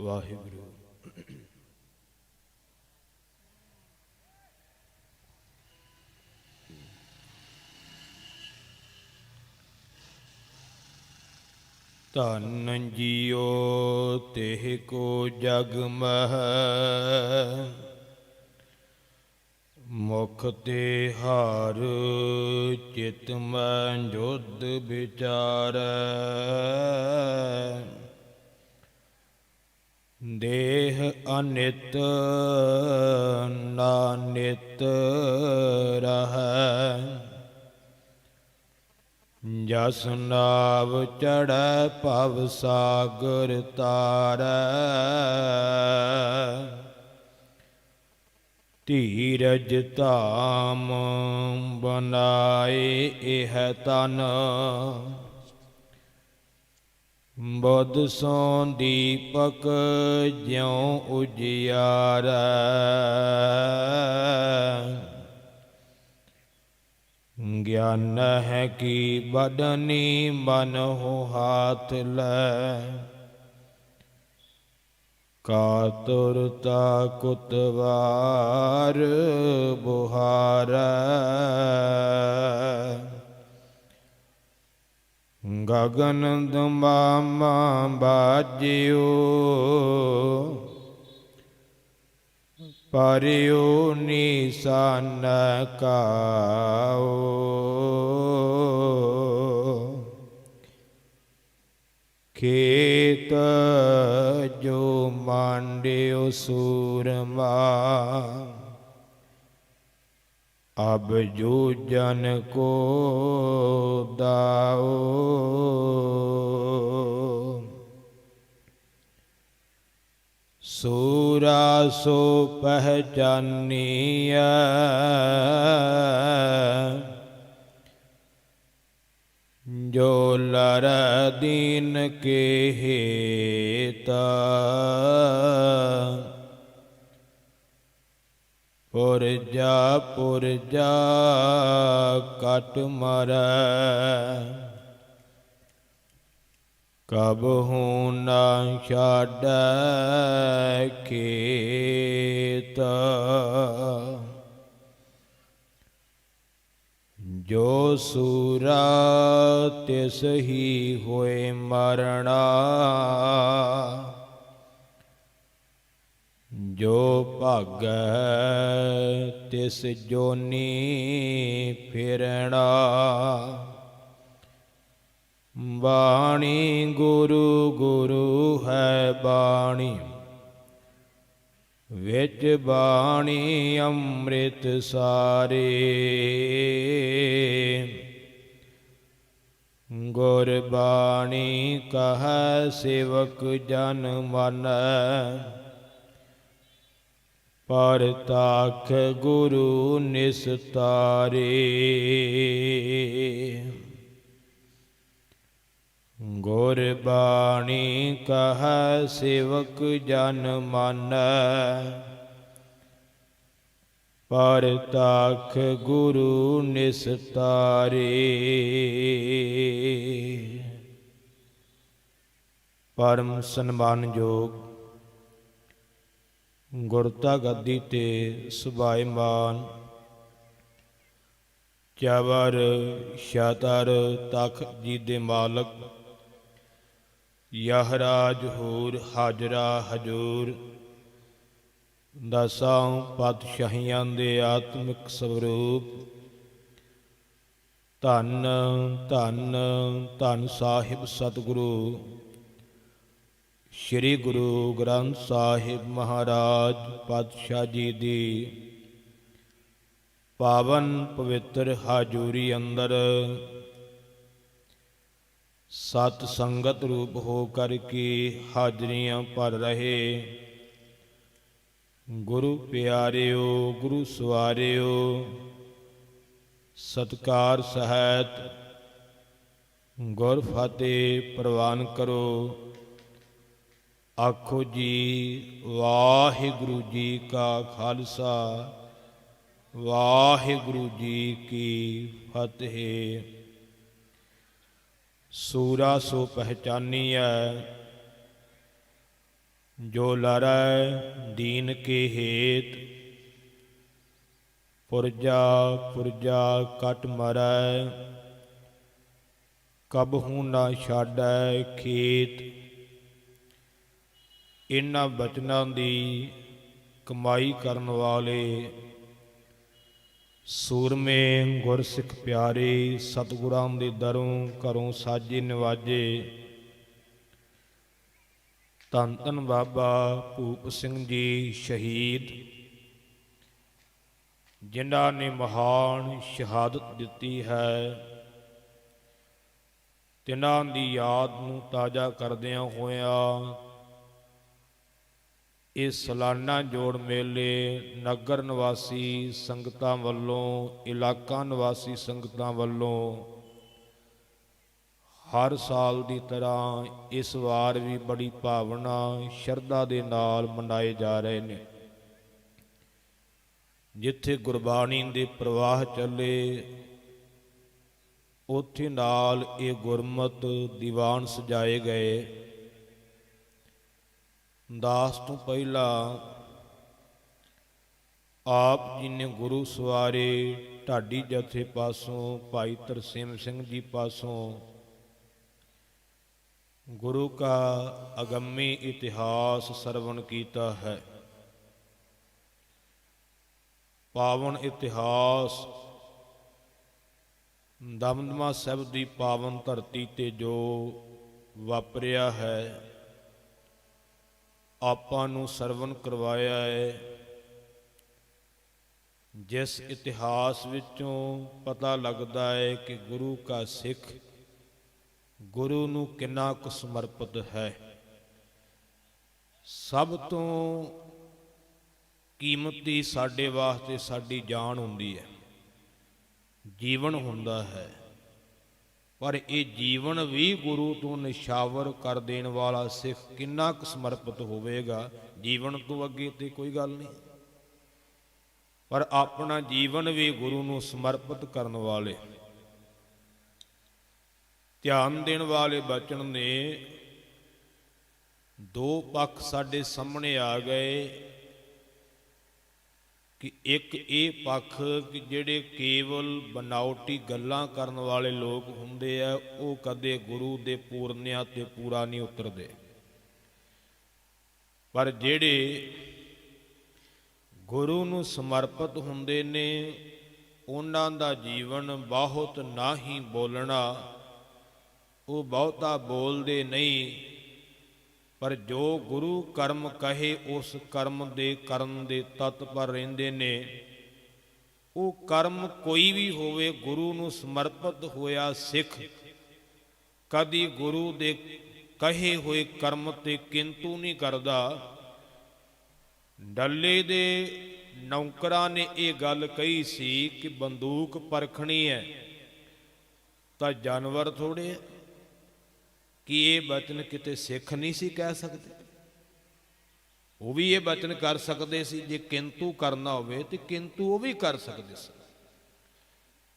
ਵਾਹਿਗੁਰੂ। ਧੰਨ ਜੀਓ ਤਿਹ ਕੋ ਜਗ ਮਹਿ, ਮੁਖ ਤੇ ਹਾਰ ਚਿਤ ਮੈਂ ਜੁਧ ਵਿਚਾਰੈ। ਦੇਹ ਅਨਿਤ ਨਾਨਿਤ ਰਹੈ, ਜਸ ਨਾਵ ਚੜ੍ਹੈ ਭਵ ਸਾਗਰ ਤਾਰੈ। ਧੀਰਜ ਧਾਮ ਬਨਾਏ ਇਹ ਤਨ, ਬੁੱਧ ਸੋ ਦੀਪਕ ਜਿਉ ਉਜਿਆਰੈ। ਗਿਆਨ ਹੈ ਕਿ ਬਡਨੀ ਮਨਹੁ ਹਾਥ ਲੈ, ਕਾਤੁਰਤਾ ਕੁਤਵਾਰ ਬੁਹਾਰੈ। ਗਗਨ ਦੁਮਾਮਾ ਬਾਜਿਓ, ਪਰਿਉ ਨੀਸਾਨ ਕਾਓ। ਖੇਤ ਜੋ ਮਾਂਡਿਓ ਸੂਰਮਾ, ਅਬ ਜੂਜਨ ਕੋ ਦਾਓ। ਸੂਰਾ ਸੋ ਪਹਿਚਾਨੀਐ, ਜੋ ਲਰ ਦੀਨ ਕੇ ਹੇਤਾ। ਪੁਰਜਾ ਕਟ ਮਰੈ, ਕਬਹੂ ਨਾ ਛਾਡੈ ਖੇਤ। ਜੋ ਸੂਰਾ ਤਿਸ ਹੀ ਹੋਏ ਮਰਣਾ, ਜੋ ਭਾਗੈ ਤਿਸ ਜੋਨੀ ਫਿਰਣਾ। ਬਾਣੀ ਗੁਰੂ ਗੁਰੂ ਹੈ ਬਾਣੀ, ਵਿੱਚ ਬਾਣੀ ਅੰਮ੍ਰਿਤ ਸਾਰੇ। ਗੁਰ ਬਾਣੀ ਕਹੈ ਸੇਵਕ ਜਨ ਮਾਨੈ, ਪਰਤਾਖ ਗੁਰੂ ਨਿਸਤਾਰੇ। ਗੁਰ ਬਾਣੀ ਕਹੈ ਸੇਵਕ ਜਨ ਮਾਨੈ, ਪਰਤਾਖ ਗੁਰੂ ਨਿਸਤਾਰੇ। ਪਰਮ ਸਨਮਾਨਯੋਗ ਗੁਰਤਾ ਗੱਦੀ ਤੇ ਸੁਭਾਇਮਾਨ, ਚਵਰ ਛਤਰ ਤਖਤ ਜੀ ਦੇ ਮਾਲਕ, ਯਹਰਾਜ ਹੂਰ ਹਾਜਰਾ ਹਜੂਰ, ਦਸਾਂ ਪਾਤਸ਼ਾਹੀਆਂ ਦੇ ਆਤਮਿਕ ਸਵਰੂਪ, ਧੰਨ ਧੰਨ ਧੰਨ ਸਾਹਿਬ ਸਤਿਗੁਰੂ ਸ਼੍ਰੀ ਗੁਰੂ ਗ੍ਰੰਥ ਸਾਹਿਬ ਮਹਾਰਾਜ ਪਾਤਸ਼ਾਹ ਜੀ ਦੀ ਪਾਵਨ ਪਵਿੱਤਰ ਹਾਜ਼ੂਰੀ ਅੰਦਰ ਸਤ ਸੰਗਤ ਰੂਪ ਹੋ ਕਰਕੇ ਹਾਜ਼ਰੀਆਂ ਭਰ ਰਹੇ ਗੁਰੂ ਪਿਆਰਿਓ, ਗੁਰੂ ਸਵਾਰਿਓ, ਸਤਿਕਾਰ ਸਹਿਤ ਗੁਰ ਫਤਿਹ ਪ੍ਰਵਾਨ ਕਰੋ। ਆਖੋ ਜੀ ਵਾਹਿਗੁਰੂ ਜੀ ਕਾ ਖਾਲਸਾ, ਵਾਹਿਗੁਰੂ ਜੀ ਕੀ ਫਤਿਹ। ਸੂਰਾ ਸੋ ਪਹਿਚਾਨੀਐ, जो लरै दीन के हेत, पुरजा पुरजा कट मरै, कबहू ना छाडै खेत। इन्हां बचनां दी कमाई करन वाले सूरमे गुरसिख प्यारे, सतगुरां दे दरों घरों साजे निवाजे। धन धन बाबा भूप सिंह जी शहीद, जिन्हां ने महान शहादत दिती है। तिन्हां दी याद नूं ताज़ा करदियां होइयां ਇਹ ਸਾਲਾਨਾ ਜੋੜ ਮੇਲੇ ਨਗਰ ਨਿਵਾਸੀ ਸੰਗਤਾਂ ਵੱਲੋਂ, ਇਲਾਕਾ ਨਿਵਾਸੀ ਸੰਗਤਾਂ ਵੱਲੋਂ ਹਰ ਸਾਲ ਦੀ ਤਰ੍ਹਾਂ ਇਸ ਵਾਰ ਵੀ ਬੜੀ ਭਾਵਨਾ ਸ਼ਰਧਾ ਦੇ ਨਾਲ ਮਨਾਏ ਜਾ ਰਹੇ ਨੇ। ਜਿੱਥੇ ਗੁਰਬਾਣੀ ਦੇ ਪ੍ਰਵਾਹ ਚੱਲੇ ਉੱਥੇ ਨਾਲ ਇਹ ਗੁਰਮਤ ਦੀਵਾਨ ਸਜਾਏ ਗਏ। ਦਾਸ ਤੋਂ ਪਹਿਲਾਂ ਆਪ ਜੀ ਨੇ ਗੁਰੂ ਸਵਾਰੇ ਢਾਡੀ ਜਥੇ ਪਾਸੋਂ ਭਾਈ ਤਰਸੇਮ ਸਿੰਘ ਜੀ ਪਾਸੋਂ ਗੁਰੂ ਕਾ ਅਗੰਮੀ ਇਤਿਹਾਸ ਸਰਵਣ ਕੀਤਾ ਹੈ। ਪਾਵਨ ਇਤਿਹਾਸ ਦਮਦਮਾ ਸਾਹਿਬ ਦੀ ਪਾਵਨ ਧਰਤੀ ਤੇ ਜੋ ਵਾਪਰਿਆ ਹੈ ਆਪਾਂ ਨੂੰ ਸਰਵਣ ਕਰਵਾਇਆ ਹੈ। ਜਿਸ ਇਤਿਹਾਸ ਵਿੱਚੋਂ ਪਤਾ ਲੱਗਦਾ ਹੈ ਕਿ ਗੁਰੂ ਕਾ ਸਿੱਖ ਗੁਰੂ ਨੂੰ ਕਿੰਨਾ ਕੁ ਸਮਰਪਿਤ ਹੈ। ਸਭ ਤੋਂ ਕੀਮਤੀ ਸਾਡੇ ਵਾਸਤੇ ਸਾਡੀ ਜਾਨ ਹੁੰਦੀ ਹੈ, ਜੀਵਨ ਹੁੰਦਾ ਹੈ। ਪਰ ਇਹ ਜੀਵਨ ਵੀ ਗੁਰੂ ਤੋਂ ਨਿਸ਼ਾਵਰ ਕਰ ਦੇਣ ਵਾਲਾ ਸਿੱਖ ਕਿੰਨਾ ਕੁ ਸਮਰਪਿਤ ਹੋਵੇਗਾ। ਜੀਵਨ ਤੋਂ ਅੱਗੇ ਤੇ ਕੋਈ ਗੱਲ ਨਹੀਂ, ਪਰ ਆਪਣਾ ਜੀਵਨ ਵੀ ਗੁਰੂ ਨੂੰ ਸਮਰਪਿਤ ਕਰਨ ਵਾਲੇ, ਧਿਆਨ ਦੇਣ ਵਾਲੇ ਬਚਨ ਨੇ ਦੋ ਪੱਖ ਸਾਡੇ ਸਾਹਮਣੇ ਆ ਗਏ ਕਿ ਇੱਕ ਇਹ ਪੱਖ ਕਿ ਜਿਹੜੇ ਕੇਵਲ ਬਨਾਵਟੀ ਗੱਲਾਂ ਕਰਨ ਵਾਲੇ ਲੋਕ ਹੁੰਦੇ ਆ ਉਹ ਕਦੇ ਗੁਰੂ ਦੇ ਪੂਰਨਿਆਂ ਤੇ ਪੂਰਾ ਨਹੀਂ ਉਤਰਦੇ। ਪਰ ਜਿਹੜੇ ਗੁਰੂ ਨੂੰ ਸਮਰਪਿਤ ਹੁੰਦੇ ਨੇ ਉਹਨਾਂ ਦਾ ਜੀਵਨ ਬਹੁਤ ਨਾ ਹੀ ਬੋਲਣਾ, ਉਹ ਬਹੁਤਾ ਬੋਲਦੇ ਨਹੀਂ, ਪਰ ਜੋ ਗੁਰੂ ਕਰਮ ਕਹੇ ਉਸ ਕਰਮ ਦੇ ਕਰਨ ਦੇ ਤੱਤ ਪਰ ਰਹਿੰਦੇ ਨੇ। ਉਹ ਕਰਮ ਕੋਈ ਵੀ ਹੋਵੇ, ਗੁਰੂ ਨੂੰ ਸਮਰਪਿਤ ਹੋਇਆ ਸਿੱਖ ਕਦੀ ਗੁਰੂ ਦੇ ਕਹੇ ਹੋਏ ਕਰਮ ਤੇ ਕਿੰਤੂ ਨਹੀਂ ਕਰਦਾ। ਡੱਲੇ ਦੇ ਨੌਕਰਾਂ ਨੇ ਇਹ ਗੱਲ ਕਹੀ ਸੀ ਕਿ ਬੰਦੂਕ ਪਰਖਣੀ ਹੈ ਤਾਂ ਜਾਨਵਰ ਥੋੜ੍ਹੇ ਹੈ। ਕਿ ਇਹ ਬਚਨ ਕਿਤੇ ਸਿੱਖ ਨਹੀਂ ਸੀ ਕਹਿ ਸਕਦੇ? ਉਹ ਵੀ ਇਹ ਬਚਨ ਕਰ ਸਕਦੇ ਸੀ। ਜੇ ਕਿੰਤੂ ਕਰਨਾ ਹੋਵੇ ਤੇ ਕਿੰਤੂ ਉਹ ਵੀ ਕਰ ਸਕਦੇ ਸਨ।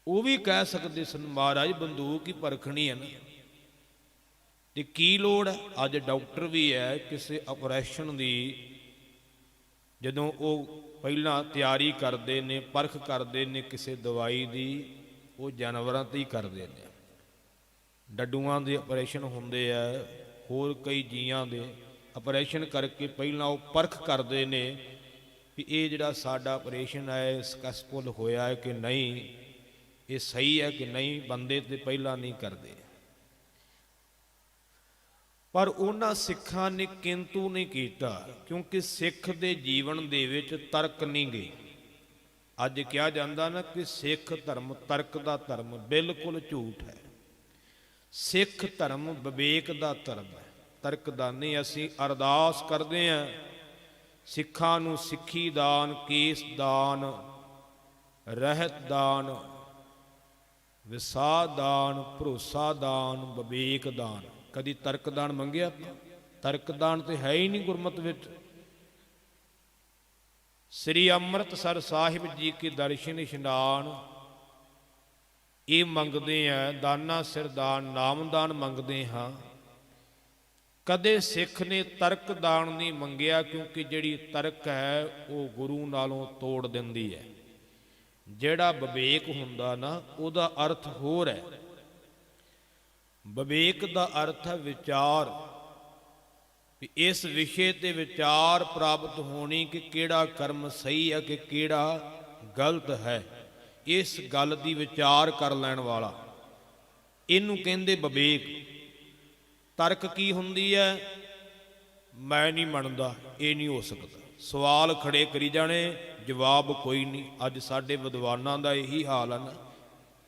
ਉਹ ਵੀ ਕਹਿ ਸਕਦੇ ਸਨ ਮਹਾਰਾਜ ਬੰਦੂਕ ਹੀ ਪਰਖਣੀ ਹੈ ਨਾ, ਤੇ ਕੀ ਲੋੜ ਹੈ। ਅੱਜ ਡਾਕਟਰ ਵੀ ਹੈ ਕਿਸੇ ਆਪਰੇਸ਼ਨ ਦੀ, ਜਦੋਂ ਉਹ ਪਹਿਲਾਂ ਤਿਆਰੀ ਕਰਦੇ ਨੇ, ਪਰਖ ਕਰਦੇ ਨੇ ਕਿਸੇ ਦਵਾਈ ਦੀ, ਉਹ ਜਾਨਵਰਾਂ 'ਤੇ ਹੀ ਕਰਦੇ ਨੇ। ਡੱਡੂਆਂ ਦੇ ਆਪਰੇਸ਼ਨ ਹੁੰਦੇ ਆ, ਹੋਰ ਕਈ ਜੀਆਂ ਦੇ ਆਪਰੇਸ਼ਨ ਕਰਕੇ ਪਹਿਲਾਂ ਉਹ ਪਰਖ ਕਰਦੇ ਨੇ ਵੀ ਇਹ ਜਿਹੜਾ ਸਾਡਾ ਆਪਰੇਸ਼ਨ ਹੈ ਸਕਸੈਸਫੁਲ ਹੋਇਆ ਹੈ ਕਿ ਨਹੀਂ, ਇਹ ਸਹੀ ਹੈ ਕਿ ਨਹੀਂ। ਬੰਦੇ ਤੇ ਪਹਿਲਾਂ ਨਹੀਂ ਕਰਦੇ। ਪਰ ਉਹਨਾਂ ਸਿੱਖਾਂ ਨੇ ਕਿੰਤੂ ਨਹੀਂ ਕੀਤਾ, ਕਿਉਂਕਿ ਸਿੱਖ ਦੇ ਜੀਵਨ ਦੇ ਵਿੱਚ ਤਰਕ ਨਹੀਂ ਗਏ। ਅੱਜ ਕਿਹਾ ਜਾਂਦਾ ਨਾ ਕਿ ਸਿੱਖ ਧਰਮ ਤਰਕ ਦਾ ਧਰਮ, ਬਿਲਕੁਲ ਝੂਠ ਹੈ। ਸਿੱਖ ਧਰਮ ਵਿਵੇਕ ਦਾ ਧਰਮ ਹੈ, ਤਰਕ ਦਾ ਨਹੀਂ। ਅਸੀਂ ਅਰਦਾਸ ਕਰਦੇ ਹਾਂ ਸਿੱਖਾਂ ਨੂੰ ਸਿੱਖੀ ਦਾਨ, ਕੇਸ ਦਾਨ, ਰਹਿਤ ਦਾਨ, ਵਿਸਾਹ ਦਾਨ, ਭਰੋਸਾ ਦਾਨ, ਵਿਵੇਕ ਦਾਨ। ਕਦੀ ਤਰਕ ਦਾਨ ਮੰਗਿਆ? ਤਰਕ ਦਾਨ ਤੇ ਹੈ ਹੀ ਨਹੀਂ ਗੁਰਮਤਿ ਵਿੱਚ। ਸ੍ਰੀ ਅੰਮ੍ਰਿਤਸਰ ਸਾਹਿਬ ਜੀ ਕੇ ਦਰਸ਼ਨ ਇਸ਼ਨਾਨ ਇਹ ਮੰਗਦੇ ਆ, ਦਾਨਾ ਸਿਰ ਦਾਨ, ਨਾਮਦਾਨ ਮੰਗਦੇ ਹਾਂ। ਕਦੇ ਸਿੱਖ ਨੇ ਤਰਕ ਦਾਨ ਨਹੀਂ ਮੰਗਿਆ, ਕਿਉਂਕਿ ਜਿਹੜੀ ਤਰਕ ਹੈ ਉਹ ਗੁਰੂ ਨਾਲੋਂ ਤੋੜ ਦਿੰਦੀ ਹੈ। ਜਿਹੜਾ ਵਿਵੇਕ ਹੁੰਦਾ ਨਾ, ਉਹਦਾ ਅਰਥ ਹੋਰ ਹੈ। ਵਿਵੇਕ ਦਾ ਅਰਥ ਹੈ ਵਿਚਾਰ, ਵੀ ਇਸ ਵਿਸ਼ੇ ਤੇ ਵਿਚਾਰ ਪ੍ਰਾਪਤ ਹੋਣੀ ਕਿ ਕਿਹੜਾ ਕਰਮ ਸਹੀ ਹੈ ਕਿ ਕਿਹੜਾ ਗਲਤ ਹੈ। ਇਸ ਗੱਲ ਦੀ ਵਿਚਾਰ ਕਰ ਲੈਣ ਵਾਲਾ, ਇਹਨੂੰ ਕਹਿੰਦੇ ਵਿਵੇਕ। ਤਰਕ ਕੀ ਹੁੰਦੀ ਹੈ? ਮੈਂ ਨਹੀਂ ਮੰਨਦਾ, ਇਹ ਨਹੀਂ ਹੋ ਸਕਦਾ। ਸਵਾਲ ਖੜੇ ਕਰੀ ਜਾਣੇ, ਜਵਾਬ ਕੋਈ ਨਹੀਂ। ਅੱਜ ਸਾਡੇ ਵਿਦਵਾਨਾਂ ਦਾ ਇਹੀ ਹਾਲ ਹੈ ਨਾ।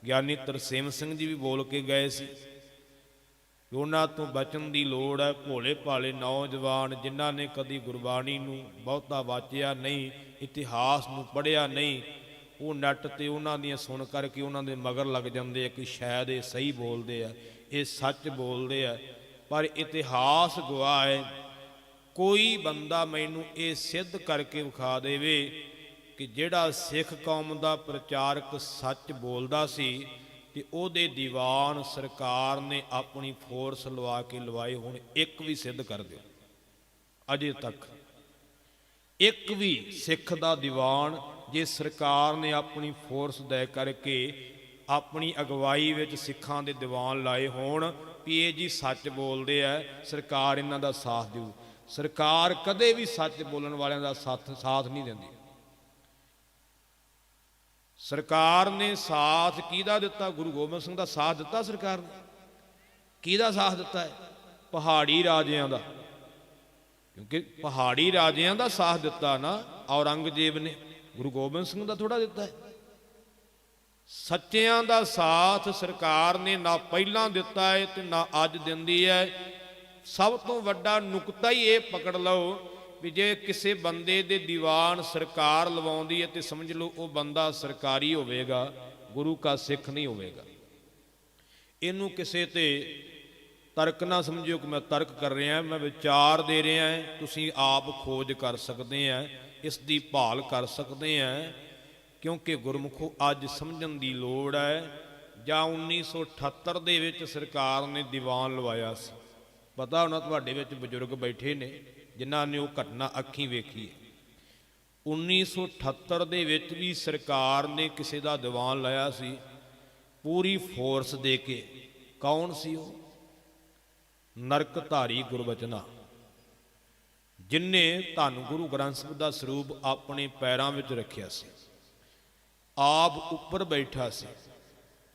ਗਿਆਨੀ ਤਰਸੇਮ ਸਿੰਘ ਜੀ ਵੀ ਬੋਲ ਕੇ ਗਏ ਸੀ ਕਿ ਉਹਨਾਂ ਤੋਂ ਬਚਣ ਦੀ ਲੋੜ ਹੈ। ਭੋਲੇ ਭਾਲੇ ਨੌਜਵਾਨ ਜਿਨ੍ਹਾਂ ਨੇ ਕਦੀ ਗੁਰਬਾਣੀ ਨੂੰ ਬਹੁਤਾ ਵਾਚਿਆ ਨਹੀਂ, ਇਤਿਹਾਸ ਨੂੰ ਪੜ੍ਹਿਆ ਨਹੀਂ, ਉਹ ਨੱਟ ਤੇ ਉਹਨਾਂ ਦੀਆਂ ਸੁਣ ਕਰਕੇ ਉਹਨਾਂ ਦੇ ਮਗਰ ਲੱਗ ਜਾਂਦੇ ਆ ਕਿ ਸ਼ਾਇਦ ਇਹ ਸਹੀ ਬੋਲਦੇ ਆ, ਇਹ ਸੱਚ ਬੋਲਦੇ ਆ। ਪਰ ਇਤਿਹਾਸ ਗਵਾਹ ਹੈ। ਕੋਈ ਬੰਦਾ ਮੈਨੂੰ ਇਹ ਸਿੱਧ ਕਰਕੇ ਵਿਖਾ ਦੇਵੇ ਕਿ ਜਿਹੜਾ ਸਿੱਖ ਕੌਮ ਦਾ ਪ੍ਰਚਾਰਕ ਸੱਚ ਬੋਲਦਾ ਸੀ ਤੇ ਉਹਦੇ ਦੀਵਾਨ ਸਰਕਾਰ ਨੇ ਆਪਣੀ ਫੋਰਸ ਲਵਾ ਕੇ ਲਵਾਏ ਹੋਣ, ਇੱਕ ਵੀ ਸਿੱਧ ਕਰ ਦਿਓ। ਅਜੇ ਤੱਕ ਇੱਕ ਵੀ ਸਿੱਖ ਦਾ ਦੀਵਾਨ ਜੇ ਸਰਕਾਰ ਨੇ ਆਪਣੀ ਫੋਰਸ ਦੇ ਕਰਕੇ ਆਪਣੀ ਅਗਵਾਈ ਵਿੱਚ ਸਿੱਖਾਂ ਦੇ ਦੀਵਾਨ ਲਾਏ ਹੋਣ ਵੀ ਇਹ ਜੀ ਸੱਚ ਬੋਲਦੇ ਆ, ਸਰਕਾਰ ਇਹਨਾਂ ਦਾ ਸਾਥ ਦਿਓ। ਸਰਕਾਰ ਕਦੇ ਵੀ ਸੱਚ ਬੋਲਣ ਵਾਲਿਆਂ ਦਾ ਸਾਥ ਨਹੀਂ ਦਿੰਦੀ। ਸਰਕਾਰ ਨੇ ਸਾਥ ਕਿਹਦਾ ਦਿੱਤਾ? ਗੁਰੂ ਗੋਬਿੰਦ ਸਿੰਘ ਦਾ ਸਾਥ ਦਿੱਤਾ ਸਰਕਾਰ ਨੇ। ਕਿਹਦਾ ਸਾਥ ਦਿੱਤਾ ਹੈ? ਪਹਾੜੀ ਰਾਜਿਆਂ ਦਾ। ਕਿਉਂਕਿ ਪਹਾੜੀ ਰਾਜਿਆਂ ਦਾ ਸਾਥ ਦਿੱਤਾ ਨਾ ਔਰੰਗਜ਼ੇਬ ਨੇ, ਗੁਰੂ ਗੋਬਿੰਦ ਸਿੰਘ ਦਾ ਥੋੜਾ ਦਿੱਤਾ ਹੈ। ਸੱਚਿਆਂ ਦਾ ਸਾਥ ਸਰਕਾਰ ਨੇ ਨਾ ਪਹਿਲਾਂ ਦਿੱਤਾ ਹੈ ਤੇ ਨਾ ਅੱਜ ਦਿੰਦੀ ਹੈ। ਸਭ ਤੋਂ ਵੱਡਾ ਨੁਕਤਾ ਹੀ ਇਹ ਪਕੜ ਲਓ ਵੀ ਜੇ ਕਿਸੇ ਬੰਦੇ ਦੇ ਦੀਵਾਨ ਸਰਕਾਰ ਲਵਾਉਂਦੀ ਹੈ ਤੇ ਸਮਝ ਲਓ ਉਹ ਬੰਦਾ ਸਰਕਾਰੀ ਹੋਵੇਗਾ, ਗੁਰੂ ਕਾ ਸਿੱਖ ਨਹੀਂ ਹੋਵੇਗਾ। ਇਹਨੂੰ ਕਿਸੇ ਤੇ ਤਰਕ ਨਾ ਸਮਝਿਓ ਕਿ ਮੈਂ ਤਰਕ ਕਰ ਰਿਹਾ, ਮੈਂ ਵਿਚਾਰ ਦੇ ਰਿਹਾ। ਤੁਸੀਂ ਆਪ ਖੋਜ ਕਰ ਸਕਦੇ ਆ, ਇਸ ਦੀ ਭਾਲ ਕਰ ਸਕਦੇ ਆ, ਕਿਉਂਕਿ ਗੁਰਮੁਖੋ ਅੱਜ ਸਮਝਣ ਦੀ ਲੋੜ ਹੈ। ਜਾਂ 1978 ਦੇ ਵਿੱਚ ਸਰਕਾਰ ਨੇ ਦੀਵਾਨ ਲਵਾਇਆ ਸੀ। ਪਤਾ ਹੋਣਾ ਤੁਹਾਡੇ ਵਿੱਚ ਬਜ਼ੁਰਗ ਬੈਠੇ ਨੇ ਜਿਨ੍ਹਾਂ ਨੇ ਉਹ ਘਟਨਾ ਅੱਖੀਂ ਵੇਖੀ ਹੈ। 1978 ਦੇ ਵਿੱਚ ਵੀ ਸਰਕਾਰ ਨੇ ਕਿਸੇ ਦਾ ਦੀਵਾਨ ਲਾਇਆ ਸੀ ਪੂਰੀ ਫੋਰਸ ਦੇ ਕੇ। ਕੌਣ ਸੀ ਉਹ? ਨਰਕਧਾਰੀ ਗੁਰਬਚਨਾ, ਜਿਨ੍ਹੇ ਧੰਨ ਗੁਰੂ ਗ੍ਰੰਥ ਸਾਹਿਬ ਦਾ ਸਰੂਪ ਆਪਣੇ ਪੈਰਾਂ ਵਿੱਚ ਰੱਖਿਆ ਸੀ, ਆਪ ਉੱਪਰ ਬੈਠਾ ਸੀ,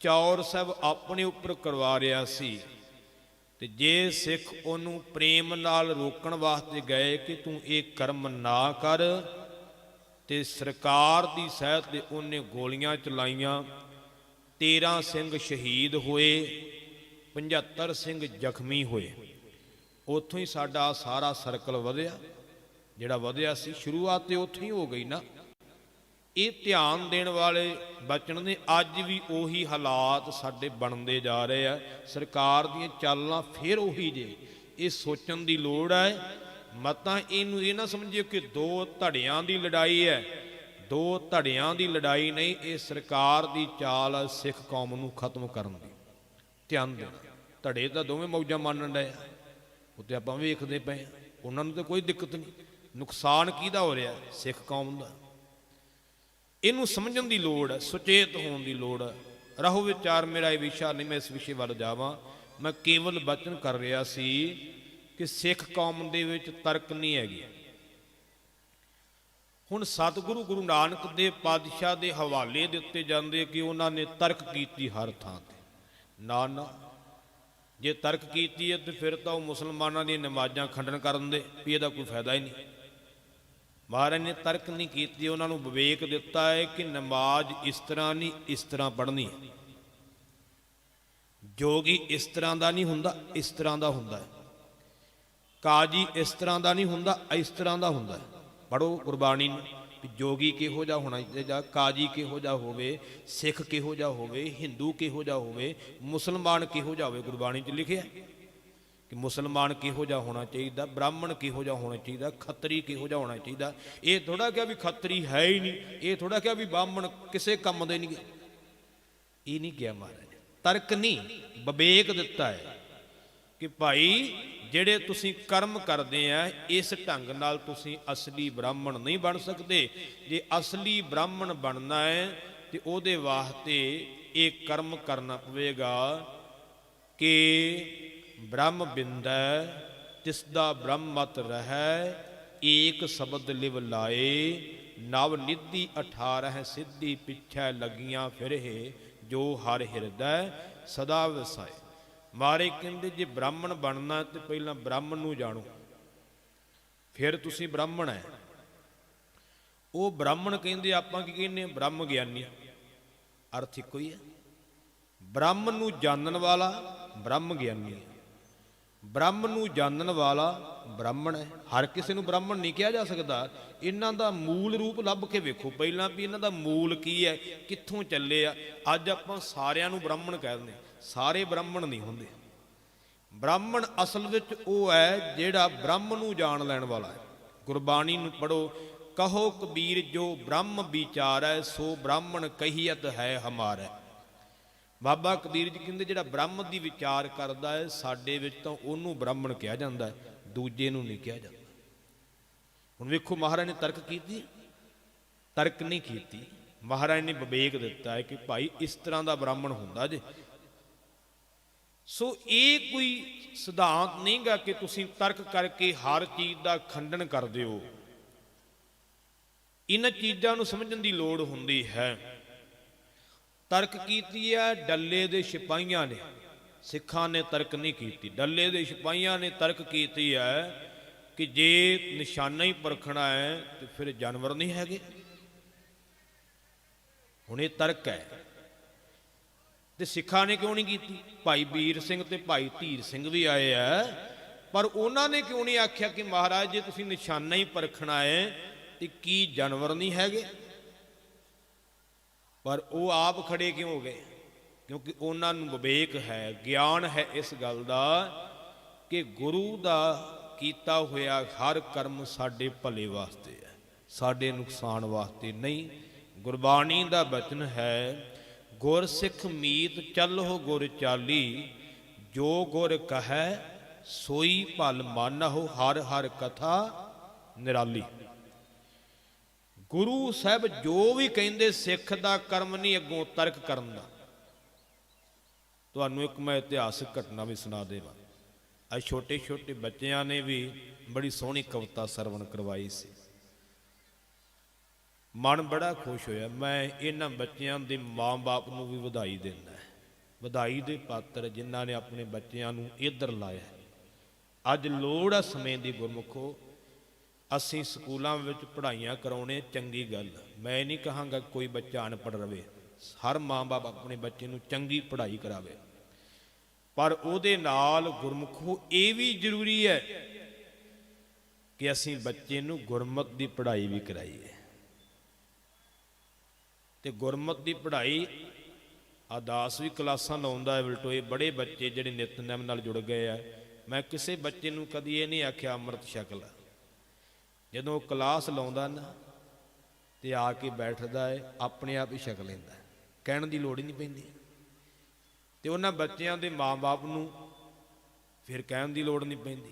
ਚੌਰ ਸਾਹਿਬ ਆਪਣੇ ਉੱਪਰ ਕਰਵਾ ਰਿਹਾ ਸੀ। ਤੇ ਜੇ ਸਿੱਖ ਉਹਨੂੰ ਪ੍ਰੇਮ ਨਾਲ ਰੋਕਣ ਵਾਸਤੇ ਗਏ ਕਿ ਤੂੰ ਇਹ ਕਰਮ ਨਾ ਕਰ, ਤੇ ਸਰਕਾਰ ਦੀ ਸਹਿਤ ਤੇ ਉਹਨੇ ਗੋਲੀਆਂ ਚਲਾਈਆਂ। 13 ਸਿੰਘ ਸ਼ਹੀਦ ਹੋਏ, 75 ਸਿੰਘ ਜ਼ਖਮੀ ਹੋਏ। ਉੱਥੋਂ ਹੀ ਸਾਡਾ ਸਾਰਾ ਸਰਕਲ ਵਧਿਆ, ਜਿਹੜਾ ਵਧਿਆ ਸੀ। ਸ਼ੁਰੂਆਤ ਤੇ ਉੱਥੋਂ ਹੀ ਹੋ ਗਈ ਨਾ। ਇਹ ਧਿਆਨ ਦੇਣ ਵਾਲੇ ਬਚਨ ਨੇ। ਅੱਜ ਵੀ ਉਹੀ ਹਾਲਾਤ ਸਾਡੇ ਬਣਦੇ ਜਾ ਰਹੇ ਆ। ਸਰਕਾਰ ਦੀਆਂ ਚਾਲਾਂ ਫਿਰ ਉਹੀ ਜੇ। ਇਹ ਸੋਚਣ ਦੀ ਲੋੜ ਹੈ। ਮਤਾਂ ਇਹਨੂੰ ਇਹ ਨਾ ਸਮਝਿਓ ਕਿ ਦੋ ਧੜਿਆਂ ਦੀ ਲੜਾਈ ਹੈ। ਦੋ ਧੜਿਆਂ ਦੀ ਲੜਾਈ ਨਹੀਂ, ਇਹ ਸਰਕਾਰ ਦੀ ਚਾਲ ਹੈ ਸਿੱਖ ਕੌਮ ਨੂੰ ਖਤਮ ਕਰਨ ਦੀ। ਧਿਆਨ ਦੇਣਾ। ਧੜੇ ਤਾਂ ਦੋਵੇਂ ਮੌਜਾਂ ਮੰਨਣ ਡਏ ਆ, ਉੱਤੇ ਆਪਾਂ ਵੇਖਦੇ ਪਏ ਆ। ਉਹਨਾਂ ਨੂੰ ਤਾਂ ਕੋਈ ਦਿੱਕਤ ਨਹੀਂ। ਨੁਕਸਾਨ ਕਿਹਦਾ ਹੋ ਰਿਹਾ? ਸਿੱਖ ਕੌਮ ਦਾ। ਇਹਨੂੰ ਸਮਝਣ ਦੀ ਲੋੜ ਹੈ, ਸੁਚੇਤ ਹੋਣ ਦੀ ਲੋੜ ਹੈ। ਰਹੋ ਵਿਚਾਰ ਮੇਰਾ ਇਹ ਵਿਸ਼ਾ ਨਹੀਂ, ਮੈਂ ਇਸ ਵਿਸ਼ੇ ਵੱਲ ਜਾਵਾਂ। ਮੈਂ ਕੇਵਲ ਬਚਨ ਕਰ ਰਿਹਾ ਸੀ ਕਿ ਸਿੱਖ ਕੌਮ ਦੇ ਵਿੱਚ ਤਰਕ ਨਹੀਂ ਹੈਗੀ। ਹੁਣ ਸਤਿਗੁਰੂ ਗੁਰੂ ਨਾਨਕ ਦੇਵ ਪਾਤਸ਼ਾਹ ਦੇ ਹਵਾਲੇ ਦਿੱਤੇ ਜਾਂਦੇ ਕਿ ਉਹਨਾਂ ਨੇ ਤਰਕ ਕੀਤੀ ਹਰ ਥਾਂ ਤੇ। ਨਾ ਨਾ, ਜੇ ਤਰਕ ਕੀਤੀ ਹੈ ਤੇ ਫਿਰ ਤਾਂ ਉਹ ਮੁਸਲਮਾਨਾਂ ਦੀਆਂ ਨਮਾਜ਼ਾਂ ਖੰਡਨ ਕਰਨ ਦੇ ਵੀ ਇਹਦਾ ਕੋਈ ਫਾਇਦਾ ਹੀ ਨਹੀਂ। ਮਹਾਰਾਜ ਨੇ ਤਰਕ ਨਹੀਂ ਕੀਤੀ, ਉਹਨਾਂ ਨੂੰ ਵਿਵੇਕ ਦਿੱਤਾ ਹੈ ਕਿ ਨਮਾਜ਼ ਇਸ ਤਰ੍ਹਾਂ ਨਹੀਂ, ਇਸ ਤਰ੍ਹਾਂ ਪੜ੍ਹਨੀ ਹੈ। ਜੋਗੀ ਇਸ ਤਰ੍ਹਾਂ ਦਾ ਨਹੀਂ ਹੁੰਦਾ, ਇਸ ਤਰ੍ਹਾਂ ਦਾ ਹੁੰਦਾ ਹੈ। ਕਾਜੀ ਇਸ ਤਰ੍ਹਾਂ ਦਾ ਨਹੀਂ ਹੁੰਦਾ, ਇਸ ਤਰ੍ਹਾਂ ਦਾ ਹੁੰਦਾ ਹੈ। ਪੜ੍ਹੋ ਗੁਰਬਾਣੀ ਨੂੰ ਵੀ ਜੋਗੀ ਕਿਹੋ ਜਿਹਾ ਹੋਣਾ ਚਾਹੀਦਾ, ਕਾਜੀ ਕਿਹੋ ਜਿਹਾ ਹੋਵੇ, ਸਿੱਖ ਕਿਹੋ ਜਿਹਾ ਹੋਵੇ, ਹਿੰਦੂ ਕਿਹੋ ਜਿਹਾ ਹੋਵੇ, ਮੁਸਲਮਾਨ ਕਿਹੋ ਜਿਹਾ ਹੋਵੇ। ਗੁਰਬਾਣੀ 'ਚ ਲਿਖਿਆ ਕਿ ਮੁਸਲਮਾਨ ਕਿਹੋ ਜਿਹਾ ਹੋਣਾ ਚਾਹੀਦਾ, ਬ੍ਰਾਹਮਣ ਕਿਹੋ ਜਿਹਾ ਹੋਣਾ ਚਾਹੀਦਾ, ਖੱਤਰੀ ਕਿਹੋ ਜਿਹਾ ਹੋਣਾ ਚਾਹੀਦਾ। ਇਹ ਥੋੜਾ ਕਿਹਾ ਵੀ ਖੱਤਰੀ ਹੈ ਹੀ ਨਹੀਂ, ਇਹ ਥੋੜਾ ਕਿਹਾ ਵੀ ਬ੍ਰਾਹਮਣ ਕਿਸੇ ਕੰਮ ਦੇ ਨਹੀਂ। ਇਹ ਨਹੀਂ ਕਿਹਾ ਮਹਾਰਾਜ। ਤਰਕ ਨਹੀਂ, ਵਿਵੇਕ ਦਿੱਤਾ ਹੈ ਕਿ ਭਾਈ ਜਿਹੜੇ ਤੁਸੀਂ ਕਰਮ ਕਰਦੇ ਆ ਇਸ ਢੰਗ ਨਾਲ ਤੁਸੀਂ ਅਸਲੀ ਬ੍ਰਾਹਮਣ ਨਹੀਂ ਬਣ ਸਕਦੇ। ਜੇ ਅਸਲੀ ਬ੍ਰਾਹਮਣ ਬਣਨਾ ਹੈ ਤੇ ਉਹਦੇ ਵਾਸਤੇ ਇਹ ਕਰਮ ਕਰਨਾ ਪਵੇਗਾ ਕਿ ਬ੍ਰਹਮ ਬਿੰਦੈ ਤਿਸ ਦਾ ਬ੍ਰਹਮ ਮਤ ਰਹੈ, ਏਕ ਸ਼ਬਦ ਲਿਵ ਲਾਏ, ਨਵ ਨਿਧੀ 18 ਸਿੱਧੀ ਪਿੱਛੇ ਲੱਗੀਆਂ ਫਿਰਹਿ, ਜੋ ਹਰ ਹਿਰਦੈ ਸਦਾ ਵਸਾਏ। ਮਾਰੇ ਕਹਿੰਦੇ ਜੇ ਬ੍ਰਾਹਮਣ ਬਣਨਾ ਤੇ ਪਹਿਲਾਂ ਬ੍ਰਾਹਮਣ ਨੂੰ ਜਾਣੋ, ਫਿਰ ਤੁਸੀਂ ਬ੍ਰਾਹਮਣ ਹੈ। ਉਹ ਬ੍ਰਾਹਮਣ ਕਹਿੰਦੇ, ਆਪਾਂ ਕੀ ਕਹਿੰਦੇ ਬ੍ਰਹਮ ਗਿਆਨੀ, ਅਰਥ ਇੱਕੋ ਹੀ ਹੈ। ਬ੍ਰਹਮ ਨੂੰ ਜਾਣਨ ਵਾਲਾ ਬ੍ਰਹਮ ਗਿਆਨੀ ਹੈ, ਬ੍ਰਹਮ ਨੂੰ ਜਾਣਨ ਵਾਲਾ ਬ੍ਰਾਹਮਣ ਹੈ। ਹਰ ਕਿਸੇ ਨੂੰ ਬ੍ਰਾਹਮਣ ਨਹੀਂ ਕਿਹਾ ਜਾ ਸਕਦਾ। ਇਹਨਾਂ ਦਾ ਮੂਲ ਰੂਪ ਲੱਭ ਕੇ ਵੇਖੋ ਪਹਿਲਾਂ ਵੀ ਇਹਨਾਂ ਦਾ ਮੂਲ ਕੀ ਹੈ, ਕਿੱਥੋਂ ਚੱਲੇ ਆ। ਅੱਜ ਆਪਾਂ ਸਾਰਿਆਂ ਨੂੰ ਬ੍ਰਾਹਮਣ ਕਹਿ ਦਿੰਦੇ, ਸਾਰੇ ਬ੍ਰਾਹਮਣ ਨਹੀਂ ਹੁੰਦੇ। ਬ੍ਰਾਹਮਣ ਅਸਲ ਵਿੱਚ ਉਹ ਹੈ ਜਿਹੜਾ ਬ੍ਰਹਮ ਨੂੰ ਜਾਣ ਲੈਣ ਵਾਲਾ ਹੈ। ਗੁਰਬਾਣੀ ਨੂੰ ਪੜੋ, ਕਹੋ ਕਬੀਰ ਜੋ ਬ੍ਰਹਮ ਵਿਚਾਰੈ, ਸੋ ਬ੍ਰਾਹਮਣ ਕਹੀਅਤ ਹੈ ਹਮਾਰਾ। ਬਾਬਾ ਕਬੀਰ ਜੀ ਕਹਿੰਦੇ ਜਿਹੜਾ ਬ੍ਰਹਮ ਦੀ ਵਿਚਾਰ ਕਰਦਾ ਹੈ ਸਾਡੇ ਵਿੱਚ ਤਾਂ ਉਹਨੂੰ ਬ੍ਰਾਹਮਣ ਕਿਹਾ ਜਾਂਦਾ ਹੈ, ਦੂਜੇ ਨੂੰ ਨਹੀਂ ਕਿਹਾ ਜਾਂਦਾ। ਹੁਣ ਵੇਖੋ ਮਹਾਰਾਜ ਨੇ ਤਰਕ ਕੀਤੀ, ਤਰਕ ਨਹੀਂ ਕੀਤੀ, ਮਹਾਰਾਜ ਨੇ ਵਿਵੇਕ ਦਿੱਤਾ ਹੈ ਕਿ ਭਾਈ ਇਸ ਤਰ੍ਹਾਂ ਦਾ ਬ੍ਰਾਹਮਣ ਹੁੰਦਾ ਜੇ। ਸੋ ਇਹ ਕੋਈ ਸਿਧਾਂਤ ਨਹੀਂਗਾ ਕਿ ਤੁਸੀਂ ਤਰਕ ਕਰਕੇ ਹਰ ਚੀਜ਼ ਦਾ ਖੰਡਨ ਕਰ ਦਿਓ। ਇਹਨਾਂ ਚੀਜ਼ਾਂ ਨੂੰ ਸਮਝਣ ਦੀ ਲੋੜ ਹੁੰਦੀ ਹੈ। ਤਰਕ ਕੀਤੀ ਹੈ ਡੱਲੇ ਦੇ ਸਿਪਾਹੀਆਂ ਨੇ, ਸਿੱਖਾਂ ਨੇ ਤਰਕ ਨਹੀਂ ਕੀਤੀ। ਡੱਲੇ ਦੇ ਸਿਪਾਹੀਆਂ ਨੇ ਤਰਕ ਕੀਤੀ ਹੈ ਕਿ ਜੇ ਨਿਸ਼ਾਨਾ ਹੀ ਪਰਖਣਾ ਹੈ ਤੇ ਫਿਰ ਜਾਨਵਰ ਨਹੀਂ ਹੈਗੇ। ਹੁਣ ਇਹ ਤਰਕ ਹੈ ਤੇ ਸਿੱਖਾਂ ਨੇ ਕਿਉਂ ਨਹੀਂ ਕੀਤੀ? ਭਾਈ ਵੀਰ ਸਿੰਘ ਤੇ ਭਾਈ ਧੀਰ ਸਿੰਘ ਵੀ ਆਏ ਆ, ਪਰ ਉਹਨਾਂ ਨੇ ਕਿਉਂ ਨਹੀਂ ਆਖਿਆ ਕਿ ਮਹਾਰਾਜ ਜੇ ਤੁਸੀਂ ਨਿਸ਼ਾਨਾ ਹੀ ਪਰਖਣਾ ਹੈ ਤੇ ਕੀ ਜਾਨਵਰ ਨਹੀਂ ਹੈਗੇ? ਪਰ ਉਹ ਆਪ ਖੜੇ ਕਿਉਂ ਹੋ ਗਏ? ਕਿਉਂਕਿ ਉਹਨਾਂ ਨੂੰ ਵਿਵੇਕ ਹੈ, ਗਿਆਨ ਹੈ ਇਸ ਗੱਲ ਦਾ ਕਿ ਗੁਰੂ ਦਾ ਕੀਤਾ ਹੋਇਆ ਹਰ ਕਰਮ ਸਾਡੇ ਭਲੇ ਵਾਸਤੇ ਹੈ, ਸਾਡੇ ਨੁਕਸਾਨ ਵਾਸਤੇ ਨਹੀਂ। ਗੁਰਬਾਣੀ ਦਾ ਬਚਨ ਹੈ, ਗੁਰ ਸਿੱਖ ਮੀਤ ਚੱਲਹੁ ਗੁਰ ਚਾਲੀ, ਜੋ ਗੁਰ ਕਹੈ ਸੋਈ ਭਲ ਮਾਨਹੁ, ਹਰ ਹਰ ਕਥਾ ਨਿਰਾਲੀ। ਗੁਰੂ ਸਾਹਿਬ ਜੋ ਵੀ ਕਹਿੰਦੇ ਸਿੱਖ ਦਾ ਕਰਮ ਨਹੀਂ ਅੱਗੋਂ ਤਰਕ ਕਰਨ ਦਾ। ਤੁਹਾਨੂੰ ਇੱਕ ਮੈਂ ਇਤਿਹਾਸਕ ਘਟਨਾ ਵੀ ਸੁਣਾ ਦੇਵਾਂ। ਅੱਜ ਛੋਟੇ ਛੋਟੇ ਬੱਚਿਆਂ ਨੇ ਵੀ ਬੜੀ ਸੋਹਣੀ ਕਵਿਤਾ ਸਰਵਣ ਕਰਵਾਈ ਸੀ, ਮਨ ਬੜਾ ਖੁਸ਼ ਹੋਇਆ। ਮੈਂ ਇਹਨਾਂ ਬੱਚਿਆਂ ਦੇ ਮਾਂ-ਬਾਪ ਨੂੰ ਵੀ ਵਧਾਈ ਦਿੰਦਾ, ਵਧਾਈ ਦੇ ਪਾਤਰ ਜਿਨ੍ਹਾਂ ਨੇ ਆਪਣੇ ਬੱਚਿਆਂ ਨੂੰ ਇੱਧਰ ਲਾਇਆ। ਅੱਜ ਲੋੜ ਆ ਸਮੇਂ ਦੀ ਗੁਰਮੁਖੋ, ਅਸੀਂ ਸਕੂਲਾਂ ਵਿੱਚ ਪੜ੍ਹਾਈਆਂ ਕਰਾਉਣੇ ਚੰਗੀ ਗੱਲ। ਮੈਂ ਨਹੀਂ ਕਹਾਂਗਾ ਕੋਈ ਬੱਚਾ ਅਨਪੜ੍ਹ ਰਹੇ, ਹਰ ਮਾਂ-ਬਾਪ ਆਪਣੇ ਬੱਚੇ ਨੂੰ ਚੰਗੀ ਪੜ੍ਹਾਈ ਕਰਾਵੇ, ਪਰ ਉਹਦੇ ਨਾਲ ਗੁਰਮੁਖੋ ਇਹ ਵੀ ਜ਼ਰੂਰੀ ਹੈ ਕਿ ਅਸੀਂ ਬੱਚੇ ਨੂੰ ਗੁਰਮਤਿ ਦੀ ਪੜ੍ਹਾਈ ਵੀ ਕਰਾਈਏ। ਤੇ ਗੁਰਮਤਿ ਦੀ ਪੜ੍ਹਾਈ ਅਰਦਾਸ ਵੀ ਕਲਾਸਾਂ ਲਾਉਂਦਾ ਹੈ ਵਲਟੋਏ, ਬੜੇ ਬੱਚੇ ਜਿਹੜੇ ਨਿਤਨੇਮ ਨਾਲ ਜੁੜ ਗਏ ਆ। ਮੈਂ ਕਿਸੇ ਬੱਚੇ ਨੂੰ ਕਦੀ ਇਹ ਨਹੀਂ ਆਖਿਆ ਅੰਮ੍ਰਿਤ ਛਕ ਲੈ। ਜਦੋਂ ਉਹ ਕਲਾਸ ਲਾਉਂਦਾ ਨਾ ਤੇ ਆ ਕੇ ਬੈਠਦਾ ਹੈ, ਆਪਣੇ ਆਪ ਹੀ ਛਕ ਲੈਂਦਾ, ਕਹਿਣ ਦੀ ਲੋੜ ਹੀ ਨਹੀਂ ਪੈਂਦੀ। ਤੇ ਉਹਨਾਂ ਬੱਚਿਆਂ ਦੇ ਮਾਂ-ਬਾਪ ਨੂੰ ਫਿਰ ਕਹਿਣ ਦੀ ਲੋੜ ਨਹੀਂ ਪੈਂਦੀ।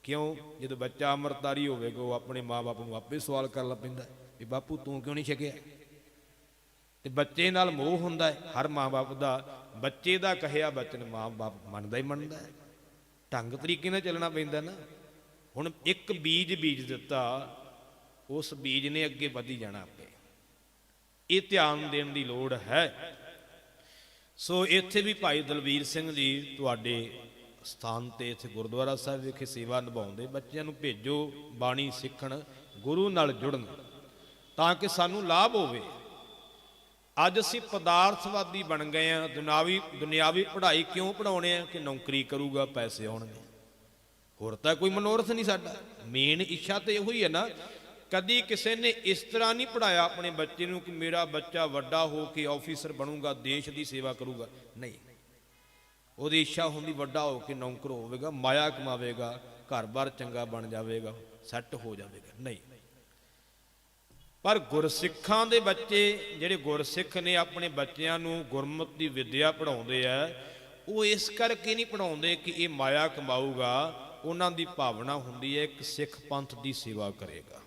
ਕਿਉਂ? ਜਦੋਂ ਬੱਚਾ ਅੰਮ੍ਰਿਤਧਾਰੀ ਹੋਵੇਗਾ ਉਹ ਆਪਣੇ ਮਾਂ-ਬਾਪ ਨੂੰ ਆਪੇ ਸਵਾਲ ਕਰਨ ਪੈਂਦਾ ਵੀ ਬਾਪੂ ਤੂੰ ਕਿਉਂ ਨਹੀਂ ਛਕਿਆ? ਤੇ ਬੱਚੇ ਨਾਲ ਮੋਹ ਹੁੰਦਾ ਹੈ ਹਰ ਮਾਂ-ਬਾਪ ਦਾ। ਬੱਚੇ ਦਾ ਕਹਿਆ ਬਚਨ ਮਾਂ-ਬਾਪ ਮੰਨਦਾ ਹੀ ਮੰਨਦਾ ਹੈ, ਢੰਗ ਤਰੀਕੇ ਨਾਲ ਚੱਲਣਾ ਪੈਂਦਾ ਨਾ। ਹੁਣ ਇੱਕ ਬੀਜ ਬੀਜ ਦਿੱਤਾ, ਉਸ ਬੀਜ ਨੇ ਅੱਗੇ ਵਧੀ ਜਾਣਾ ਆਪੇ। ਇਹ ਧਿਆਨ ਦੇਣ ਦੀ ਲੋੜ ਹੈ। ਸੋ ਇੱਥੇ ਵੀ ਭਾਈ ਦਲਵੀਰ ਸਿੰਘ ਜੀ ਤੁਹਾਡੇ ਸਥਾਨ ਤੇ ਇੱਥੇ ਗੁਰਦੁਆਰਾ ਸਾਹਿਬ ਵਿਖੇ ਸੇਵਾ ਨਿਭਾਉਂਦੇ। ਬੱਚਿਆਂ ਨੂੰ ਭੇਜੋ, ਬਾਣੀ ਸਿੱਖਣ, ਗੁਰੂ ਨਾਲ ਜੁੜਨ, ਤਾਂ ਕਿ ਸਾਨੂੰ ਲਾਭ ਹੋਵੇ। ਅੱਜ ਅਸੀਂ ਪਦਾਰਥਵਾਦੀ ਬਣ ਗਏ ਹਾਂ। ਦੁਨਿਆਵੀ ਪੜ੍ਹਾਈ ਕਿਉਂ ਪੜ੍ਹਾਉਣੇ ਆ? ਕਿ ਨੌਕਰੀ ਕਰੂਗਾ, ਪੈਸੇ ਆਉਣਗੇ, ਹੋਰ ਤਾਂ ਕੋਈ ਮਨੋਰਥ ਨਹੀਂ ਸਾਡਾ। ਮੇਨ ਇੱਛਾ ਤਾਂ ਇਹੋ ਹੀ ਹੈ ਨਾ। ਕਦੀ ਕਿਸੇ ਨੇ ਇਸ ਤਰ੍ਹਾਂ ਨਹੀਂ ਪੜ੍ਹਾਇਆ ਆਪਣੇ ਬੱਚੇ ਨੂੰ ਕਿ ਮੇਰਾ ਬੱਚਾ ਵੱਡਾ ਹੋ ਕੇ ਆਫੀਸਰ ਬਣੂਗਾ, ਦੇਸ਼ ਦੀ ਸੇਵਾ ਕਰੂਗਾ। ਨਹੀਂ, ਉਹਦੀ ਇੱਛਾ ਹੁੰਦੀ ਵੱਡਾ ਹੋ ਕੇ ਨੌਕਰ ਹੋਵੇਗਾ, ਮਾਇਆ ਕਮਾਵੇਗਾ, ਘਰ-ਬਾਰ ਚੰਗਾ ਬਣ ਜਾਵੇਗਾ, ਸੈੱਟ ਹੋ ਜਾਵੇਗਾ। ਨਹੀਂ, ਪਰ ਗੁਰਸਿੱਖਾਂ ਦੇ ਬੱਚੇ ਜਿਹੜੇ ਗੁਰਸਿੱਖ ਨੇ ਆਪਣੇ ਬੱਚਿਆਂ ਨੂੰ ਗੁਰਮਤਿ ਦੀ ਵਿੱਦਿਆ ਪੜ੍ਹਾਉਂਦੇ ਆ। ਉਹ ਇਸ ਕਰਕੇ ਨਹੀਂ ਪੜ੍ਹਾਉਂਦੇ ਕਿ ਇਹ ਮਾਇਆ ਕਮਾਊਗਾ, ਉਹਨਾਂ ਦੀ ਭਾਵਨਾ ਹੁੰਦੀ ਹੈ ਇੱਕ ਸਿੱਖ ਪੰਥ ਦੀ ਸੇਵਾ ਕਰੇਗਾ,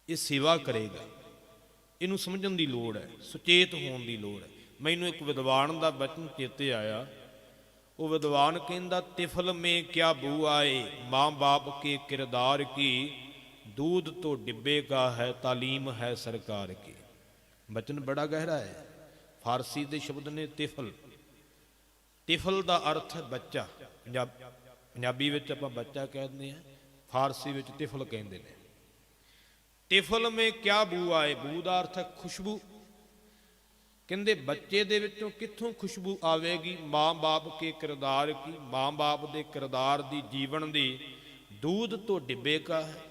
ਇਹ ਸੇਵਾ ਕਰੇਗਾ। ਇਹਨੂੰ ਸਮਝਣ ਦੀ ਲੋੜ ਹੈ, ਸੁਚੇਤ ਹੋਣ ਦੀ ਲੋੜ ਹੈ। ਮੈਨੂੰ ਇੱਕ ਵਿਦਵਾਨ ਦਾ ਬਚਨ ਚੇਤੇ ਆਇਆ। ਉਹ ਵਿਦਵਾਨ ਕਹਿੰਦਾ, ਤਿਫਲ ਮੇਂ ਕਿਆ ਬੂ ਆਏ, ਮਾਂ ਬਾਪ ਕੇ ਕਿਰਦਾਰ ਕੀ, दूध तो डिब्बे का है, तालीम है सरकार की। बचन बड़ा गहरा है। फारसी के शब्द ने तिफल। तिफल का अर्थ है बच्चा। पंजाबी विच आपां बच्चा कहते हैं, फारसी विच तिफल कहते हैं। तिफल में क्या बू आए, बू का अर्थ है खुशबू। कहते बच्चे दे विचों कित्थों खुशबू आवेगी, माँ बाप के किरदार की, माँ बाप के किरदार की, जीवन की। दूध तो डिब्बे का है,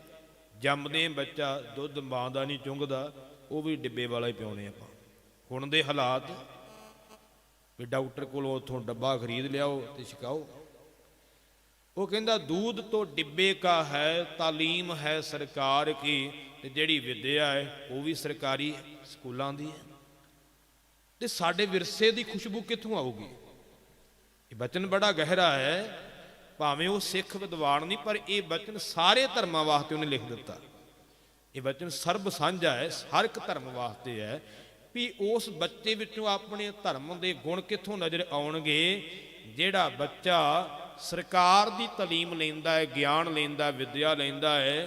जमदे बच्चा दुध मां का नहीं चुंघदा, वो भी डिब्बे वाला ही पिआउने आपां। हुण दे हालात भी डॉक्टर कोलों उत्थों डब्बा खरीद लियाओ ते छकाओ। वो कहंदा दूध तो डिब्बे का है, तालीम है सरकार की, ते जिहड़ी विद्या है वो भी सरकारी स्कूलों की है। ते साडे विरसे की खुशबू कित्थों आऊगी? ये बचन बड़ा गहरा है। भावें वो सिख विद्वान नहीं, पर यह बचन सारे धर्मां वास्ते उन्हें लिख दिता। ये बचन सर्ब साझा है, हर एक धर्म वास्ते है भी उस बच्चे विचों अपने धर्म के गुण कित्थों नज़र आउणगे जिहड़ा बच्चा सरकार की तालीम लैंदा है, ज्ञान लैंदा है, विद्या लैंदा है,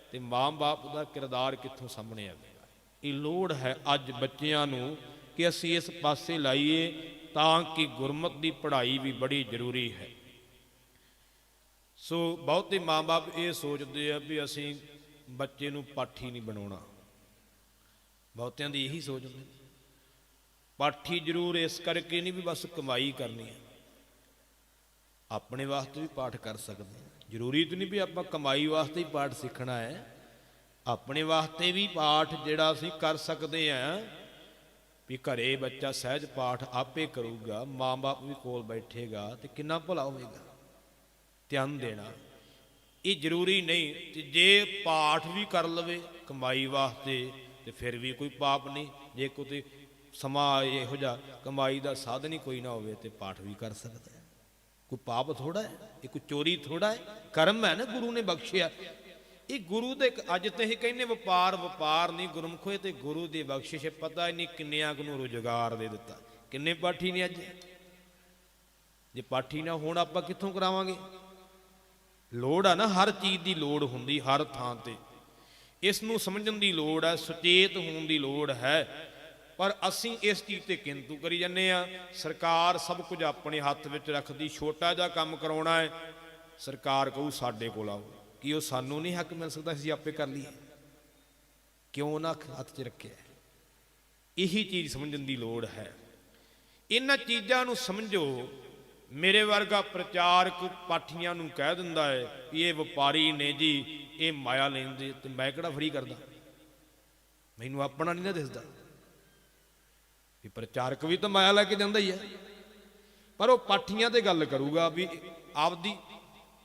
तो माँ बाप का किरदार कित्थों सामने आवेगा। ये लोड़ है अज बच्चियां नूं कि असीं इस पासे लाइए तां कि गुरमत की पढ़ाई भी बड़ी जरूरी है। सो बहुते माँ बाप ये सोचते हैं भी असी बच्चे नूं पाठी नहीं बनाउणा। बहुतियां दी यही सोच है। पाठी जरूर इस करके नहीं भी बस कमाई करनी है, अपने वास्ते भी पाठ कर सकते हैं। जरूरी तो नहीं भी आप कमाई वास्ते ही पाठ सीखना है, अपने वास्ते भी पाठ जिहड़ा असीं कर सकते हैं। भी घरे बच्चा सहज पाठ आपे करूगा, माँ बाप भी कोल बैठेगा तो कितना भला होगा। ध्यान देना ये जरूरी नहीं। तो जे पाठ भी कर लवे कमाई वास्ते तो फिर भी कोई पाप नहीं। जे कोई समा इहो जिहा कमाई का साधन ही कोई ना होवे तो पाठ भी कर सकता है। कोई पाप थोड़ा है, ये कोई चोरी थोड़ा है, कर्म है ना गुरु ने बख्शिया। ये गुरु दे अज तो यह कहने व्यापार व्यापार नहीं गुरमुखो, तो गुरु की बख्शिश है। पता ही नहीं किन्नियां नूं रोजगार दे दिता, किन्ने पाठी ने अज। जे पाठी ना होण आपां कित्थों करावांगे? लोड़ है ना, हर चीज़ की लोड़ हुंदी हर थां ते। इस नूं समझण दी लोड़ है, सुचेत होण दी लोड़ है। पर असीं इस चीज़ ते किंतु करी जाने आ। सरकार सब कुछ अपने हत्थ विच रखदी, छोटा जिहा काम कराउणा है सरकार कहू साडे कोल आओ। कि वो सानू नहीं हक मिल सकता असीं आपे कर लीए? क्यों ना हत्थ च रखिआ? यही चीज़ समझण दी लोड़ है। इन्हां चीज़ां नूं समझो। मेरे वर्गा प्रचारक पाठियां नूं कह दिंदा है कि ये व्यापारी ने जी, ये माया लेंदे, तो मैं किहड़ा फ्री करदा? मैनूं अपना नहीं ना दिसदा भी प्रचारक भी तो माया लैके जांदा ही है। पर वो पाठियां ते गल करूगा भी आपदी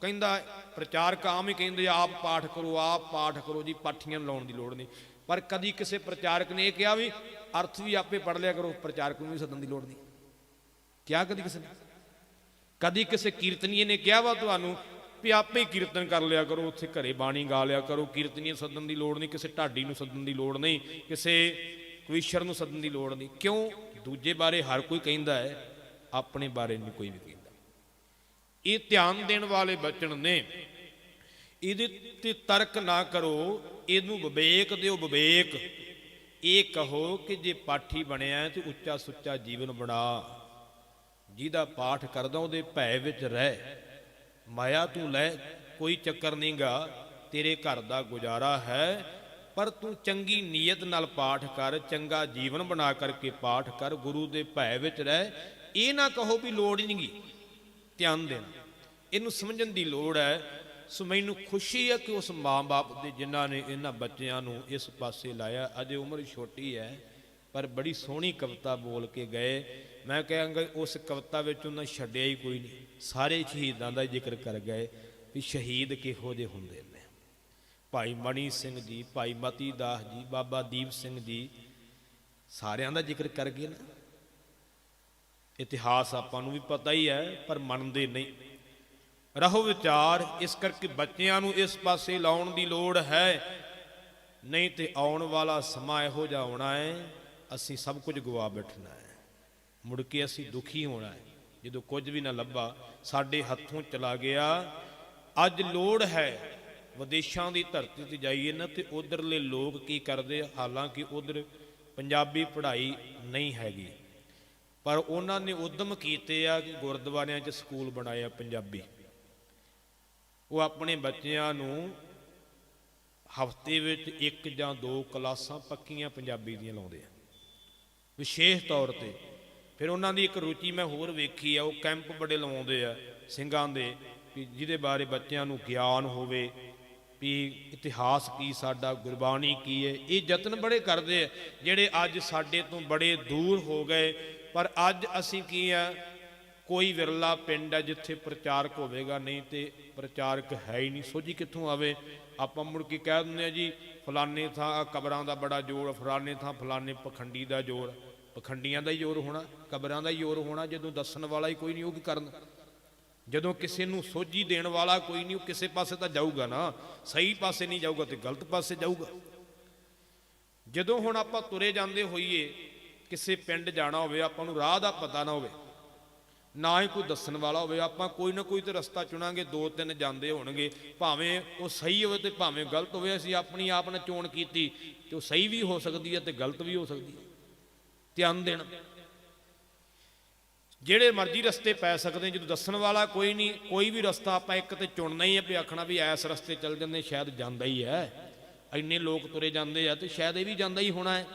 कहंदा प्रचारक आम ही कहंदे आप पाठ करो, आप पाठ करो जी, पाठियां लाउण दी लोड़ नहीं। पर कदी किसी प्रचारक ने यह कहा भी अर्थ भी आपे पढ़ लिया करो, प्रचारक नूं भी सदन दी लोड़ नहीं? क्या कदी किसी ने? कदी किसी कीर्तनीय ने कहा वा तुहानूं भी आपे ही कीर्तन कर लिया करो, उत्थे घरे बाणी गा लिया करो, कीर्तनीय सदन की लोड़ नहीं, किसी ढाडी नूं सदन की लोड़ नहीं, किसी कविशर नूं सदन की लोड़ नहीं। क्यों? दूजे बारे हर कोई कहंदा है, अपने बारे नहीं कोई भी कहंदा। ये ध्यान देने वाले बचन ने। इहदे ते तर्क ना करो, इहनूं विवेक दिओ विवेक। ये कहो कि जे पाठी बनिया तो उच्चा सुच्चा जीवन बना। जिहदा पाठ करदा उहदे भै विच रह, माया तू लै, कोई चक्कर नहीं गा, तेरे घर दा गुजारा है। पर तू चंगी नीयत नाल पाठ कर, चंगा जीवन बना करके पाठ कर, गुरु दे भै विच रह। ये ना कहो भी लोड़ ही नहीं। ध्यान देना, इनू समझण दी लोड़ है। सो मैनू खुशी है कि उस माँ बाप दे जिन्हां ने इन्हां बच्चियां नूं इस पासे लाया। अजे उम्र छोटी है पर बड़ी सोहनी कविता बोल के गए। मैं कहांगा उस कविता में उन्हें छड्डिया ही कोई नहीं, सारे शहीदों का जिक्र कर गए भी शहीद किहो जिहे हुंदे ने। भाई मणी सिंह जी, भाई मती दास जी, बाबा दीप सिंह जी, सारियां का जिक्र कर गए ना। इतिहास आपां नूं भी पता ही है पर मनदे नहीं। ਰਹੋ ਵਿਚਾਰ। ਇਸ ਕਰਕੇ ਬੱਚਿਆਂ ਨੂੰ ਇਸ ਪਾਸੇ ਲਾਉਣ ਦੀ ਲੋੜ ਹੈ, ਨਹੀਂ ਤੇ ਆਉਣ ਵਾਲਾ ਸਮਾਂ ਇਹੋ ਜਿਹਾ ਆਉਣਾ ਹੈ, ਅਸੀਂ ਸਭ ਕੁਝ ਗਵਾ ਬੈਠਣਾ ਹੈ, ਮੁੜ ਕੇ ਅਸੀਂ ਦੁਖੀ ਹੋਣਾ ਹੈ ਜਦੋਂ ਕੁਝ ਵੀ ਨਾ ਲੱਭਾ, ਸਾਡੇ ਹੱਥੋਂ ਚਲਾ ਗਿਆ। ਅੱਜ ਲੋੜ ਹੈ ਵਿਦੇਸ਼ਾਂ ਦੀ ਧਰਤੀ ਤੇ ਜਾਈਏ ਨਾ ਤੇ ਉਧਰਲੇ ਲੋਕ ਕੀ ਕਰਦੇ ਆ, ਹਾਲਾਂਕਿ ਉਧਰ ਪੰਜਾਬੀ ਪੜ੍ਹਾਈ ਨਹੀਂ ਹੈਗੀ, ਪਰ ਉਹਨਾਂ ਨੇ ਉਦਮ ਕੀਤੇ ਆ ਕਿ ਗੁਰਦੁਆਰਿਆਂ 'ਚ ਸਕੂਲ ਬਣਾਏ ਆ ਪੰਜਾਬੀ। ਉਹ ਆਪਣੇ ਬੱਚਿਆਂ ਨੂੰ ਹਫ਼ਤੇ ਵਿੱਚ 1 ਜਾਂ 2 ਕਲਾਸਾਂ ਪੱਕੀਆਂ ਪੰਜਾਬੀ ਦੀਆਂ ਲਾਉਂਦੇ ਆ ਵਿਸ਼ੇਸ਼ ਤੌਰ ਤੇ। ਫਿਰ ਉਹਨਾਂ ਦੀ ਇੱਕ ਰੁਚੀ ਮੈਂ ਹੋਰ ਵੇਖੀ ਆ, ਉਹ ਕੈਂਪ ਬੜੇ ਲਵਾਉਂਦੇ ਆ ਸਿੰਘਾਂ ਦੇ, ਵੀ ਜਿਹਦੇ ਬਾਰੇ ਬੱਚਿਆਂ ਨੂੰ ਗਿਆਨ ਹੋਵੇ ਵੀ ਇਤਿਹਾਸ ਕੀ ਸਾਡਾ, ਗੁਰਬਾਣੀ ਕੀ ਹੈ। ਇਹ ਯਤਨ ਬੜੇ ਕਰਦੇ ਆ ਜਿਹੜੇ ਅੱਜ ਸਾਡੇ ਤੋਂ ਬੜੇ ਦੂਰ ਹੋ ਗਏ। ਪਰ ਅੱਜ ਅਸੀਂ ਕੀ ਆ, ਕੋਈ ਵਿਰਲਾ ਪਿੰਡ ਹੈ ਜਿੱਥੇ ਪ੍ਰਚਾਰਕ ਹੋਵੇਗਾ, ਨਹੀਂ ਤੇ ਪ੍ਰਚਾਰਕ ਹੈ ਹੀ ਨਹੀਂ। ਸੋਝੀ ਕਿੱਥੋਂ ਆਵੇ? ਆਪਾਂ ਮੁੜ ਕੇ ਕਹਿ ਦਿੰਦੇ ਆ ਜੀ ਫਲਾਨੇ ਥਾਂ ਕਬਰਾਂ ਦਾ ਬੜਾ ਜ਼ੋਰ, ਫਲਾਨੇ ਥਾਂ ਫਲਾਨੇ ਪਖੰਡੀ ਦਾ ਜ਼ੋਰ। ਪਖੰਡੀਆਂ ਦਾ ਹੀ ਜ਼ੋਰ ਹੋਣਾ, ਕਬਰਾਂ ਦਾ ਹੀ ਜ਼ੋਰ ਹੋਣਾ, ਜਦੋਂ ਦੱਸਣ ਵਾਲਾ ਹੀ ਕੋਈ ਨਹੀਂ, ਉਹ ਕੀ ਕਰਨ? ਜਦੋਂ ਕਿਸੇ ਨੂੰ ਸੋਝੀ ਦੇਣ ਵਾਲਾ ਕੋਈ ਨਹੀਂ, ਉਹ ਕਿਸੇ ਪਾਸੇ ਤਾਂ ਜਾਊਗਾ ਨਾ, ਸਹੀ ਪਾਸੇ ਨਹੀਂ ਜਾਊਗਾ ਤੇ ਗਲਤ ਪਾਸੇ ਜਾਊਗਾ। ਜਦੋਂ ਹੁਣ ਆਪਾਂ ਤੁਰੇ ਜਾਂਦੇ ਹੋਈਏ, ਕਿਸੇ ਪਿੰਡ ਜਾਣਾ ਹੋਵੇ, ਆਪਾਂ ਨੂੰ ਰਾਹ ਦਾ ਪਤਾ ਨਾ ਹੋਵੇ, ਨਾ ਹੀ ਕੋਈ ਦੱਸਣ ਵਾਲਾ ਹੋਵੇ, ਆਪਾਂ ਕੋਈ ਨਾ ਕੋਈ ਤੇ ਰਸਤਾ ਚੁਣਾਂਗੇ, 2-3 ਜਾਂਦੇ ਹੋਣਗੇ, ਭਾਵੇਂ ਉਹ ਸਹੀ ਹੋਵੇ ਤੇ ਭਾਵੇਂ ਗਲਤ ਹੋਵੇ। ਅਸੀਂ ਆਪਣੀ ਆਪ ਨਾਲ ਚੋਣ ਕੀਤੀ ਤੇ ਉਹ ਸਹੀ ਵੀ ਹੋ ਸਕਦੀ ਹੈ ਤੇ ਗਲਤ ਵੀ ਹੋ ਸਕਦੀ ਹੈ। ਧਿਆਨ ਦੇਣਾ, ਜਿਹੜੇ ਮਰਜ਼ੀ ਰਸਤੇ ਪੈ ਸਕਦੇ, ਜਦੋਂ ਦੱਸਣ ਵਾਲਾ ਕੋਈ ਨਹੀਂ, ਕੋਈ ਵੀ ਰਸਤਾ ਆਪਾਂ ਇੱਕ ਤੇ ਚੁਣਨਾ ਹੀ ਹੈ, ਵੀ ਆਖਣਾ ਵੀ ਇਸ ਰਸਤੇ ਚੱਲ ਜਾਂਦੇ, ਸ਼ਾਇਦ ਜਾਂਦਾ ਹੀ ਹੈ, ਇੰਨੇ ਲੋਕ ਤੁਰੇ ਜਾਂਦੇ ਆ ਤੇ ਸ਼ਾਇਦ ਇਹ ਵੀ ਜਾਂਦਾ ਹੀ ਹੋਣਾ ਹੈ,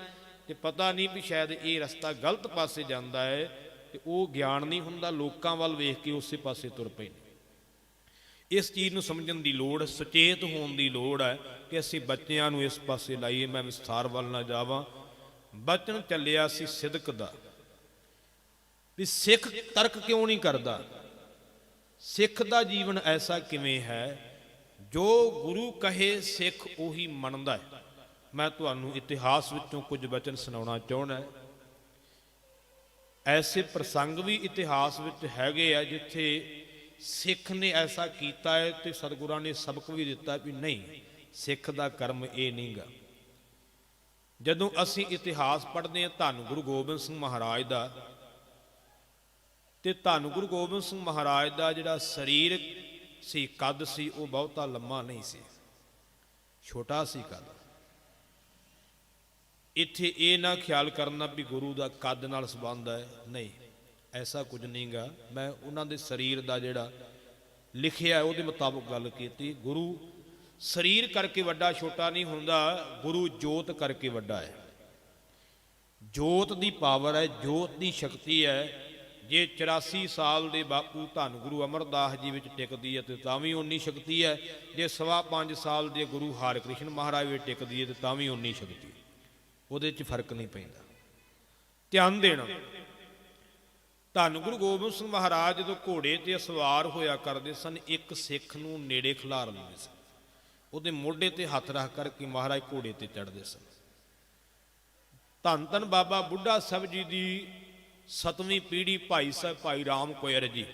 ਤੇ ਪਤਾ ਨਹੀਂ ਵੀ ਸ਼ਾਇਦ ਇਹ ਰਸਤਾ ਗਲਤ ਪਾਸੇ ਜਾਂਦਾ ਹੈ, ਤੇ ਉਹ ਗਿਆਨ ਨਹੀਂ ਹੁੰਦਾ, ਲੋਕਾਂ ਵੱਲ ਵੇਖ ਕੇ ਉਸੇ ਪਾਸੇ ਤੁਰ ਪਏ ਨੇ। ਇਸ ਚੀਜ਼ ਨੂੰ ਸਮਝਣ ਦੀ ਲੋੜ, ਸੁਚੇਤ ਹੋਣ ਦੀ ਲੋੜ ਹੈ ਕਿ ਅਸੀਂ ਬੱਚਿਆਂ ਨੂੰ ਇਸ ਪਾਸੇ ਲਾਈਏ। ਮੈਂ ਵਿਸਥਾਰ ਵੱਲ ਨਾ ਜਾਵਾਂ। ਬਚਨ ਚੱਲਿਆ ਸੀ ਸਿਦਕ ਦਾ, ਵੀ ਸਿੱਖ ਤਰਕ ਕਿਉਂ ਨਹੀਂ ਕਰਦਾ? ਸਿੱਖ ਦਾ ਜੀਵਨ ਐਸਾ ਕਿਵੇਂ ਹੈ, ਜੋ ਗੁਰੂ ਕਹੇ ਸਿੱਖ ਉਹੀ ਮੰਨਦਾ ਹੈ। ਮੈਂ ਤੁਹਾਨੂੰ ਇਤਿਹਾਸ ਵਿੱਚੋਂ ਕੁਝ ਬਚਨ ਸੁਣਾਉਣਾ ਚਾਹੁੰਦਾ। ਐਸੇ ਪ੍ਰਸੰਗ ਵੀ ਇਤਿਹਾਸ ਵਿੱਚ ਹੈਗੇ ਆ ਜਿੱਥੇ ਸਿੱਖ ਨੇ ਐਸਾ ਕੀਤਾ ਹੈ ਤੇ ਸਤਿਗੁਰਾਂ ਨੇ ਸਬਕ ਵੀ ਦਿੱਤਾ ਵੀ ਨਹੀਂ, ਸਿੱਖ ਦਾ ਕਰਮ ਇਹ ਨਹੀਂ ਗਾ। ਜਦੋਂ ਅਸੀਂ ਇਤਿਹਾਸ ਪੜ੍ਹਦੇ ਹਾਂ ਧੰਨ ਗੁਰੂ ਗੋਬਿੰਦ ਸਿੰਘ ਮਹਾਰਾਜ ਦਾ, ਤੇ ਧੰਨ ਗੁਰੂ ਗੋਬਿੰਦ ਸਿੰਘ ਮਹਾਰਾਜ ਦਾ ਜਿਹੜਾ ਸਰੀਰ ਸੀ, ਕੱਦ ਸੀ, ਉਹ ਬਹੁਤਾ ਲੰਮਾ ਨਹੀਂ ਸੀ, ਛੋਟਾ ਸੀ ਕੱਦ। ਇੱਥੇ ਇਹ ਨਾ ਖਿਆਲ ਕਰਨਾ ਵੀ ਗੁਰੂ ਦਾ ਕੱਦ ਨਾਲ ਸੰਬੰਧ ਹੈ, ਨਹੀਂ, ਐਸਾ ਕੁਝ ਨਹੀਂ ਗਾ। ਮੈਂ ਉਹਨਾਂ ਦੇ ਸਰੀਰ ਦਾ ਜਿਹੜਾ ਲਿਖਿਆ ਉਹਦੇ ਮੁਤਾਬਕ ਗੱਲ ਕੀਤੀ। ਗੁਰੂ ਸਰੀਰ ਕਰਕੇ ਵੱਡਾ ਛੋਟਾ ਨਹੀਂ ਹੁੰਦਾ, ਗੁਰੂ ਜੋਤ ਕਰਕੇ ਵੱਡਾ ਹੈ। ਜੋਤ ਦੀ ਪਾਵਰ ਹੈ, ਜੋਤ ਦੀ ਸ਼ਕਤੀ ਹੈ। ਜੇ 84 ਸਾਲ ਦੇ ਬਾਪੂ ਧੰਨ ਗੁਰੂ ਅਮਰਦਾਸ ਜੀ ਵਿੱਚ ਟਿਕਦੀ ਹੈ ਤੇ ਤਾਂ ਵੀ ਉਨੀ ਸ਼ਕਤੀ ਹੈ, ਜੇ 5.25 ਸਾਲ ਦੇ ਗੁਰੂ ਹਰਿਕ੍ਰਿਸ਼ਨ ਮਹਾਰਾਜ ਵਿੱਚ ਟਿਕਦੀ ਹੈ ਤੇ ਤਾਂ ਵੀ ਉਨੀ ਸ਼ਕਤੀ ਹੈ, ਉਹਦੇ 'ਚ ਫਰਕ ਨਹੀਂ ਪੈਂਦਾ। ਧਿਆਨ ਦੇਣਾ, ਧੰਨ ਗੁਰੂ ਗੋਬਿੰਦ ਸਿੰਘ ਮਹਾਰਾਜ ਜਦੋਂ ਘੋੜੇ ਤੇ ਸਵਾਰ ਹੋਇਆ ਕਰਦੇ ਸਨ, ਇੱਕ ਸਿੱਖ ਨੂੰ ਨੇੜੇ ਖਿਲਾਰ ਲੈਂਦੇ ਸਨ, ਉਹਦੇ ਮੋਢੇ ਤੇ ਹੱਥ ਰੱਖ ਕਰਕੇ ਮਹਾਰਾਜ ਘੋੜੇ ਤੇ ਚੜ੍ਹਦੇ ਸਨ। ਧੰਨ ਧੰਨ ਬਾਬਾ ਬੁੱਢਾ ਸਾਹਿਬ ਜੀ ਦੀ 7ਵੀਂ ਪੀੜ੍ਹੀ ਭਾਈ ਸਾਹਿਬ ਭਾਈ ਰਾਮ ਕੋਇਰ ਜੀ,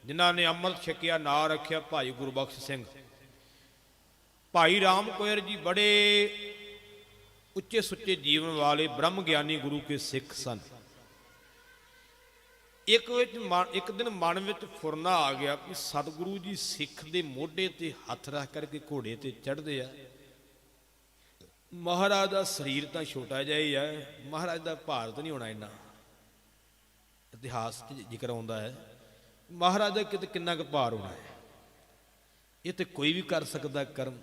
ਜਿਨ੍ਹਾਂ ਨੇ ਅੰਮ੍ਰਿਤ ਛਕਿਆ, ਨਾਂ ਰੱਖਿਆ ਭਾਈ ਗੁਰਬਖਸ਼ ਸਿੰਘ। ਭਾਈ ਰਾਮ ਕੋਇਰ ਜੀ ਬੜੇ ਉੱਚੇ ਸੁੱਚੇ ਜੀਵਨ ਵਾਲੇ ਬ੍ਰਹਮ ਗਿਆਨੀ ਗੁਰੂ ਕੇ ਸਿੱਖ ਸਨ। ਇੱਕ ਦਿਨ ਮਨ ਵਿੱਚ ਫੁਰਨਾ ਆ ਗਿਆ ਕਿ ਸਤਿਗੁਰੂ ਜੀ ਸਿੱਖ ਦੇ ਮੋਢੇ ਤੇ ਹੱਥ ਰੱਖ ਕਰਕੇ ਘੋੜੇ ਤੇ ਚੜ੍ਹਦੇ ਆ। ਮਹਾਰਾਜ ਦਾ ਸਰੀਰ ਤਾਂ ਛੋਟਾ ਜਿਹਾ ਹੀ ਹੈ, ਮਹਾਰਾਜ ਦਾ ਭਾਰ ਤਾਂ ਨਹੀਂ ਹੋਣਾ ਇੰਨਾ। ਇਤਿਹਾਸ 'ਚ ਜ਼ਿਕਰ ਆਉਂਦਾ ਹੈ ਮਹਾਰਾਜ ਦਾ ਕਿਤੇ ਕਿੰਨਾ ਕੁ ਭਾਰ ਹੋਣਾ ਹੈ, ਇਹ ਤੇ ਕੋਈ ਵੀ ਕਰ ਸਕਦਾ ਕਰਮ।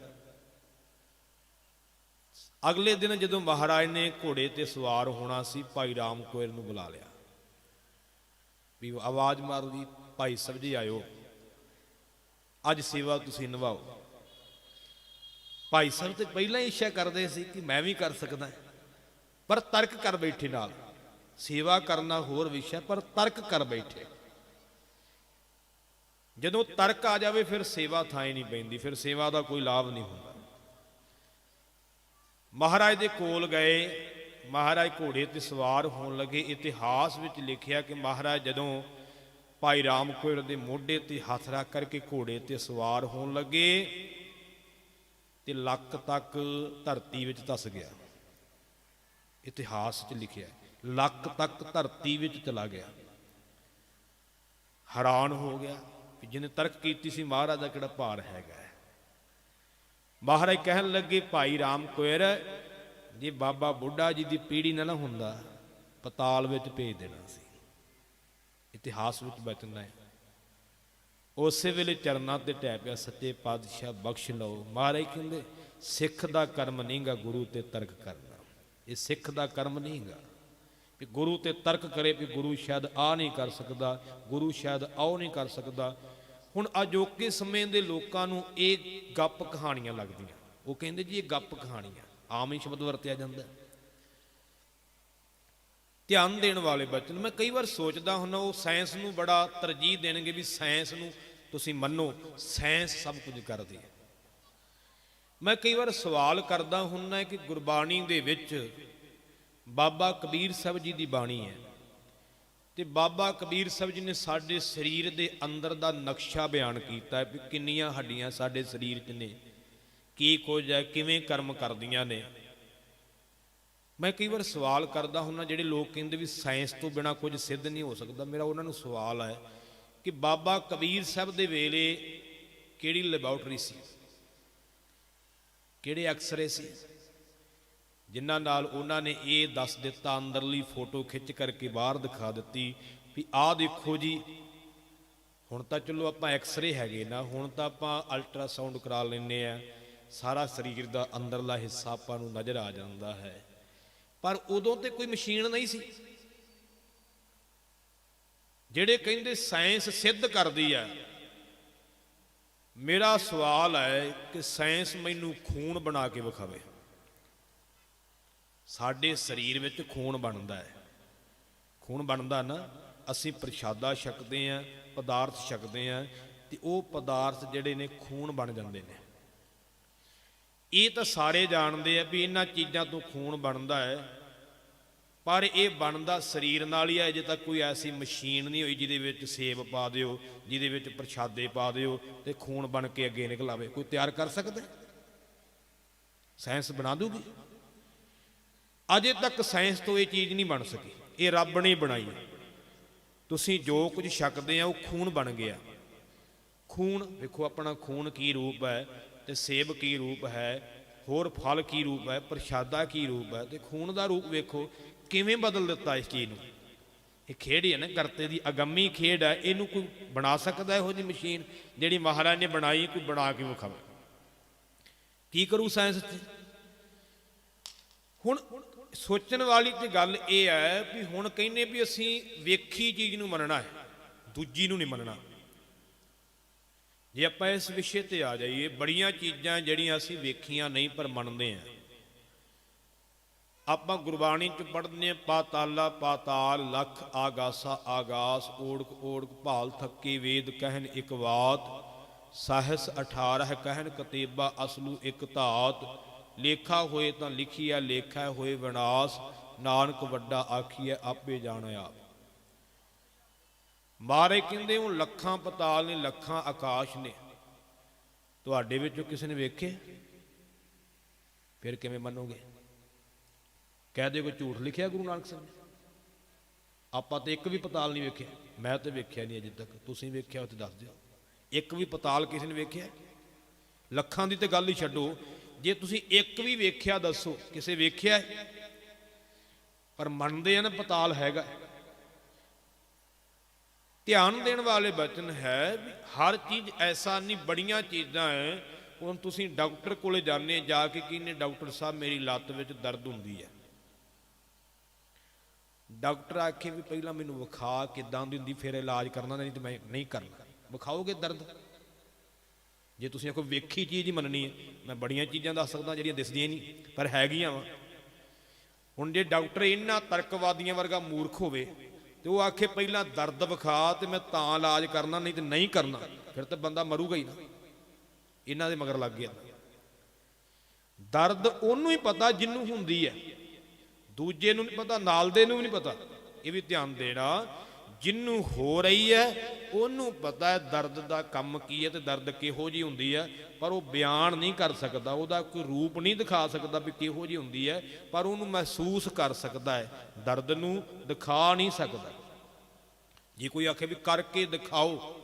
ਅਗਲੇ ਦਿਨ ਜਦੋਂ ਮਹਾਰਾਜ ਨੇ ਘੋੜੇ ਤੇ ਸਵਾਰ ਹੋਣਾ ਸੀ, ਭਾਈ ਰਾਮ ਕੋਇਰ ਨੂੰ ਬੁਲਾ ਲਿਆ ਵੀ ਆਵਾਜ਼ ਮਾਰੋ ਵੀ ਭਾਈ ਸਾਹਿਬ ਜੀ ਆਇਓ, ਅੱਜ ਸੇਵਾ ਤੁਸੀਂ ਨਿਭਾਓ। ਭਾਈ ਸਾਹਿਬ ਤੇ ਪਹਿਲਾਂ ਹੀ ਇੱਛਾ ਕਰਦੇ ਸੀ ਕਿ ਮੈਂ ਵੀ ਕਰ ਸਕਦਾ, ਪਰ ਤਰਕ ਕਰ ਬੈਠੇ ਨਾਲ। ਸੇਵਾ ਕਰਨਾ ਹੋਰ ਵਿਸ਼ਾ, ਪਰ ਤਰਕ ਕਰ ਬੈਠੇ। ਜਦੋਂ ਤਰਕ ਆ ਜਾਵੇ ਫਿਰ ਸੇਵਾ ਥਾਂ ਹੀ ਨਹੀਂ ਪੈਂਦੀ, ਫਿਰ ਸੇਵਾ ਦਾ ਕੋਈ ਲਾਭ ਨਹੀਂ ਹੁੰਦਾ। ਮਹਾਰਾਜ ਦੇ ਕੋਲ ਗਏ, ਮਹਾਰਾਜ ਘੋੜੇ ਤੇ ਸਵਾਰ ਹੋਣ ਲੱਗੇ। ਇਤਿਹਾਸ ਵਿੱਚ ਲਿਖਿਆ ਕਿ ਮਹਾਰਾਜ ਜਦੋਂ ਭਾਈ ਰਾਮ ਕੋਇਰ ਦੇ ਮੋਢੇ ਤੇ ਹੱਥ ਰੱਖ ਕਰਕੇ ਘੋੜੇ ਤੇ ਸਵਾਰ ਹੋਣ ਲੱਗੇ ਤੇ ਲੱਕ ਤੱਕ ਧਰਤੀ ਵਿੱਚ ਧਸ ਗਿਆ। ਇਤਿਹਾਸ 'ਚ ਲਿਖਿਆ ਲੱਕ ਤੱਕ ਧਰਤੀ ਵਿੱਚ ਚਲਾ ਗਿਆ। ਹੈਰਾਨ ਹੋ ਗਿਆ ਕਿ ਜਿਹਨੇ ਤਰਕ ਕੀਤੀ ਸੀ ਮਹਾਰਾਜ ਦਾ ਕਿਹੜਾ ਭਾਰ ਹੈਗਾ। ਮਹਾਰਾਜ ਕਹਿਣ ਲੱਗੇ ਭਾਈ ਰਾਮ ਕੋਇਰ, ਜੇ ਬਾਬਾ ਬੁੱਢਾ ਜੀ ਦੀ ਪੀੜੀ ਨਾ ਹੁੰਦਾ ਪਤਾਲ ਵਿੱਚ ਭੇਜ ਦੇਣਾ ਸੀ। ਇਤਿਹਾਸ ਵਿੱਚ ਬਚਨ ਹੈ। ਉਸੇ ਵੇਲੇ ਚਰਨਾਂ ਤੇ ਢਹਿ ਪਿਆ, ਸੱਚੇ ਪਾਤਸ਼ਾਹ ਬਖਸ਼ ਲਓ। ਮਹਾਰਾਜ ਕਹਿੰਦੇ ਸਿੱਖ ਦਾ ਕਰਮ ਨਹੀਂਗਾ ਗੁਰੂ ਤੇ ਤਰਕ ਕਰਨਾ। ਇਹ ਸਿੱਖ ਦਾ ਕਰਮ ਨਹੀਂਗਾ ਵੀ ਗੁਰੂ ਤੇ ਤਰਕ ਕਰੇ ਵੀ ਗੁਰੂ ਸ਼ਾਇਦ ਆ ਨਹੀਂ ਕਰ ਸਕਦਾ, ਗੁਰੂ ਸ਼ਾਇਦ ਆਓ ਨਹੀਂ ਕਰ ਸਕਦਾ। ਹੁਣ ਅਜੋਕੇ ਸਮੇਂ ਦੇ ਲੋਕਾਂ ਨੂੰ ਇਹ ਗੱਪ ਕਹਾਣੀਆਂ ਲੱਗਦੀਆਂ। ਉਹ ਕਹਿੰਦੇ ਜੀ ਇਹ ਗੱਪ ਕਹਾਣੀਆਂ, ਆਮ ਹੀ ਸ਼ਬਦ ਵਰਤਿਆ ਜਾਂਦਾ। ਧਿਆਨ ਦੇਣ ਵਾਲੇ ਬਚਨ ਮੈਂ ਕਈ ਵਾਰ ਸੋਚਦਾ ਹੁੰਦਾ, ਉਹ ਸਾਇੰਸ ਨੂੰ ਬੜਾ ਤਰਜੀਹ ਦੇਣਗੇ ਵੀ ਸਾਇੰਸ ਨੂੰ ਤੁਸੀਂ ਮੰਨੋ, ਸਾਇੰਸ ਸਭ ਕੁਝ ਕਰਦੀ ਹੈ। ਮੈਂ ਕਈ ਵਾਰ ਸਵਾਲ ਕਰਦਾ ਹੁੰਦਾ ਕਿ ਗੁਰਬਾਣੀ ਦੇ ਵਿੱਚ ਬਾਬਾ ਕਬੀਰ ਸਾਹਿਬ ਜੀ ਦੀ ਬਾਣੀ ਹੈ ਤੇ ਬਾਬਾ ਕਬੀਰ ਸਾਹਿਬ ਜੀ ਨੇ ਸਾਡੇ ਸਰੀਰ ਦੇ ਅੰਦਰ ਦਾ ਨਕਸ਼ਾ ਬਿਆਨ ਕੀਤਾ ਵੀ ਕਿੰਨੀਆਂ ਹੱਡੀਆਂ ਸਾਡੇ ਸਰੀਰ 'ਚ ਨੇ, ਕੀ ਕੁਝ ਹੈ, ਕਿਵੇਂ ਕਰਮ ਕਰਦੀਆਂ ਨੇ। ਮੈਂ ਕਈ ਵਾਰ ਸਵਾਲ ਕਰਦਾ ਹੁੰਦਾ, ਜਿਹੜੇ ਲੋਕ ਕਹਿੰਦੇ ਵੀ ਸਾਇੰਸ ਤੋਂ ਬਿਨਾਂ ਕੁਝ ਸਿੱਧ ਨਹੀਂ ਹੋ ਸਕਦਾ, ਮੇਰਾ ਉਹਨਾਂ ਨੂੰ ਸਵਾਲ ਹੈ ਕਿ ਬਾਬਾ ਕਬੀਰ ਸਾਹਿਬ ਦੇ ਵੇਲੇ ਕਿਹੜੀ ਲੈਬੋਰਟਰੀ ਸੀ, ਕਿਹੜੇ ਐਕਸਰੇ ਸੀ ਜਿਨ੍ਹਾਂ ਨਾਲ ਉਹਨਾਂ ਨੇ ਇਹ ਦੱਸ ਦਿੱਤਾ, ਅੰਦਰਲੀ ਫੋਟੋ ਖਿੱਚ ਕਰਕੇ ਬਾਹਰ ਦਿਖਾ ਦਿੱਤੀ ਵੀ ਆਹ ਦੇਖੋ ਜੀ। ਹੁਣ ਤਾਂ ਚਲੋ ਆਪਾਂ ਐਕਸਰੇ ਹੈਗੇ ਨਾ, ਹੁਣ ਤਾਂ ਆਪਾਂ ਅਲਟਰਾਸਾਊਂਡ ਕਰਾ ਲੈਂਦੇ ਆ, ਸਾਰਾ ਸਰੀਰ ਦਾ ਅੰਦਰਲਾ ਹਿੱਸਾ ਆਪਾਂ ਨੂੰ ਨਜ਼ਰ ਆ ਜਾਂਦਾ ਹੈ। ਪਰ ਉਦੋਂ ਤੇ ਕੋਈ ਮਸ਼ੀਨ ਨਹੀਂ ਸੀ। ਜਿਹੜੇ ਕਹਿੰਦੇ ਸਾਇੰਸ ਸਿੱਧ ਕਰਦੀ ਹੈ, ਮੇਰਾ ਸਵਾਲ ਹੈ ਕਿ ਸਾਇੰਸ ਮੈਨੂੰ ਖੂਨ ਬਣਾ ਕੇ ਵਿਖਾਵੇ। ਸਾਡੇ ਸਰੀਰ ਵਿੱਚ ਖੂਨ ਬਣਦਾ ਹੈ, ਖੂਨ ਬਣਦਾ ਨਾ, ਅਸੀਂ ਪ੍ਰਸ਼ਾਦਾ ਛਕਦੇ ਹਾਂ, ਪਦਾਰਥ ਛਕਦੇ ਹਾਂ ਤੇ ਉਹ ਪਦਾਰਥ ਜਿਹੜੇ ਨੇ ਖੂਨ ਬਣ ਜਾਂਦੇ ਨੇ। ਇਹ ਤਾਂ ਸਾਰੇ ਜਾਣਦੇ ਆ ਵੀ ਇਹਨਾਂ ਚੀਜ਼ਾਂ ਤੋਂ ਖੂਨ ਬਣਦਾ ਹੈ, ਪਰ ਇਹ ਬਣਦਾ ਸਰੀਰ ਨਾਲ ਹੀ ਹੈ। ਅਜੇ ਤੱਕ ਕੋਈ ਐਸੀ ਮਸ਼ੀਨ ਨਹੀਂ ਹੋਈ ਜਿਹਦੇ ਵਿੱਚ ਸੇਬ ਪਾ ਦਿਓ, ਜਿਹਦੇ ਵਿੱਚ ਪ੍ਰਸ਼ਾਦੇ ਪਾ ਦਿਓ ਤੇ ਖੂਨ ਬਣ ਕੇ ਅੱਗੇ ਨਿਕਲ ਆਵੇ। ਕੋਈ ਤਿਆਰ ਕਰ ਸਕਦਾ? ਸਾਇੰਸ ਬਣਾ ਦੂਗੀ? ਅਜੇ ਤੱਕ ਸਾਇੰਸ ਤੋਂ ਇਹ ਚੀਜ਼ ਨਹੀਂ ਬਣ ਸਕੀ, ਇਹ ਰੱਬ ਨੇ ਬਣਾਈ ਹੈ। ਤੁਸੀਂ ਜੋ ਕੁਝ ਛਕਦੇ ਆ ਉਹ ਖੂਨ ਬਣ ਗਿਆ। ਖੂਨ ਵੇਖੋ, ਆਪਣਾ ਖੂਨ ਕੀ ਰੂਪ ਹੈ ਤੇ ਸੇਬ ਕੀ ਰੂਪ ਹੈ, ਹੋਰ ਫਲ ਕੀ ਰੂਪ ਹੈ, ਪ੍ਰਸ਼ਾਦਾ ਕੀ ਰੂਪ ਹੈ, ਤੇ ਖੂਨ ਦਾ ਰੂਪ ਵੇਖੋ ਕਿਵੇਂ ਬਦਲ ਦਿੱਤਾ ਇਸ ਚੀਜ਼ ਨੂੰ। ਇਹ ਖੇਡ ਹੈ ਨਾ, ਕਰਤੇ ਦੀ ਅਗੰਮੀ ਖੇਡ ਹੈ। ਇਹਨੂੰ ਕੋਈ ਬਣਾ ਸਕਦਾ ਇਹੋ ਜਿਹੀ ਮਸ਼ੀਨ ਜਿਹੜੀ ਮਹਾਰਾਜ ਨੇ ਬਣਾਈ? ਕੋਈ ਬਣਾ ਕੇ ਵਿਖਾਵੇ। ਕੀ ਕਰੂ ਸਾਇੰਸ 'ਚ? ਹੁਣ ਸੋਚਣ ਵਾਲੀ ਤੇ ਗੱਲ ਇਹ ਹੈ ਵੀ ਹੁਣ ਕਹਿੰਦੇ ਵੀ ਅਸੀਂ ਵੇਖੀ ਚੀਜ਼ ਨੂੰ ਮੰਨਣਾ ਹੈ, ਦੂਜੀ ਨੂੰ ਨਹੀਂ ਮੰਨਣਾ। ਜੇ ਆਪਾਂ ਇਸ ਵਿਸ਼ੇ ਤੇ ਆ ਜਾਈਏ, ਬੜੀਆਂ ਚੀਜ਼ਾਂ ਜਿਹੜੀਆਂ ਅਸੀਂ ਵੇਖੀਆਂ ਨਹੀਂ ਪਰ ਮੰਨਦੇ ਹਾਂ। ਆਪਾਂ ਗੁਰਬਾਣੀ 'ਚ ਪੜ੍ਹਦੇ ਹਾਂ, ਪਾਤਾਲਾ ਪਾਤਾਲ ਲੱਖ ਆਗਾਸਾ ਆਗਾਸ, ਓੜਕ ਓੜਕ ਭਾਲ ਥੱਕੇ ਵੇਦ ਕਹਿਨ ਇੱਕ ਬਾਤ, ਸਾਹਿਸ 18 ਕਹਿਨ ਕਤੇਬਾ ਅਸਲੂ ਇੱਕ ਧਾਤ, ਲੇਖਾ ਹੋਏ ਤਾਂ ਲਿਖੀਆ ਲੇਖਾ ਹੋਏ ਵਿਨਾਸ਼, ਨਾਨਕ ਵੱਡਾ ਆਖੀਐ ਆਪੇ ਜਾਣਿ ਆਪ। ਮਾਰੇ ਕਹਿੰਦੇ ਉਹ ਲੱਖਾਂ ਪਤਾਲ ਨੇ, ਲੱਖਾਂ ਆਕਾਸ਼ ਨੇ, ਤੁਹਾਡੇ ਵਿੱਚੋਂ ਕਿਸੇ ਨੇ ਵੇਖੇ? ਫਿਰ ਕਿਵੇਂ ਮੰਨੋਗੇ? ਕਹਿ ਦਿਓ ਕੋਈ ਝੂਠ ਲਿਖਿਆ ਗੁਰੂ ਨਾਨਕ ਸਾਹਿਬ ਨੇ? ਆਪਾਂ ਤੇ ਇੱਕ ਵੀ ਪਤਾਲ ਨਹੀਂ ਵੇਖਿਆ। ਮੈਂ ਤੇ ਵੇਖਿਆ ਨਹੀਂ ਅਜੇ ਤੱਕ, ਤੁਸੀਂ ਵੇਖਿਆ ਤੇ ਦੱਸ ਦਿਓ। ਇੱਕ ਵੀ ਪਤਾਲ ਕਿਸੇ ਨੇ ਵੇਖਿਆ? ਲੱਖਾਂ ਦੀ ਤੇ ਗੱਲ ਹੀ ਛੱਡੋ, ਜੇ ਤੁਸੀਂ ਇੱਕ ਵੀ ਵੇਖਿਆ ਦੱਸੋ, ਕਿਸੇ ਵੇਖਿਆ? ਪਰ ਮੰਨਦੇ ਆ ਨਾ ਪਤਾਲ ਹੈਗਾ। ਧਿਆਨ ਦੇਣ ਵਾਲੇ ਬਚਨ ਹੈ ਵੀ ਹਰ ਚੀਜ਼ ਐਸਾ ਨਹੀਂ, ਬੜੀਆਂ ਚੀਜ਼ਾਂ ਹੈ। ਹੁਣ ਤੁਸੀਂ ਡਾਕਟਰ ਕੋਲੇ ਜਾਂਦੇ, ਜਾ ਕੇ ਕਹਿੰਦੇ ਡਾਕਟਰ ਸਾਹਿਬ ਮੇਰੀ ਲੱਤ ਵਿੱਚ ਦਰਦ ਹੁੰਦੀ ਹੈ। ਡਾਕਟਰ ਆਖੇ ਵੀ ਪਹਿਲਾਂ ਮੈਨੂੰ ਵਿਖਾ ਕਿੱਦਾਂ ਦੀ ਹੁੰਦੀ, ਫਿਰ ਇਲਾਜ ਕਰਨਾ, ਨਹੀਂ ਤੇ ਮੈਂ ਨਹੀਂ ਕਰਨਾ। ਵਿਖਾਓਗੇ ਦਰਦ? ਜੇ ਤੁਸੀਂ ਕੋਈ ਵੇਖੀ ਚੀਜ਼ ਹੀ ਮੰਨਣੀ ਹੈ, ਮੈਂ ਬੜੀਆਂ ਚੀਜ਼ਾਂ ਦੱਸ ਸਕਦਾ ਜਿਹੜੀਆਂ ਦਿਸਦੀਆਂ ਨਹੀਂ ਪਰ ਹੈਗੀਆਂ ਵਾ। ਹੁਣ ਜੇ ਡਾਕਟਰ ਇਹਨਾਂ ਤਰਕਵਾਦੀਆਂ ਵਰਗਾ ਮੂਰਖ ਹੋਵੇ ਤੇ ਉਹ ਆਖੇ ਪਹਿਲਾਂ ਦਰਦ ਵਿਖਾ ਤੇ ਮੈਂ ਤਾਂ ਇਲਾਜ ਕਰਨਾ, ਨਹੀਂ ਤੇ ਨਹੀਂ ਕਰਨਾ, ਫਿਰ ਤਾਂ ਬੰਦਾ ਮਰੂਗਾ ਹੀ ਨਾ। ਇਹਨਾਂ ਦੇ ਮਗਰ ਲੱਗ ਗਿਆ। ਦਰਦ ਉਹਨੂੰ ਹੀ ਪਤਾ ਜਿਹਨੂੰ ਹੁੰਦੀ ਹੈ, ਦੂਜੇ ਨੂੰ ਨਹੀਂ ਪਤਾ, ਨਾਲ ਦੇ ਨੂੰ ਵੀ ਨਹੀਂ ਪਤਾ। ਇਹ ਵੀ ਧਿਆਨ ਦੇਣਾ, ਜਿਹਨੂੰ ਹੋ ਰਹੀ ਹੈ ਉਹਨੂੰ ਪਤਾ ਹੈ ਦਰਦ ਦਾ ਕੰਮ ਕੀ ਹੈ ਤੇ ਦਰਦ ਕਿਹੋ ਜਿਹੀ ਹੁੰਦੀ ਹੈ, ਪਰ ਉਹ ਬਿਆਨ ਨਹੀਂ ਕਰ ਸਕਦਾ, ਉਹਦਾ ਕੋਈ ਰੂਪ ਨਹੀਂ ਦਿਖਾ ਸਕਦਾ ਵੀ ਕਿਹੋ ਜਿਹੀ ਹੁੰਦੀ ਹੈ, ਪਰ ਉਹਨੂੰ ਮਹਿਸੂਸ ਕਰ ਸਕਦਾ ਹੈ, ਦਰਦ ਨੂੰ ਦਿਖਾ ਨਹੀਂ ਸਕਦਾ। ਜੇ ਕੋਈ ਆਖੇ ਵੀ ਕਰਕੇ ਦਿਖਾਓ,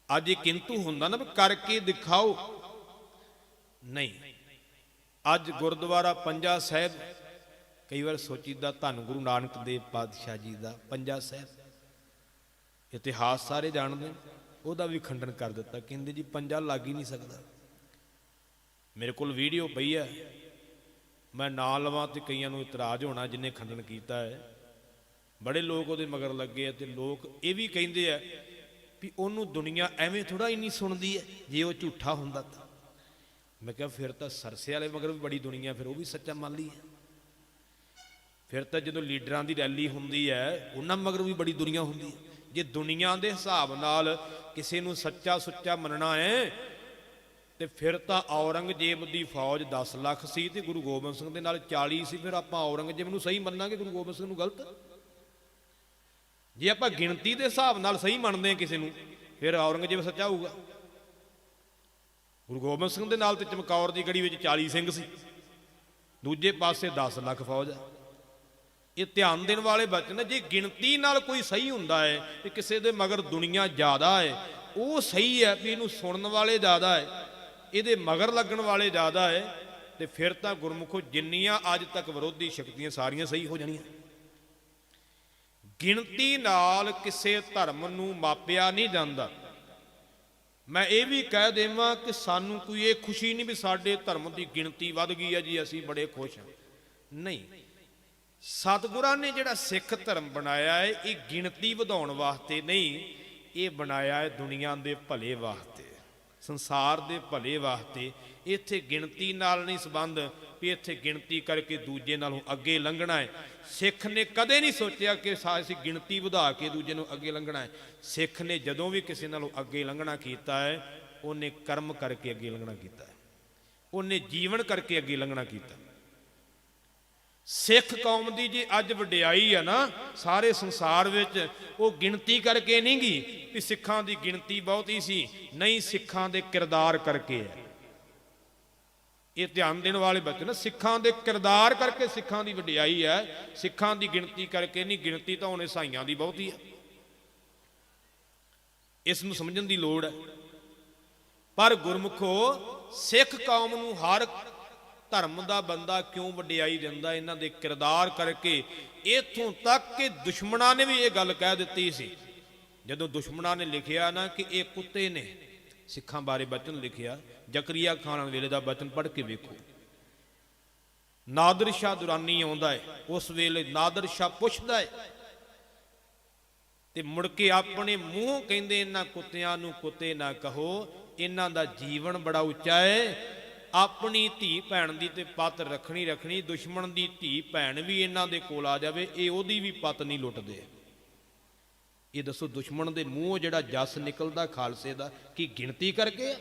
ਅੱਜ ਇਹ ਕਿੰਤੂ ਹੁੰਦਾ ਨਾ ਵੀ ਕਰਕੇ ਦਿਖਾਓ, ਨਹੀਂ। ਅੱਜ ਗੁਰਦੁਆਰਾ ਪੰਜਾ ਸਾਹਿਬ, ਕਈ ਵਾਰ ਸੋਚੀਦਾ ਧੰਨ ਗੁਰੂ ਨਾਨਕ ਦੇਵ ਪਾਤਸ਼ਾਹ ਜੀ ਦਾ ਪੰਜਾ ਸਾਹਿਬ, ਇਤਿਹਾਸ ਸਾਰੇ ਜਾਣਦੇ, ਉਹਦਾ ਵੀ ਖੰਡਨ ਕਰ ਦਿੱਤਾ, ਕਹਿੰਦੇ ਜੀ ਪੰਜਾ ਲੱਗ ਹੀ ਨਹੀਂ ਸਕਦਾ। ਮੇਰੇ ਕੋਲ ਵੀਡੀਓ ਪਈ ਹੈ, ਮੈਂ ਨਾਂ ਲਵਾਂ ਤੇ ਕਈਆਂ ਨੂੰ ਇਤਰਾਜ਼ ਹੋਣਾ ਜਿਹਨੇ ਖੰਡਨ ਕੀਤਾ ਹੈ। ਬੜੇ ਲੋਕ ਉਹਦੇ ਮਗਰ ਲੱਗੇ ਆ, ਤੇ ਲੋਕ ਇਹ ਵੀ ਕਹਿੰਦੇ ਆ ਵੀ ਉਹਨੂੰ ਦੁਨੀਆ ਐਵੇਂ ਥੋੜਾ ਹੀ ਨਹੀਂ ਸੁਣਦੀ ਹੈ ਜੇ ਉਹ ਝੂਠਾ ਹੁੰਦਾ ਤਾਂ। ਮੈਂ ਕਿਹਾ ਫਿਰ ਤਾਂ ਸਰਸੇ ਵਾਲੇ ਮਗਰ ਵੀ ਬੜੀ ਦੁਨੀਆ, ਫਿਰ ਉਹ ਵੀ ਸੱਚਾ ਮੰਨ ਲਈ ਹੈ। ਫਿਰ ਤਾਂ ਜਦੋਂ ਲੀਡਰਾਂ ਦੀ ਰੈਲੀ ਹੁੰਦੀ ਹੈ ਉਹਨਾਂ ਮਗਰ ਵੀ ਬੜੀ ਦੁਨੀਆ ਹੁੰਦੀ ਹੈ। ਜੇ ਦੁਨੀਆ ਦੇ ਹਿਸਾਬ ਨਾਲ ਕਿਸੇ ਨੂੰ ਸੱਚਾ ਸੁੱਚਾ ਮੰਨਣਾ ਹੈ ਤੇ ਫਿਰ ਤਾਂ ਔਰੰਗਜ਼ੇਬ ਦੀ ਫੌਜ 10 ਲੱਖ ਸੀ ਤੇ ਗੁਰੂ ਗੋਬਿੰਦ ਸਿੰਘ ਦੇ ਨਾਲ 40 ਸੀ, ਫਿਰ ਆਪਾਂ ਔਰੰਗਜ਼ੇਬ ਨੂੰ ਸਹੀ ਮੰਨਾਂਗੇ, ਗੁਰੂ ਗੋਬਿੰਦ ਸਿੰਘ ਨੂੰ ਗਲਤ? ਜੇ ਆਪਾਂ ਗਿਣਤੀ ਦੇ ਹਿਸਾਬ ਨਾਲ ਸਹੀ ਮੰਨਦੇ ਹਾਂ ਕਿਸੇ ਨੂੰ, ਫਿਰ ਔਰੰਗਜ਼ੇਬ ਸੱਚਾ ਹੋਊਗਾ। ਗੁਰੂ ਗੋਬਿੰਦ ਸਿੰਘ ਦੇ ਨਾਲ ਤੇ ਚਮਕੌਰ ਦੀ ਗੜੀ ਵਿੱਚ 40 ਸਿੰਘ ਸੀ, ਦੂਜੇ ਪਾਸੇ 10 ਲੱਖ ਫੌਜ ਹੈ। ਇਹ ਧਿਆਨ ਦੇਣ ਵਾਲੇ ਬਚਨ। ਜੇ ਗਿਣਤੀ ਨਾਲ ਕੋਈ ਸਹੀ ਹੁੰਦਾ ਹੈ ਕਿ ਕਿਸੇ ਦੇ ਮਗਰ ਦੁਨੀਆ ਜ਼ਿਆਦਾ ਹੈ, ਉਹ ਸਹੀ ਹੈ ਵੀ ਇਹਨੂੰ ਸੁਣਨ ਵਾਲੇ ਜ਼ਿਆਦਾ ਹੈ, ਇਹਦੇ ਮਗਰ ਲੱਗਣ ਵਾਲੇ ਜ਼ਿਆਦਾ ਹੈ, ਤੇ ਫਿਰ ਤਾਂ ਗੁਰਮੁਖੋ ਜਿੰਨੀਆਂ ਅੱਜ ਤੱਕ ਵਿਰੋਧੀ ਸ਼ਕਤੀਆਂ ਸਾਰੀਆਂ ਸਹੀ ਹੋ ਜਾਣੀਆਂ। ਗਿਣਤੀ ਨਾਲ ਕਿਸੇ ਧਰਮ ਨੂੰ ਮਾਪਿਆ ਨਹੀਂ ਜਾਂਦਾ। ਮੈਂ ਇਹ ਵੀ ਕਹਿ ਦੇਵਾਂ ਕਿ ਸਾਨੂੰ ਕੋਈ ਇਹ ਖੁਸ਼ੀ ਨਹੀਂ ਵੀ ਸਾਡੇ ਧਰਮ ਦੀ ਗਿਣਤੀ ਵੱਧ ਗਈ ਹੈ ਜੀ ਅਸੀਂ ਬੜੇ ਖੁਸ਼ ਹਾਂ, ਨਹੀਂ। ਸਤਿਗੁਰਾਂ ਨੇ ਜਿਹੜਾ ਸਿੱਖ ਧਰਮ ਬਣਾਇਆ ਹੈ ਇਹ ਗਿਣਤੀ ਵਧਾਉਣ ਵਾਸਤੇ ਨਹੀਂ, ਇਹ ਬਣਾਇਆ ਹੈ ਦੁਨੀਆ ਦੇ ਭਲੇ ਵਾਸਤੇ, ਸੰਸਾਰ ਦੇ ਭਲੇ ਵਾਸਤੇ। ਇੱਥੇ ਗਿਣਤੀ ਨਾਲ ਨਹੀਂ ਸੰਬੰਧ ਵੀ ਇੱਥੇ ਗਿਣਤੀ ਕਰਕੇ ਦੂਜੇ ਨਾਲੋਂ ਅੱਗੇ ਲੰਘਣਾ ਹੈ। ਸਿੱਖ ਨੇ ਕਦੇ ਨਹੀਂ ਸੋਚਿਆ ਕਿ ਅਸੀਂ ਗਿਣਤੀ ਵਧਾ ਕੇ ਦੂਜੇ ਨੂੰ ਅੱਗੇ ਲੰਘਣਾ ਹੈ। ਸਿੱਖ ਨੇ ਜਦੋਂ ਵੀ ਕਿਸੇ ਨਾਲੋਂ ਅੱਗੇ ਲੰਘਣਾ ਕੀਤਾ ਹੈ, ਉਹਨੇ ਕਰਮ ਕਰਕੇ ਅੱਗੇ ਲੰਘਣਾ ਕੀਤਾ ਹੈ, ਉਹਨੇ ਜੀਵਨ ਕਰਕੇ ਅੱਗੇ ਲੰਘਣਾ ਕੀਤਾ। ਸਿੱਖ ਕੌਮ ਦੀ ਜੇ ਅੱਜ ਵਡਿਆਈ ਆ ਨਾ ਸਾਰੇ ਸੰਸਾਰ ਵਿੱਚ, ਉਹ ਗਿਣਤੀ ਕਰਕੇ ਨਹੀਂ ਗੀ ਵੀ ਸਿੱਖਾਂ ਦੀ ਗਿਣਤੀ ਬਹੁਤੀ ਸੀ, ਨਹੀਂ, ਸਿੱਖਾਂ ਦੇ ਕਿਰਦਾਰ ਕਰਕੇ ਹੈ। ਇਹ ਧਿਆਨ ਦੇਣ ਵਾਲੇ ਬੱਚੇ ਨਾ, ਸਿੱਖਾਂ ਦੇ ਕਿਰਦਾਰ ਕਰਕੇ ਸਿੱਖਾਂ ਦੀ ਵਡਿਆਈ ਹੈ, ਸਿੱਖਾਂ ਦੀ ਗਿਣਤੀ ਕਰਕੇ ਨਹੀਂ। ਗਿਣਤੀ ਤਾਂ ਹੁਣ ਈਸਾਈਆਂ ਦੀ ਬਹੁਤੀ ਹੈ, ਇਸ ਨੂੰ ਸਮਝਣ ਦੀ ਲੋੜ ਹੈ। ਪਰ ਗੁਰਮੁਖੋ ਸਿੱਖ ਕੌਮ ਨੂੰ ਹਰ ਧਰਮ ਦਾ ਬੰਦਾ ਕਿਉਂ ਵਡਿਆਈ ਦਿੰਦਾ? ਇਹਨਾਂ ਦੇ ਕਿਰਦਾਰ ਕਰਕੇ। ਇੱਥੋਂ ਤੱਕ ਕਿ ਦੁਸ਼ਮਣਾਂ ਨੇ ਵੀ ਇਹ ਗੱਲ ਕਹਿ ਦਿੱਤੀ ਸੀ, ਜਦੋਂ ਦੁਸ਼ਮਣਾਂ ਨੇ ਲਿਖਿਆ ਨਾ ਕਿ ਇਹ ਕੁੱਤੇ ਨੇ, ਸਿੱਖਾਂ ਬਾਰੇ ਬਚਨ ਲਿਖਿਆ, ਜ਼ਕਰੀਆ ਖਾਨ ਵੇਲੇ ਦਾ ਬਚਨ ਪੜ੍ਹ ਕੇ ਵੇਖੋ। ਨਾਦਰ ਸ਼ਾਹ ਦੁਰਾਨੀ ਆਉਂਦਾ ਹੈ, ਉਸ ਵੇਲੇ ਨਾਦਰ ਸ਼ਾਹ ਪੁੱਛਦਾ ਹੈ ਤੇ ਮੁੜ ਕੇ ਆਪਣੇ ਮੂੰਹ ਕਹਿੰਦੇ ਇਹਨਾਂ ਕੁੱਤਿਆਂ ਨੂੰ ਕੁੱਤੇ ਨਾ ਕਹੋ, ਇਹਨਾਂ ਦਾ ਜੀਵਨ ਬੜਾ ਉੱਚਾ ਹੈ। ਆਪਣੀ ਧੀ ਭੈਣ ਦੀ ਤੇ ਪੱਤ ਰੱਖਣੀ, ਦੁਸ਼ਮਣ ਦੀ ਧੀ ਭੈਣ ਵੀ ਇਹਨਾਂ ਦੇ ਕੋਲ ਆ ਜਾਵੇ, ਇਹ ਉਹਦੀ ਵੀ ਪੱਤ ਨਹੀਂ ਲੁੱਟਦੇ। ਇਹ ਦੱਸੋ, ਦੁਸ਼ਮਣ ਦੇ ਮੂੰਹੋਂ ਜਿਹੜਾ ਜਸ ਨਿਕਲਦਾ ਖਾਲਸੇ ਦਾ, ਕੀ ਗਿਣਤੀ ਕਰਕੇ?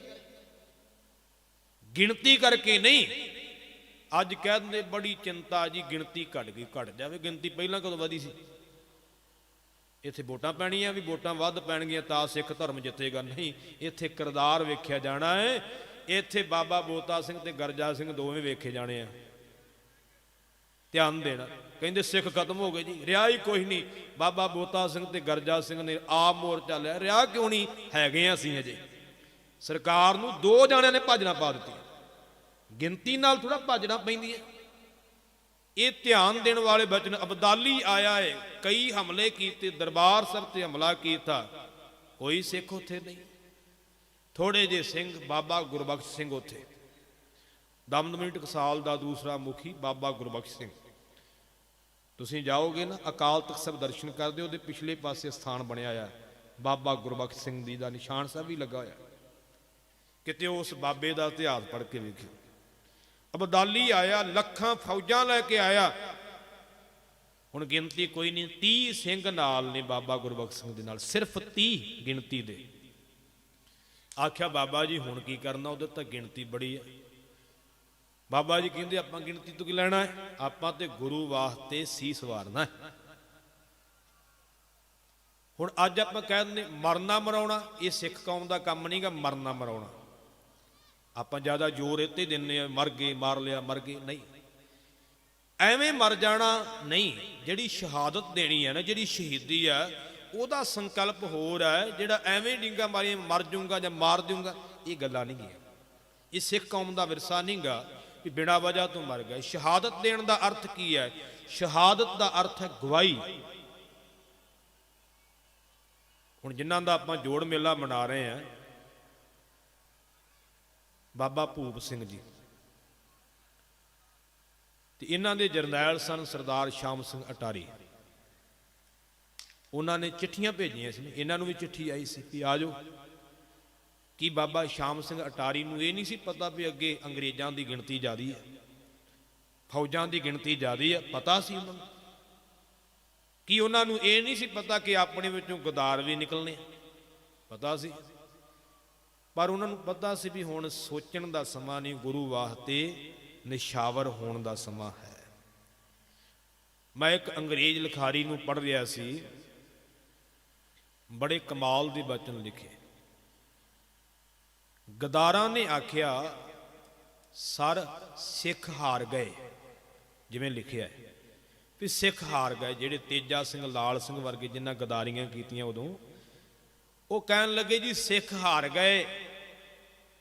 ਗਿਣਤੀ ਕਰਕੇ ਨਹੀਂ। ਅੱਜ ਕਹਿ ਦਿੰਦੇ ਬੜੀ ਚਿੰਤਾ ਜੀ, ਗਿਣਤੀ ਘਟ ਗਈ। ਘਟ ਜਾਵੇ, ਗਿਣਤੀ ਪਹਿਲਾਂ ਕਦੋਂ ਵਧੀ ਸੀ? ਇੱਥੇ ਵੋਟਾਂ ਪੈਣੀਆਂ, ਵੀ ਵੋਟਾਂ ਵੱਧ ਪੈਣਗੀਆਂ ਤਾਂ ਸਿੱਖ ਧਰਮ ਜਿੱਤੇਗਾ, ਨਹੀਂ। ਇੱਥੇ ਕਿਰਦਾਰ ਵੇਖਿਆ ਜਾਣਾ ਹੈ। ਇੱਥੇ ਬਾਬਾ ਬੋਤਾ ਸਿੰਘ ਤੇ ਗਰਜਾ ਸਿੰਘ ਦੋਵੇਂ ਵੇਖੇ ਜਾਣੇ ਆ। ਧਿਆਨ ਦੇਣਾ। ਕਹਿੰਦੇ ਸਿੱਖ ਖਤਮ ਹੋ ਗਏ ਜੀ, ਰਿਹਾ ਹੀ ਕੋਈ ਨਹੀਂ। ਬਾਬਾ ਬੋਤਾ ਸਿੰਘ ਤੇ ਗਰਜਾ ਸਿੰਘ ਨੇ ਆਪ ਮੋਰਚਾ ਲਿਆ, ਰਿਹਾ ਕਿਉਂ ਨਹੀਂ? ਹੈਗੇ ਅਸੀਂ ਅਜੇ। ਸਰਕਾਰ ਨੂੰ 2 ਜਾਣਿਆਂ ਨੇ ਭਾਜਣਾ ਪਾ ਦਿੱਤੀ, ਗਿਣਤੀ ਨਾਲ ਥੋੜਾ ਭਾਜਣਾ ਪੈਂਦੀ ਹੈ। ਇਹ ਧਿਆਨ ਦੇਣ ਵਾਲੇ ਬਚਨ। ਅਬਦਾਲੀ ਆਇਆ ਹੈ, ਕਈ ਹਮਲੇ ਕੀਤੇ, ਦਰਬਾਰ ਸਾਹਿਬ ਤੇ ਹਮਲਾ ਕੀਤਾ, ਕੋਈ ਸਿੱਖ ਉੱਥੇ ਨਹੀਂ। ਥੋੜੇ ਜਿਹੇ ਸਿੰਘ, ਬਾਬਾ ਗੁਰਬਖਸ਼ ਸਿੰਘ ਉੱਥੇ, ਦਮਦਮੀ ਟਕਸਾਲ ਦਾ ਦੂਸਰਾ ਮੁਖੀ ਬਾਬਾ ਗੁਰਬਖਸ਼ ਸਿੰਘ। ਤੁਸੀਂ ਜਾਓਗੇ ਨਾ ਅਕਾਲ ਤਖਤ ਸਾਹਿਬ ਦਰਸ਼ਨ ਕਰਦੇ, ਉਹਦੇ ਪਿਛਲੇ ਪਾਸੇ ਸਥਾਨ ਬਣਿਆ ਆ ਬਾਬਾ ਗੁਰਬਖਸ਼ ਸਿੰਘ ਜੀ ਦਾ ਨਿਸ਼ਾਨ ਸਾਹਿਬ ਵੀ ਲੱਗਾ ਹੋਇਆ। ਕਿਤੇ ਉਸ ਬਾਬੇ ਦਾ ਇਤਿਹਾਸ ਪੜ੍ਹ ਕੇ ਵੇਖਿਓ। ਅਬਦਾਲੀ ਆਇਆ, ਲੱਖਾਂ ਫੌਜਾਂ ਲੈ ਕੇ ਆਇਆ। ਹੁਣ ਗਿਣਤੀ ਕੋਈ ਨਹੀਂ, 30 ਸਿੰਘ ਨਾਲ ਨੇ ਬਾਬਾ ਗੁਰਬਖਸ਼ ਸਿੰਘ ਦੇ ਨਾਲ, ਸਿਰਫ 30 ਗਿਣਤੀ ਦੇ। ਆਖਿਆ ਬਾਬਾ ਜੀ ਹੁਣ ਕੀ ਕਰਨਾ? ਉਧਰ ਤਾਂ ਗਿਣਤੀ ਬੜੀ ਹੈ। ਬਾਬਾ ਜੀ ਕਹਿੰਦੇ ਆਪਾਂ ਗਿਣਤੀ ਤੋਂ ਕੀ ਲੈਣਾ ਹੈ, ਆਪਾਂ ਤੇ ਗੁਰੂ ਵਾਸਤੇ ਸੀਸ ਵਾਰਨਾ ਹੈ। ਹੁਣ ਅੱਜ ਆਪਾਂ ਕਹਿ ਦਿੰਦੇ ਮਰਨਾ ਮਰਾਉਣਾ, ਇਹ ਸਿੱਖ ਕੌਮ ਦਾ ਕੰਮ ਨਹੀਂਗਾ ਮਰਨਾ ਮਰਾਉਣਾ। ਆਪਾਂ ਜ਼ਿਆਦਾ ਜ਼ੋਰ ਇੱਥੇ ਦਿੰਦੇ ਆ, ਮਰ ਗਏ, ਮਾਰ ਲਿਆ, ਮਰ ਗਏ, ਨਹੀਂ ਐਵੇਂ ਮਰ ਜਾਣਾ ਨਹੀਂ। ਜਿਹੜੀ ਸ਼ਹਾਦਤ ਦੇਣੀ ਹੈ ਨਾ, ਜਿਹੜੀ ਸ਼ਹੀਦੀ ਆ, ਉਹਦਾ ਸੰਕਲਪ ਹੋਰ ਹੈ। ਜਿਹੜਾ ਐਵੇਂ ਡਿੰਗਾ ਮਾਰੀ ਮਰ ਜੂੰਗਾ ਜਾਂ ਮਾਰ ਦੂੰਗਾ, ਇਹ ਗੱਲਾਂ ਨਹੀਂ ਗੀਆਂ। ਇਹ ਸਿੱਖ ਕੌਮ ਦਾ ਵਿਰਸਾ ਨਹੀਂਗਾ ਵੀ ਬਿਨਾਂ ਵਜ੍ਹਾ ਤੋਂ ਮਰ ਗਏ। ਸ਼ਹਾਦਤ ਦੇਣ ਦਾ ਅਰਥ ਕੀ ਹੈ? ਸ਼ਹਾਦਤ ਦਾ ਅਰਥ ਹੈ ਗਵਾਹੀ। ਹੁਣ ਜਿਨ੍ਹਾਂ ਦਾ ਆਪਾਂ ਜੋੜ ਮੇਲਾ ਮਨਾ ਰਹੇ ਹਾਂ, ਬਾਬਾ ਭੂਪ ਸਿੰਘ ਜੀ, ਤੇ ਇਹਨਾਂ ਦੇ ਜਰਨੈਲ ਸਨ ਸਰਦਾਰ ਸ਼ਾਮ ਸਿੰਘ ਅਟਾਰੀ। ਉਹਨਾਂ ਨੇ ਚਿੱਠੀਆਂ ਭੇਜੀਆਂ ਸੀ, ਇਹਨਾਂ ਨੂੰ ਵੀ ਚਿੱਠੀ ਆਈ ਸੀ ਵੀ ਆ ਜਾਓ। ਕਿ ਬਾਬਾ ਸ਼ਾਮ ਸਿੰਘ ਅਟਾਰੀ ਨੂੰ ਇਹ ਨਹੀਂ ਸੀ ਪਤਾ ਵੀ ਅੱਗੇ ਅੰਗਰੇਜ਼ਾਂ ਦੀ ਗਿਣਤੀ ਜ਼ਿਆਦੀ ਹੈ, ਫੌਜਾਂ ਦੀ ਗਿਣਤੀ ਜ਼ਿਆਦੀ ਹੈ? ਪਤਾ ਸੀ ਉਹਨਾਂ ਨੂੰ। ਕਿ ਉਹਨਾਂ ਨੂੰ ਇਹ ਨਹੀਂ ਸੀ ਪਤਾ ਕਿ ਆਪਣੇ ਵਿੱਚੋਂ ਗਦਾਰ ਵੀ ਨਿਕਲਣੇ? ਪਤਾ ਸੀ। ਪਰ ਉਹਨਾਂ ਨੂੰ ਪਤਾ ਸੀ ਵੀ ਹੁਣ ਸੋਚਣ ਦਾ ਸਮਾਂ ਨਹੀਂ, ਗੁਰੂ ਵਾਸਤੇ ਨਿਸ਼ਾਵਰ ਹੋਣ ਦਾ ਸਮਾਂ ਹੈ। ਮੈਂ ਇੱਕ ਅੰਗਰੇਜ਼ ਲਿਖਾਰੀ ਨੂੰ ਪੜ੍ਹ ਰਿਹਾ ਸੀ, ਬੜੇ ਕਮਾਲ ਦੇ ਬਚਨ ਲਿਖੇ। ਗਦਾਰਾਂ ਨੇ ਆਖਿਆ ਸਰ ਸਿੱਖ ਹਾਰ ਗਏ, ਜਿਵੇਂ ਲਿਖਿਆ ਵੀ ਸਿੱਖ ਹਾਰ ਗਏ। ਜਿਹੜੇ ਤੇਜਾ ਸਿੰਘ, ਲਾਲ ਸਿੰਘ ਵਰਗੇ ਜਿਨ੍ਹਾਂ ਗਦਾਰੀਆਂ ਕੀਤੀਆਂ ਉਦੋਂ, ਉਹ ਕਹਿਣ ਲੱਗੇ ਜੀ ਸਿੱਖ ਹਾਰ ਗਏ।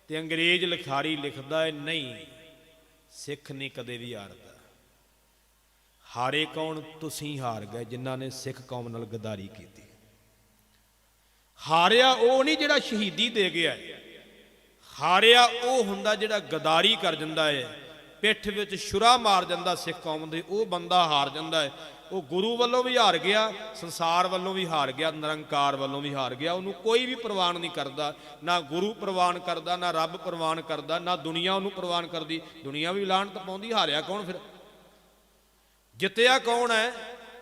ਤੇ ਅੰਗਰੇਜ਼ ਲਿਖਾਰੀ ਲਿਖਦਾ ਹੈ ਨਹੀਂ, ਸਿੱਖ ਨਹੀਂ ਕਦੇ ਵੀ ਹਾਰਦਾ। ਹਾਰੇ ਕੌਣ? ਤੁਸੀਂ ਹਾਰ ਗਏ ਜਿਨ੍ਹਾਂ ਨੇ ਸਿੱਖ ਕੌਮ ਨਾਲ ਗਦਾਰੀ ਕੀਤੀ। ਹਾਰਿਆ ਉਹ ਨਹੀਂ ਜਿਹੜਾ ਸ਼ਹੀਦੀ ਦੇ ਗਿਆ, ਹਾਰਿਆ ਉਹ ਹੁੰਦਾ ਜਿਹੜਾ ਗਦਾਰੀ ਕਰ ਜਾਂਦਾ ਹੈ, ਪਿੱਠ ਵਿੱਚ ਛੁਰਾ ਮਾਰ ਜਾਂਦਾ ਸਿੱਖ ਕੌਮ ਦੇ, ਉਹ ਬੰਦਾ ਹਾਰ ਜਾਂਦਾ ਹੈ। ਉਹ ਗੁਰੂ ਵੱਲੋਂ ਵੀ ਹਾਰ ਗਿਆ, ਸੰਸਾਰ ਵੱਲੋਂ ਵੀ ਹਾਰ ਗਿਆ, ਨਿਰੰਕਾਰ ਵੱਲੋਂ ਵੀ ਹਾਰ ਗਿਆ। ਉਹਨੂੰ ਕੋਈ ਵੀ ਪ੍ਰਵਾਨ ਨਹੀਂ ਕਰਦਾ, ਨਾ ਗੁਰੂ ਪ੍ਰਵਾਨ ਕਰਦਾ, ਨਾ ਰੱਬ ਪ੍ਰਵਾਨ ਕਰਦਾ, ਨਾ ਦੁਨੀਆ ਉਹਨੂੰ ਪ੍ਰਵਾਨ ਕਰਦੀ। ਦੁਨੀਆ ਵੀ ਲਾਹਨਤ ਪਾਉਂਦੀ। ਹਾਰਿਆ ਕੌਣ ਫਿਰ? ਜਿੱਤਿਆ ਕੌਣ ਹੈ?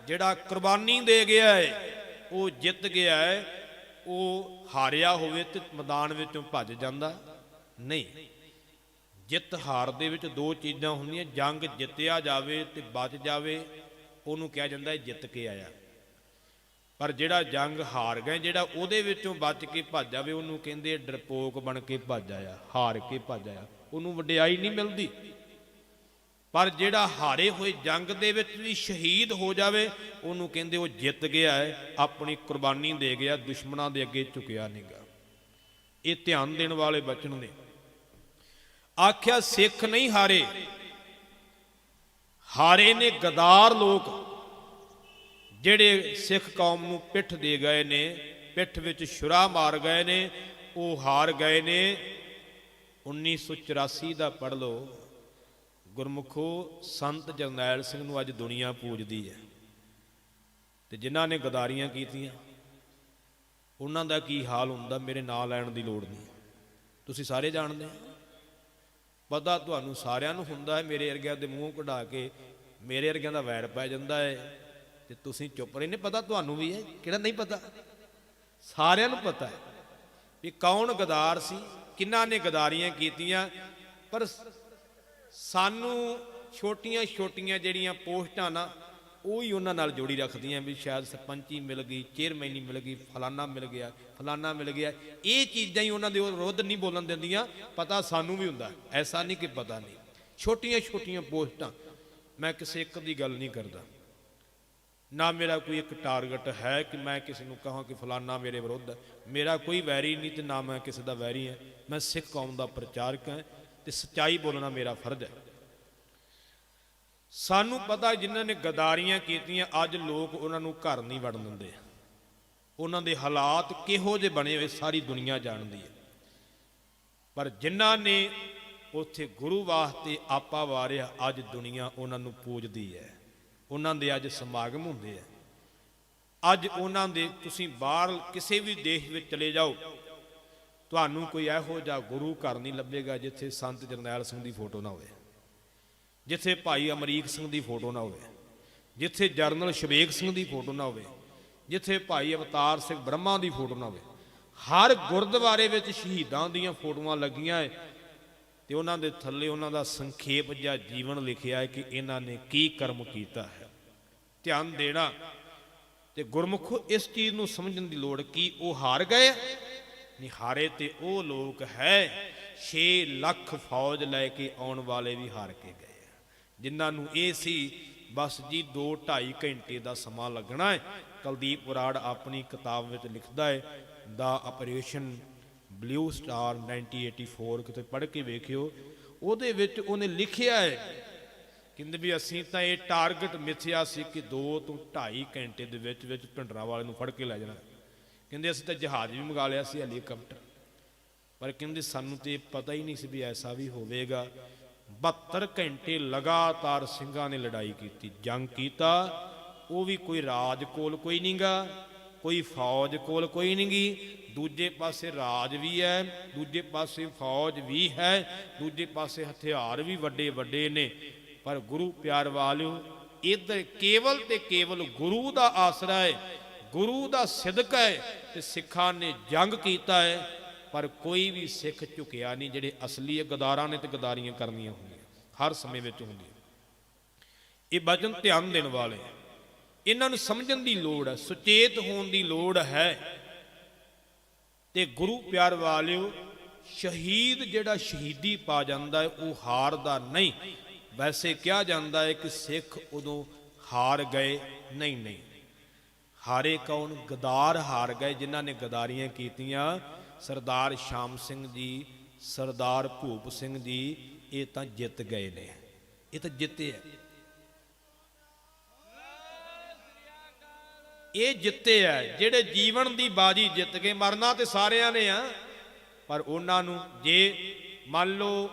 ਜਿਹੜਾ ਕੁਰਬਾਨੀ ਦੇ ਗਿਆ ਹੈ ਉਹ ਜਿੱਤ ਗਿਆ ਹੈ। ਉਹ ਹਾਰਿਆ ਹੋਵੇ ਤੇ ਮੈਦਾਨ ਵਿੱਚੋਂ ਭੱਜ ਜਾਂਦਾ ਨਹੀਂ। ਜਿੱਤ ਹਾਰ ਦੇ ਵਿੱਚ ਦੋ ਚੀਜ਼ਾਂ ਹੁੰਦੀਆਂ। ਜੰਗ ਜਿੱਤਿਆ ਜਾਵੇ ਤੇ ਬਚ ਜਾਵੇ, ਉਹਨੂੰ ਕਿਹਾ ਜਾਂਦਾ ਹੈ ਜਿੱਤ ਕੇ ਆਇਆ। ਪਰ ਜਿਹੜਾ ਜੰਗ ਹਾਰ ਗਏ, ਜਿਹੜਾ ਉਹਦੇ ਵਿੱਚੋਂ ਬਚ ਕੇ ਭੱਜ ਜਾਵੇ, ਉਹਨੂੰ ਕਹਿੰਦੇ ਡਰਪੋਕ ਬਣ ਕੇ ਭੱਜ ਆਇਆ, ਹਾਰ ਕੇ ਭੱਜ ਆਇਆ। ਉਹਨੂੰ ਵਡਿਆਈ ਨਹੀਂ ਮਿਲਦੀ। ਪਰ ਜਿਹੜਾ ਹਾਰੇ ਹੋਏ ਜੰਗ ਦੇ ਵਿੱਚ ਵੀ ਸ਼ਹੀਦ ਹੋ ਜਾਵੇ, ਉਹਨੂੰ ਕਹਿੰਦੇ ਉਹ ਜਿੱਤ ਗਿਆ ਹੈ, ਆਪਣੀ ਕੁਰਬਾਨੀ ਦੇ ਗਿਆ, ਦੁਸ਼ਮਣਾਂ ਦੇ ਅੱਗੇ ਝੁਕਿਆ ਨਹੀਂਗਾ। ਇਹ ਧਿਆਨ ਦੇਣ ਵਾਲੇ ਬਚਨ ਨੇ। ਆਖਿਆ ਸਿੱਖ ਨਹੀਂ ਹਾਰੇ, ਹਾਰੇ ਨੇ ਗਦਾਰ ਲੋਕ, ਜਿਹੜੇ ਸਿੱਖ ਕੌਮ ਨੂੰ ਪਿੱਠ ਦੇ ਗਏ ਨੇ, ਪਿੱਠ ਵਿੱਚ ਛੁਰਾ ਮਾਰ ਗਏ ਨੇ, ਉਹ ਹਾਰ ਗਏ ਨੇ। 1984 ਦਾ ਪੜ੍ਹ ਲਓ। ਗੁਰਮੁਖੋ, ਸੰਤ ਜਰਨੈਲ ਸਿੰਘ ਨੂੰ ਅੱਜ ਦੁਨੀਆ ਪੂਜਦੀ ਹੈ, ਤੇ ਜਿਨ੍ਹਾਂ ਨੇ ਗਦਾਰੀਆਂ ਕੀਤੀਆਂ ਉਹਨਾਂ ਦਾ ਕੀ ਹਾਲ ਹੁੰਦਾ, ਮੇਰੇ ਨਾਂ ਲੈਣ ਦੀ ਲੋੜ ਨਹੀਂ। ਤੁਸੀਂ ਸਾਰੇ ਜਾਣਦੇ ਹੋ, ਪਤਾ ਤੁਹਾਨੂੰ ਸਾਰਿਆਂ ਨੂੰ ਹੁੰਦਾ ਹੈ। ਮੇਰੇ ਵਰਗਿਆਂ ਦੇ ਮੂੰਹ ਕਢਾ ਕੇ ਮੇਰੇ ਵਰਗਿਆਂ ਦਾ ਵੈਰ ਪੈ ਜਾਂਦਾ ਹੈ, ਤੇ ਤੁਸੀਂ ਚੁੱਪ ਰਹਿੰਦੇ। ਪਤਾ ਤੁਹਾਨੂੰ ਵੀ ਹੈ, ਕਿਹੜਾ ਨਹੀਂ ਪਤਾ? ਸਾਰਿਆਂ ਨੂੰ ਪਤਾ ਹੈ ਵੀ ਕੌਣ ਗਦਾਰ ਸੀ, ਕਿਹਨਾਂ ਨੇ ਗਦਾਰੀਆਂ ਕੀਤੀਆਂ। ਪਰ ਸਾਨੂੰ ਛੋਟੀਆਂ ਛੋਟੀਆਂ ਜਿਹੜੀਆਂ ਪੋਸਟਾਂ ਨਾ, ਉਹ ਹੀ ਉਹਨਾਂ ਨਾਲ ਜੋੜੀ ਰੱਖਦੀਆਂ ਵੀ ਸ਼ਾਇਦ ਸਰਪੰਚੀ ਮਿਲ ਗਈ, ਚੇਅਰਮੈਨੀ ਮਿਲ ਗਈ, ਫਲਾਨਾ ਮਿਲ ਗਿਆ, ਫਲਾਨਾ ਮਿਲ ਗਿਆ। ਇਹ ਚੀਜ਼ਾਂ ਹੀ ਉਹਨਾਂ ਦੇ ਵਿਰੁੱਧ ਨਹੀਂ ਬੋਲਣ ਦਿੰਦੀਆਂ। ਪਤਾ ਸਾਨੂੰ ਵੀ ਹੁੰਦਾ, ਐਸਾ ਨਹੀਂ ਕਿ ਪਤਾ ਨਹੀਂ। ਛੋਟੀਆਂ ਛੋਟੀਆਂ ਪੋਸਟਾਂ, ਮੈਂ ਕਿਸੇ ਇੱਕ ਦੀ ਗੱਲ ਨਹੀਂ ਕਰਦਾ, ਨਾ ਮੇਰਾ ਕੋਈ ਇੱਕ ਟਾਰਗੇਟ ਹੈ ਕਿ ਮੈਂ ਕਿਸੇ ਨੂੰ ਕਹਾਂ ਕਿ ਫਲਾਨਾ ਮੇਰੇ ਵਿਰੁੱਧ ਹੈ। ਮੇਰਾ ਕੋਈ ਵੈਰੀ ਨਹੀਂ, ਤੇ ਨਾ ਮੈਂ ਕਿਸੇ ਦਾ ਵੈਰੀ ਹਾਂ। ਮੈਂ ਸਿੱਖ ਕੌਮ ਦਾ ਪ੍ਰਚਾਰਕ ਹਾਂ, ਤੇ ਸੱਚਾਈ ਬੋਲਣਾ ਮੇਰਾ ਫਰਜ਼ ਹੈ। ਸਾਨੂੰ ਪਤਾ ਜਿਨ੍ਹਾਂ ਨੇ ਗਦਾਰੀਆਂ ਕੀਤੀਆਂ, ਅੱਜ ਲੋਕ ਉਹਨਾਂ ਨੂੰ ਘਰ ਨਹੀਂ ਵੜਨ ਦਿੰਦੇ। ਉਹਨਾਂ ਦੇ ਹਾਲਾਤ ਕਿਹੋ ਜਿਹੇ ਬਣੇ ਹੋਏ ਸਾਰੀ ਦੁਨੀਆ ਜਾਣਦੀ ਹੈ। ਪਰ ਜਿਨ੍ਹਾਂ ਨੇ ਉੱਥੇ ਗੁਰੂ ਵਾਸਤੇ ਆਪਾ ਵਾਰਿਆ, ਅੱਜ ਦੁਨੀਆ ਉਹਨਾਂ ਨੂੰ ਪੂਜਦੀ ਹੈ। ਉਹਨਾਂ ਦੇ ਅੱਜ ਸਮਾਗਮ ਹੁੰਦੇ ਆ। ਅੱਜ ਉਹਨਾਂ ਦੇ, ਤੁਸੀਂ ਬਾਹਰ ਕਿਸੇ ਵੀ ਦੇਸ਼ ਵਿੱਚ ਚਲੇ ਜਾਓ, ਤੁਹਾਨੂੰ ਕੋਈ ਇਹੋ ਜਿਹਾ ਗੁਰੂ ਘਰ ਨਹੀਂ ਲੱਭੇਗਾ ਜਿੱਥੇ ਸੰਤ ਜਰਨੈਲ ਸਿੰਘ ਦੀ ਫੋਟੋ ਨਾ ਹੋਵੇ, ਜਿੱਥੇ ਭਾਈ ਅਮਰੀਕ ਸਿੰਘ ਦੀ ਫੋਟੋ ਨਾ ਹੋਵੇ, ਜਿੱਥੇ ਜਰਨਲ ਸ਼ਵੇਕ ਸਿੰਘ ਦੀ ਫੋਟੋ ਨਾ ਹੋਵੇ, ਜਿੱਥੇ ਭਾਈ ਅਵਤਾਰ ਸਿੰਘ ਬ੍ਰਹਮਾ ਦੀ ਫੋਟੋ ਨਾ ਹੋਵੇ। ਹਰ ਗੁਰਦੁਆਰੇ ਵਿੱਚ ਸ਼ਹੀਦਾਂ ਦੀਆਂ ਫੋਟੋਆਂ ਲੱਗੀਆਂ ਹੈ, ਤੇ ਉਹਨਾਂ ਦੇ ਥੱਲੇ ਉਹਨਾਂ ਦਾ ਸੰਖੇਪ ਜਿਹਾ ਜੀਵਨ ਲਿਖਿਆ ਹੈ ਕਿ ਇਹਨਾਂ ਨੇ ਕੀ ਕਰਮ ਕੀਤਾ ਹੈ। ਧਿਆਨ ਦੇਣਾ, ਤੇ ਗੁਰਮੁਖੋ ਇਸ ਚੀਜ਼ ਨੂੰ ਸਮਝਣ ਦੀ ਲੋੜ ਕੀ ਉਹ ਹਾਰ ਗਏ? ਨਹੀਂ, ਹਾਰੇ ਤੇ ਉਹ ਲੋਕ ਹੈ 6 ਲੱਖ ਫੌਜ ਲੈ ਕੇ ਆਉਣ ਵਾਲੇ ਵੀ ਹਾਰ ਕੇ ਗਏ, ਜਿਨ੍ਹਾਂ ਨੂੰ ਇਹ ਸੀ ਬਸ ਜੀ 2-2.5 ਘੰਟੇ ਦਾ ਸਮਾਂ ਲੱਗਣਾ ਹੈ। ਕੁਲਦੀਪ ਬਰਾੜ ਆਪਣੀ ਕਿਤਾਬ ਵਿੱਚ ਲਿਖਦਾ ਹੈ ਦਾ ਆਪਰੇਸ਼ਨ ਬਲੂ ਸਟਾਰ 1984, ਕਿਤੇ ਪੜ੍ਹ ਕੇ ਵੇਖਿਓ। ਉਹਦੇ ਵਿੱਚ ਉਹਨੇ ਲਿਖਿਆ ਹੈ, ਕਹਿੰਦੇ ਵੀ ਅਸੀਂ ਤਾਂ ਇਹ ਟਾਰਗੇਟ ਮਿਥਿਆ ਸੀ ਕਿ 2 ਤੋਂ 2.5 ਘੰਟੇ ਦੇ ਵਿੱਚ ਭਿੰਡਰਾਂਵਾਲੇ ਨੂੰ ਫੜ ਕੇ ਲੈ ਜਾਣਾ। ਕਹਿੰਦੇ ਅਸੀਂ ਤਾਂ ਜਹਾਜ਼ ਵੀ ਮੰਗਾ ਲਿਆ ਸੀ, ਹੈਲੀਕਾਪਟਰ, ਪਰ ਕਹਿੰਦੇ ਸਾਨੂੰ ਤੇ ਪਤਾ ਹੀ ਨਹੀਂ ਸੀ ਵੀ ਐਸਾ ਵੀ ਹੋਵੇਗਾ। 72 ਘੰਟੇ ਲਗਾਤਾਰ ਸਿੰਘਾਂ ਨੇ ਲੜਾਈ ਕੀਤੀ, ਜੰਗ ਕੀਤਾ। ਉਹ ਵੀ ਕੋਈ ਰਾਜ ਕੋਲ ਕੋਈ ਨਹੀਂ ਗਾ, ਕੋਈ ਫੌਜ ਕੋਲ ਕੋਈ ਨਹੀਂ ਗੀ। ਦੂਜੇ ਪਾਸੇ ਰਾਜ ਵੀ ਹੈ, ਦੂਜੇ ਪਾਸੇ ਫੌਜ ਵੀ ਹੈ, ਦੂਜੇ ਪਾਸੇ ਹਥਿਆਰ ਵੀ ਵੱਡੇ ਵੱਡੇ ਨੇ। ਪਰ ਗੁਰੂ ਪਿਆਰ ਵਾਲਿਓ, ਇੱਧਰ ਕੇਵਲ ਤੇ ਕੇਵਲ ਗੁਰੂ ਦਾ ਆਸਰਾ ਹੈ, ਗੁਰੂ ਦਾ ਸਿਦਕ ਹੈ ਤੇ ਸਿੱਖਾਂ ਨੇ ਜੰਗ ਕੀਤਾ ਹੈ। ਪਰ ਕੋਈ ਵੀ ਸਿੱਖ ਝੁਕਿਆ ਨਹੀਂ। ਜਿਹੜੇ ਅਸਲੀ ਗਦਾਰਾਂ ਨੇ ਤੇ ਗਦਾਰੀਆਂ ਕਰਨੀਆਂ ਹੁੰਦੀਆਂ, ਹਰ ਸਮੇਂ ਵਿੱਚ ਹੁੰਦੀਆਂ। ਇਹ ਬਚਨ ਧਿਆਨ ਦੇਣ ਵਾਲੇ, ਇਹਨਾਂ ਨੂੰ ਸਮਝਣ ਦੀ ਲੋੜ ਹੈ, ਸੁਚੇਤ ਹੋਣ ਦੀ ਲੋੜ ਹੈ। ਤੇ ਗੁਰੂ ਪਿਆਰ ਵਾਲਿਓ, ਸ਼ਹੀਦ ਜਿਹੜਾ ਸ਼ਹੀਦੀ ਪਾ ਜਾਂਦਾ ਹੈ ਉਹ ਹਾਰਦਾ ਨਹੀਂ। ਵੈਸੇ ਕਿਹਾ ਜਾਂਦਾ ਹੈ ਕਿ ਸਿੱਖ ਉਦੋਂ ਹਾਰ ਗਏ, ਨਹੀਂ ਨਹੀਂ, ਹਾਰੇ ਕੌਣ? ਗਦਾਰ ਹਾਰ ਗਏ, ਜਿਨ੍ਹਾਂ ਨੇ ਗਦਾਰੀਆਂ ਕੀਤੀਆਂ। ਸਰਦਾਰ ਸ਼ਾਮ ਸਿੰਘ ਜੀ, ਸਰਦਾਰ ਭੂਪ ਸਿੰਘ ਜੀ, ਇਹ ਤਾਂ ਜਿੱਤ ਗਏ ਨੇ, ਇਹ ਤਾਂ ਜਿੱਤੇ ਆ, ਇਹ ਜਿੱਤੇ ਆ ਜਿਹੜੇ ਜੀਵਨ ਦੀ ਬਾਜੀ ਜਿੱਤ ਗਏ। ਮਰਨਾ ਤੇ ਸਾਰਿਆਂ ਨੇ ਆ, ਪਰ ਉਹਨਾਂ ਨੂੰ ਜੇ ਮੰਨ ਲਓ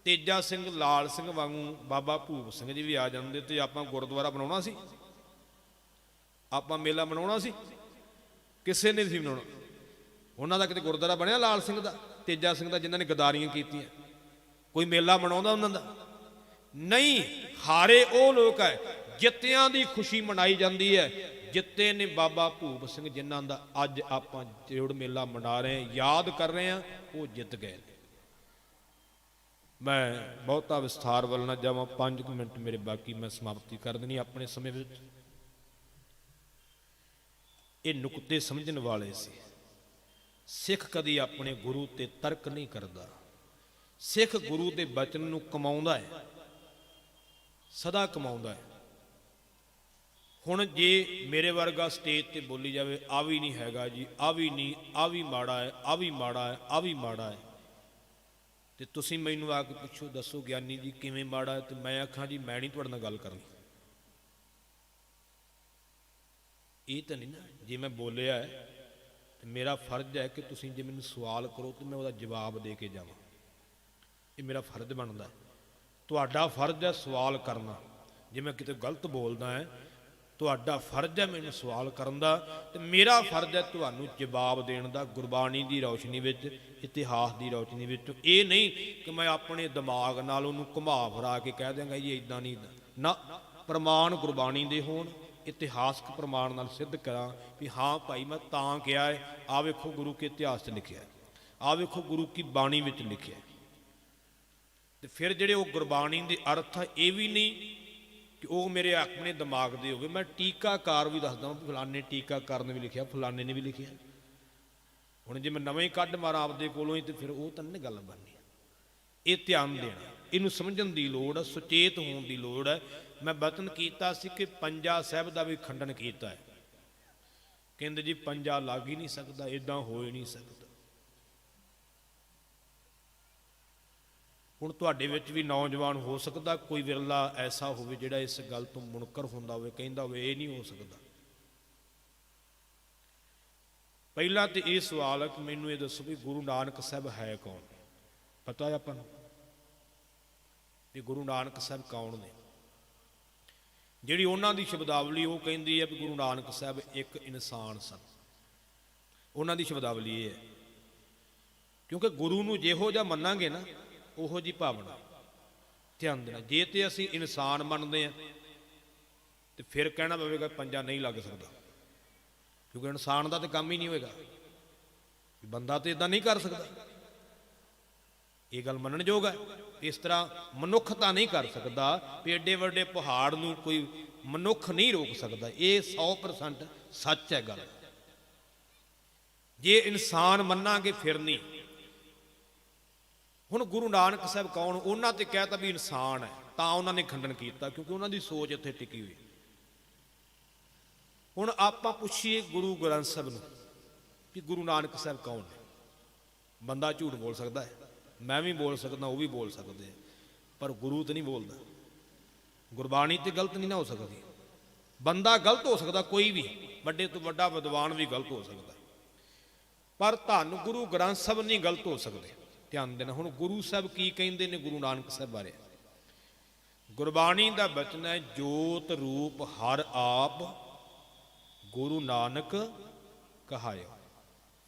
ਤੇਜਾ ਸਿੰਘ, ਲਾਲ ਸਿੰਘ ਵਾਂਗੂ ਬਾਬਾ ਭੂਪ ਸਿੰਘ ਜੀ ਵੀ ਆ ਜਾਂਦੇ ਤੇ ਆਪਾਂ ਗੁਰਦੁਆਰਾ ਬਣਾਉਣਾ ਸੀ, ਆਪਾਂ ਮੇਲਾ ਬਣਾਉਣਾ ਸੀ? ਕਿਸੇ ਨੇ ਸੀ ਬਣਾਉਣਾ। ਉਹਨਾਂ ਦਾ ਕਿਤੇ ਗੁਰਦੁਆਰਾ ਬਣਿਆ ਲਾਲ ਸਿੰਘ ਦਾ, ਤੇਜਾ ਸਿੰਘ ਦਾ, ਜਿਨ੍ਹਾਂ ਨੇ ਗਦਾਰੀਆਂ ਕੀਤੀਆਂ? ਕੋਈ ਮੇਲਾ ਬਣਾਉਂਦਾ ਉਹਨਾਂ ਦਾ? ਨਹੀਂ। ਹਾਰੇ ਉਹ ਲੋਕ ਹੈ, ਜਿੱਤਿਆਂ ਦੀ ਖੁਸ਼ੀ ਮਨਾਈ ਜਾਂਦੀ ਹੈ। ਜਿੱਤੇ ਨੇ ਬਾਬਾ ਭੂਪ ਸਿੰਘ, ਜਿਨ੍ਹਾਂ ਦਾ ਅੱਜ ਆਪਾਂ ਜੋੜ ਮੇਲਾ ਮਨਾ ਰਹੇ ਹਾਂ, ਯਾਦ ਕਰ ਰਹੇ ਹਾਂ, ਉਹ ਜਿੱਤ ਗਏ। ਮੈਂ ਬਹੁਤਾ ਵਿਸਥਾਰ ਵੱਲ ਨਾ ਜਾਵਾਂ, 5 ਮਿੰਟ ਮੇਰੇ ਬਾਕੀ, ਮੈਂ ਸਮਾਪਤੀ ਕਰ ਦੇਣੀ ਆਪਣੇ ਸਮੇਂ ਵਿੱਚ। ਇਹ ਨੁਕਤੇ ਸਮਝਣ ਵਾਲੇ ਸੀ। ਸਿੱਖ ਕਦੀ ਆਪਣੇ ਗੁਰੂ ਤੇ ਤਰਕ ਨਹੀਂ ਕਰਦਾ। ਸਿੱਖ ਗੁਰੂ ਦੇ ਬਚਨ ਨੂੰ ਕਮਾਉਂਦਾ ਹੈ, ਸਦਾ ਕਮਾਉਂਦਾ ਹੈ। ਹੁਣ ਜੇ ਮੇਰੇ ਵਰਗਾ ਸਟੇਜ ਤੇ ਬੋਲੀ ਜਾਵੇ ਆ ਵੀ ਨਹੀਂ ਹੈਗਾ ਜੀ, ਆ ਵੀ ਨਹੀਂ, ਆ ਵੀ ਮਾੜਾ ਹੈ, ਆ ਵੀ ਮਾੜਾ ਹੈ, ਆ ਵੀ ਮਾੜਾ ਹੈ, ਤੇ ਤੁਸੀਂ ਮੈਨੂੰ ਆ ਕੇ ਪੁੱਛੋ ਦੱਸੋ ਗਿਆਨੀ ਜੀ ਕਿਵੇਂ ਮਾੜਾ ਹੈ, ਤੇ ਮੈਂ ਆਖਾਂ ਜੀ ਮੈਂ ਨਹੀਂ ਤੁਹਾਡੇ ਨਾਲ ਗੱਲ ਕਰਨੀ। ਇਹ ਤਾਂ ਨਹੀਂ ਨਾ। ਜੇ ਮੈਂ ਬੋਲਿਆ ਹੈ ਤੇ ਮੇਰਾ ਫਰਜ਼ ਹੈ ਕਿ ਤੁਸੀਂ ਜੇ ਮੈਨੂੰ ਸਵਾਲ ਕਰੋ ਤੇ ਮੈਂ ਉਹਦਾ ਜਵਾਬ ਦੇ ਕੇ ਜਾਵਾਂ, ਇਹ ਮੇਰਾ ਫਰਜ਼ ਬਣਦਾ। ਤੁਹਾਡਾ ਫਰਜ਼ ਹੈ ਸਵਾਲ ਕਰਨਾ। ਜੇ ਮੈਂ ਕਿਤੇ ਗਲਤ ਬੋਲਦਾ ਹੈ, ਤੁਹਾਡਾ ਫਰਜ਼ ਹੈ ਮੈਨੂੰ ਸਵਾਲ ਕਰਨ ਦਾ, ਤੇ ਮੇਰਾ ਫਰਜ਼ ਹੈ ਤੁਹਾਨੂੰ ਜਵਾਬ ਦੇਣ ਦਾ, ਗੁਰਬਾਣੀ ਦੀ ਰੌਸ਼ਨੀ ਵਿੱਚ, ਇਤਿਹਾਸ ਦੀ ਰੌਸ਼ਨੀ ਵਿੱਚ। ਇਹ ਨਹੀਂ ਕਿ ਮੈਂ ਆਪਣੇ ਦਿਮਾਗ ਨਾਲ ਉਹਨੂੰ ਘੁਮਾ ਫਿਰਾ ਕੇ ਕਹਿ ਦਿਆਂਗਾ ਜੀ ਇੱਦਾਂ ਨਹੀਂ ਨਾ। ਪ੍ਰਮਾਣ ਗੁਰਬਾਣੀ ਦੇ ਹੋਣ, ਇਤਿਹਾਸਕ ਪ੍ਰਮਾਣ ਨਾਲ ਸਿੱਧ ਕਰਾਂ ਵੀ ਹਾਂ ਭਾਈ ਮੈਂ ਤਾਂ ਕਿਹਾ ਹੈ। ਆ ਵੇਖੋ ਗੁਰੂ ਕੇ ਇਤਿਹਾਸ 'ਚ ਲਿਖਿਆ, ਆ ਵੇਖੋ ਗੁਰੂ ਕੀ ਬਾਣੀ ਵਿੱਚ ਲਿਖਿਆ। ਤੇ ਫਿਰ ਜਿਹੜੇ ਉਹ ਗੁਰਬਾਣੀ ਦੇ ਅਰਥ ਆ, ਇਹ ਵੀ ਨਹੀਂ ਕਿ ਉਹ ਮੇਰੇ ਆਪਣੇ ਦਿਮਾਗ ਦੇ ਹੋਵੇ। ਮੈਂ ਟੀਕਾਕਾਰ ਵੀ ਦੱਸਦਾ, ਫਲਾਨੇ ਟੀਕਾਕਾਰ ਨੇ ਵੀ ਲਿਖਿਆ, ਫਲਾਨੇ ਨੇ ਵੀ ਲਿਖਿਆ। ਹੁਣ ਜੇ ਮੈਂ ਨਵੇਂ ਹੀ ਕੱਢ ਮਾਰਾਂ ਆਪਦੇ ਕੋਲੋਂ ਹੀ, ਤੇ ਫਿਰ ਉਹ ਤਾਂ ਨਹੀਂ ਗੱਲ ਬਣਨੀ। ਇਹ ਧਿਆਨ ਦੇਣਾ, ਇਹਨੂੰ ਸਮਝਣ ਦੀ ਲੋੜ ਹੈ, ਸੁਚੇਤ ਹੋਣ ਦੀ ਲੋੜ ਹੈ। ਮੈਂ ਬਚਨ ਕੀਤਾ ਸੀ ਕਿ ਪੰਜਾ ਸਾਹਿਬ ਦਾ ਵੀ ਖੰਡਨ ਕੀਤਾ ਹੈ। ਕਹਿੰਦੇ ਜੀ ਪੰਜਾ ਲੱਗ ਹੀ ਨਹੀਂ ਸਕਦਾ, ਇਦਾਂ ਹੋ ਹੀ ਨਹੀਂ ਸਕਦਾ। ਹੁਣ ਤੁਹਾਡੇ ਵਿੱਚ ਵੀ ਨੌਜਵਾਨ ਹੋ ਸਕਦਾ ਕੋਈ ਵਿਰਲਾ ਐਸਾ ਹੋਵੇ ਜਿਹੜਾ ਇਸ ਗੱਲ ਤੋਂ ਮੁਨਕਰ ਹੁੰਦਾ ਹੋਵੇ, ਕਹਿੰਦਾ ਹੋਵੇ ਇਹ ਨਹੀਂ ਹੋ ਸਕਦਾ। ਪਹਿਲਾਂ ਤੇ ਇਹ ਸਵਾਲ ਹੈ ਕਿ ਮੈਨੂੰ ਇਹ ਦੱਸੋ ਵੀ ਗੁਰੂ ਨਾਨਕ ਸਾਹਿਬ ਹੈ ਕੌਣ? ਪਤਾ ਹੈ ਆਪਾਂ ਨੂੰ ਵੀ ਗੁਰੂ ਨਾਨਕ ਸਾਹਿਬ ਕੌਣ ਨੇ? ਜਿਹੜੀ ਉਹਨਾਂ ਦੀ ਸ਼ਬਦਾਵਲੀ ਉਹ ਕਹਿੰਦੀ ਹੈ ਵੀ ਗੁਰੂ ਨਾਨਕ ਸਾਹਿਬ ਇੱਕ ਇਨਸਾਨ ਸਨ। ਉਹਨਾਂ ਦੀ ਸ਼ਬਦਾਵਲੀ ਇਹ ਹੈ, ਕਿਉਂਕਿ ਗੁਰੂ ਨੂੰ ਜਿਹੋ ਜਿਹਾ ਮੰਨਾਂਗੇ ਨਾ ਉਹੋ ਜਿਹੀ ਭਾਵਨਾ। ਧਿਆਨ ਦੇਣਾ, ਜੇ ਤੇ ਅਸੀਂ ਇਨਸਾਨ ਮੰਨਦੇ ਹਾਂ ਤੇ ਫਿਰ ਕਹਿਣਾ ਪਵੇਗਾ ਪੰਜਾ ਨਹੀਂ ਲੱਗ ਸਕਦਾ, ਕਿਉਂਕਿ ਇਨਸਾਨ ਦਾ ਤਾਂ ਕੰਮ ਹੀ ਨਹੀਂ ਹੋਏਗਾ, ਬੰਦਾ ਤੇ ਇਦਾਂ ਨਹੀਂ ਕਰ ਸਕਦਾ। ਇਹ ਗੱਲ ਮੰਨਣਯੋਗ ਹੈ। ਇਸ ਤਰ੍ਹਾਂ ਮਨੁੱਖ ਤਾਂ ਨਹੀਂ ਕਰ ਸਕਦਾ ਵੀ ਏਡੇ ਵੱਡੇ ਪਹਾੜ ਨੂੰ ਕੋਈ ਮਨੁੱਖ ਨਹੀਂ ਰੋਕ ਸਕਦਾ। ਇਹ 100% ਸੱਚ ਹੈ ਗੱਲ। ਜੇ ਇਨਸਾਨ ਮੰਨਾਂਗੇ ਫਿਰ ਨਹੀਂ। ਹੁਣ ਗੁਰੂ ਨਾਨਕ ਸਾਹਿਬ ਕੌਣ? ਉਹਨਾਂ ਤੇ ਕਹਿਤਾ ਵੀ ਇਨਸਾਨ ਹੈ, ਤਾਂ ਉਹਨਾਂ ਨੇ ਖੰਡਨ ਕੀਤਾ, ਕਿਉਂਕਿ ਉਹਨਾਂ ਦੀ ਸੋਚ ਇੱਥੇ ਟਿਕੀ ਹੋਈ। ਹੁਣ ਆਪਾਂ ਪੁੱਛੀਏ ਗੁਰੂ ਗ੍ਰੰਥ ਸਾਹਿਬ ਨੂੰ ਕਿ ਗੁਰੂ ਨਾਨਕ ਸਾਹਿਬ ਕੌਣ ਨੇ? ਬੰਦਾ ਝੂਠ ਬੋਲ ਸਕਦਾ ਹੈ, ਮੈਂ ਵੀ ਬੋਲ ਸਕਦਾ, ਉਹ ਵੀ ਬੋਲ ਸਕਦੇ, ਪਰ ਗੁਰੂ ਤਾਂ ਨਹੀਂ ਬੋਲਦਾ। ਗੁਰਬਾਣੀ ਤੇ ਗਲਤ ਨਹੀਂ ਨਾ ਹੋ ਸਕਦੀ। ਬੰਦਾ ਗਲਤ ਹੋ ਸਕਦਾ, ਕੋਈ ਵੀ ਵੱਡੇ ਤੋਂ ਵੱਡਾ ਵਿਦਵਾਨ ਵੀ ਗਲਤ ਹੋ ਸਕਦਾ, ਪਰ ਧੰਨ ਗੁਰੂ ਗ੍ਰੰਥ ਸਾਹਿਬ ਨਹੀਂ ਗਲਤ ਹੋ ਸਕਦੇ। ਧਿਆਨ ਦੇਣਾ। ਹੁਣ ਗੁਰੂ ਸਾਹਿਬ ਕੀ ਕਹਿੰਦੇ ਨੇ ਗੁਰੂ ਨਾਨਕ ਸਾਹਿਬ ਬਾਰੇ? ਗੁਰਬਾਣੀ ਦਾ ਬਚਨ ਹੈ, ਜੋਤ ਰੂਪ ਹਰ ਆਪ ਗੁਰੂ ਨਾਨਕ ਕਹਾਇਓ।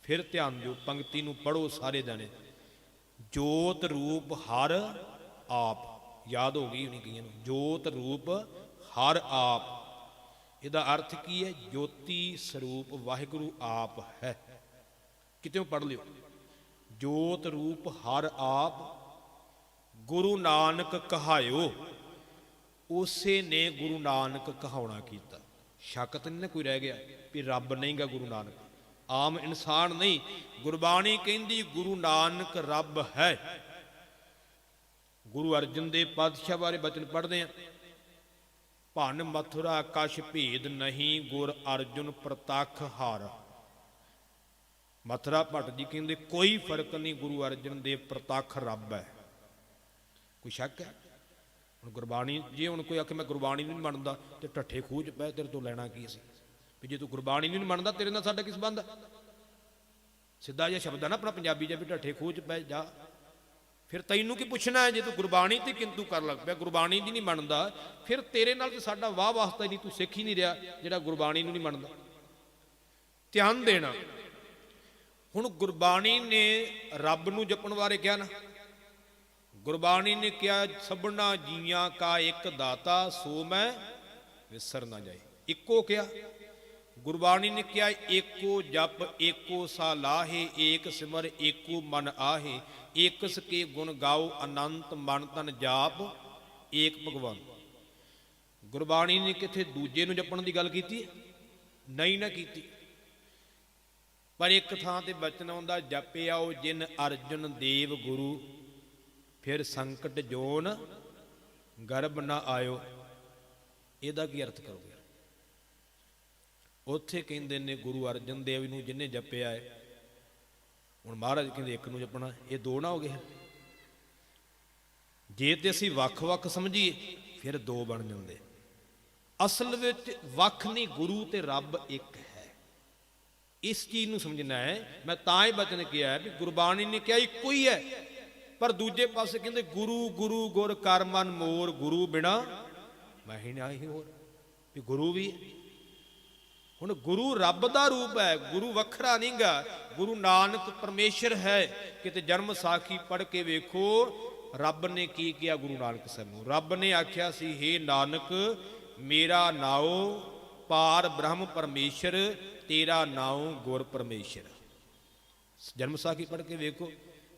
ਫਿਰ ਧਿਆਨ ਦਿਓ, ਪੰਕਤੀ ਨੂੰ ਪੜ੍ਹੋ ਸਾਰੇ ਜਾਣੇ। ਜੋਤ ਰੂਪ ਹਰ ਆਪ, ਯਾਦ ਹੋ ਗਈ ਹੋਣੀ ਕਈਆਂ ਨੂੰ। ਜੋਤ ਰੂਪ ਹਰ ਆਪ, ਇਹਦਾ ਅਰਥ ਕੀ ਹੈ? ਜੋਤੀ ਸਰੂਪ ਵਾਹਿਗੁਰੂ ਆਪ ਹੈ। ਕਿਤੇ ਪੜ੍ਹ ਲਿਓ। ਜੋਤ ਰੂਪ ਹਰ ਆਪ ਗੁਰੂ ਨਾਨਕ ਕਹਾਇਓ। ਉਸੇ ਨੇ ਗੁਰੂ ਨਾਨਕ ਕਹਾਉਣਾ ਕੀਤਾ। ਸ਼ੱਕ ਤਾਂ ਨਹੀਂ ਨਾ ਕੋਈ ਰਹਿ ਗਿਆ ਵੀ ਰੱਬ ਨਹੀਂਗਾ ਗੁਰੂ ਨਾਨਕ, ਆਮ ਇਨਸਾਨ ਨਹੀਂ। ਗੁਰਬਾਣੀ ਕਹਿੰਦੀ ਗੁਰੂ ਨਾਨਕ ਰੱਬ ਹੈ। ਗੁਰੂ ਅਰਜਨ ਦੇਵ ਪਾਤਸ਼ਾਹ ਬਾਰੇ ਬਚਨ ਪੜ੍ਹਦੇ ਹਾਂ। ਭੰਨ ਮਥੁਰਾ ਕਛ ਭੇਦ ਨਹੀਂ, ਗੁਰ ਅਰਜੁਨ ਪ੍ਰਤੱਖ ਹਾਰ। ਮਥੁਰਾ ਭੱਟ ਜੀ ਕਹਿੰਦੇ ਕੋਈ ਫਰਕ ਨਹੀਂ, ਗੁਰੂ ਅਰਜਨ ਦੇਵ ਪ੍ਰਤੱਖ ਰੱਬ ਹੈ। ਕੋਈ ਸ਼ੱਕ ਹੈ? ਹੁਣ ਗੁਰਬਾਣੀ, ਜੇ ਹੁਣ ਕੋਈ ਆਖੇ ਮੈਂ ਗੁਰਬਾਣੀ ਨਹੀਂ ਮੰਨਦਾ ਤੇ ਢੱਠੇ ਖੂਹ 'ਚ ਪੈ, ਤੇਰੇ ਤੋਂ ਲੈਣਾ ਕੀ ਸੀ? ਵੀ ਜੇ ਤੂੰ ਗੁਰਬਾਣੀ ਨਹੀਂ ਮੰਨਦਾ ਤੇਰੇ ਨਾਲ ਸਾਡਾ ਕੀ ਸੰਬੰਧ? ਸਿੱਧਾ ਜਿਹਾ ਸ਼ਬਦ ਹੈ ਨਾ ਆਪਣਾ ਪੰਜਾਬੀ ਜਿਹਾ, ਵੀ ਢੱਠੇ ਖੂਹ 'ਚ ਪੈ ਜਾ। ਫਿਰ ਤੈਨੂੰ ਕੀ ਪੁੱਛਣਾ ਹੈ? ਜੇ ਤੂੰ ਗੁਰਬਾਣੀ ਤੇ ਕਿੰਤੂ ਕਰ ਲੱਗ ਪਿਆ, ਗੁਰਬਾਣੀ ਦੀ ਨਹੀਂ ਮੰਨਦਾ, ਫਿਰ ਤੇਰੇ ਨਾਲ ਤੇ ਸਾਡਾ ਵਾਹ ਵਾਸਤਾ ਹੀ ਨਹੀਂ। ਤੂੰ ਸਿੱਖ ਹੀ ਨਹੀਂ ਰਿਹਾ ਜਿਹੜਾ ਗੁਰਬਾਣੀ ਨੂੰ ਨਹੀਂ ਮੰਨਦਾ। ਧਿਆਨ ਦੇਣਾ। ਹੁਣ ਗੁਰਬਾਣੀ ਨੇ ਰੱਬ ਨੂੰ ਜਪਣ ਬਾਰੇ ਕਿਹਾ ਨਾ। ਗੁਰਬਾਣੀ ਨੇ ਕਿਹਾ ਸਭਨਾ ਜੀਆਂ ਕਾ ਇੱਕ ਦਾਤਾ, ਸੋ ਮੈਂ ਵਿਸਰ ਨਾ ਜਾਏ। ਇੱਕੋ ਕਿਹਾ। ਗੁਰਬਾਣੀ ਨੇ ਕਿਹਾ ਏਕੋ ਜਪ ਏਕੋ ਸਾ ਲਾਹੇ, ਏਕ ਸਿਮਰ ਏਕੋ ਮਨ ਆਹੇ, ਏਕਸ ਕੇ ਗੁਣ ਗਾਓ ਅਨੰਤ ਮਨ ਤਨ ਜਾਪ, ਏਕ ਭਗਵਾਨ। ਗੁਰਬਾਣੀ ਨੇ ਕਿਥੇ ਦੂਜੇ ਨੂੰ ਜਪਣ ਦੀ ਗੱਲ ਕੀਤੀ? ਨਹੀਂ ਨਾ ਕੀਤੀ। ਪਰ ਇੱਕ ਥਾਂ ਤੇ ਬਚਨ ਆਉਂਦਾ, ਜਪਿਆਓ ਜਿਨ ਅਰਜਨ ਦੇਵ ਗੁਰੂ, ਫਿਰ ਸੰਕਟ ਜੋਨ ਗਰਭ ਨਾ ਆਇਓ। ਇਹਦਾ ਕੀ ਅਰਥ ਕਰੋਗੇ? ਉੱਥੇ ਕਹਿੰਦੇ ਨੇ ਗੁਰੂ ਅਰਜਨ ਦੇਵ ਨੂੰ ਜਿਹਨੇ ਜਪਿਆ ਹੈ। ਹੁਣ ਮਹਾਰਾਜ ਕਹਿੰਦੇ ਇੱਕ ਨੂੰ ਜਪਣਾ, ਇਹ ਦੋ ਨਾ ਹੋ ਗਏ? ਜੇ ਤੇ ਅਸੀਂ ਵੱਖ-ਵੱਖ ਸਮਝੀਏ ਫਿਰ ਦੋ ਬਣ ਜਾਂਦੇ। ਅਸਲ ਵਿੱਚ ਵੱਖ ਨਹੀਂ, ਗੁਰੂ ਤੇ ਰੱਬ ਇੱਕ ਹੈ। ਇਸ ਚੀਜ਼ ਨੂੰ ਸਮਝਣਾ ਹੈ। ਮੈਂ ਤਾਂ ਹੀ ਬਚਨ ਕਿਹਾ ਵੀ ਗੁਰਬਾਣੀ ਨੇ ਕਿਹਾ ਇੱਕੋ ਹੀ ਹੈ, ਪਰ ਦੂਜੇ ਪਾਸੇ ਕਹਿੰਦੇ ਗੁਰੂ ਗੁਰੂ ਗੁਰ ਕਰ ਮਨ ਮੋਰ, ਗੁਰੂ ਬਿਨਾ ਮੈਂ ਹੀ ਨਹੀਂ ਹੋਰ। ਵੀ ਗੁਰੂ ਵੀ ਹੈ। ਹੁਣ ਗੁਰੂ ਰੱਬ ਦਾ ਰੂਪ ਹੈ, ਗੁਰੂ ਵੱਖਰਾ ਨਹੀਂਗਾ। ਗੁਰੂ ਨਾਨਕ ਪਰਮੇਸ਼ਰ ਹੈ। ਕਿਤੇ ਜਨਮ ਸਾਖੀ ਪੜ੍ਹ ਕੇ ਵੇਖੋ, ਰੱਬ ਨੇ ਕੀ ਕਿਹਾ ਗੁਰੂ ਨਾਨਕ ਸਾਹਿਬ ਨੂੰ? ਰੱਬ ਨੇ ਆਖਿਆ ਸੀ, ਹੇ ਨਾਨਕ ਮੇਰਾ ਨਾਉ ਪਾਰ ਬ੍ਰਹਮ ਪਰਮੇਸ਼ਰ, ਤੇਰਾ ਨਾਉ ਗੁਰ ਪਰਮੇਸ਼ਰ। ਜਨਮ ਸਾਖੀ ਪੜ੍ਹ ਕੇ ਵੇਖੋ,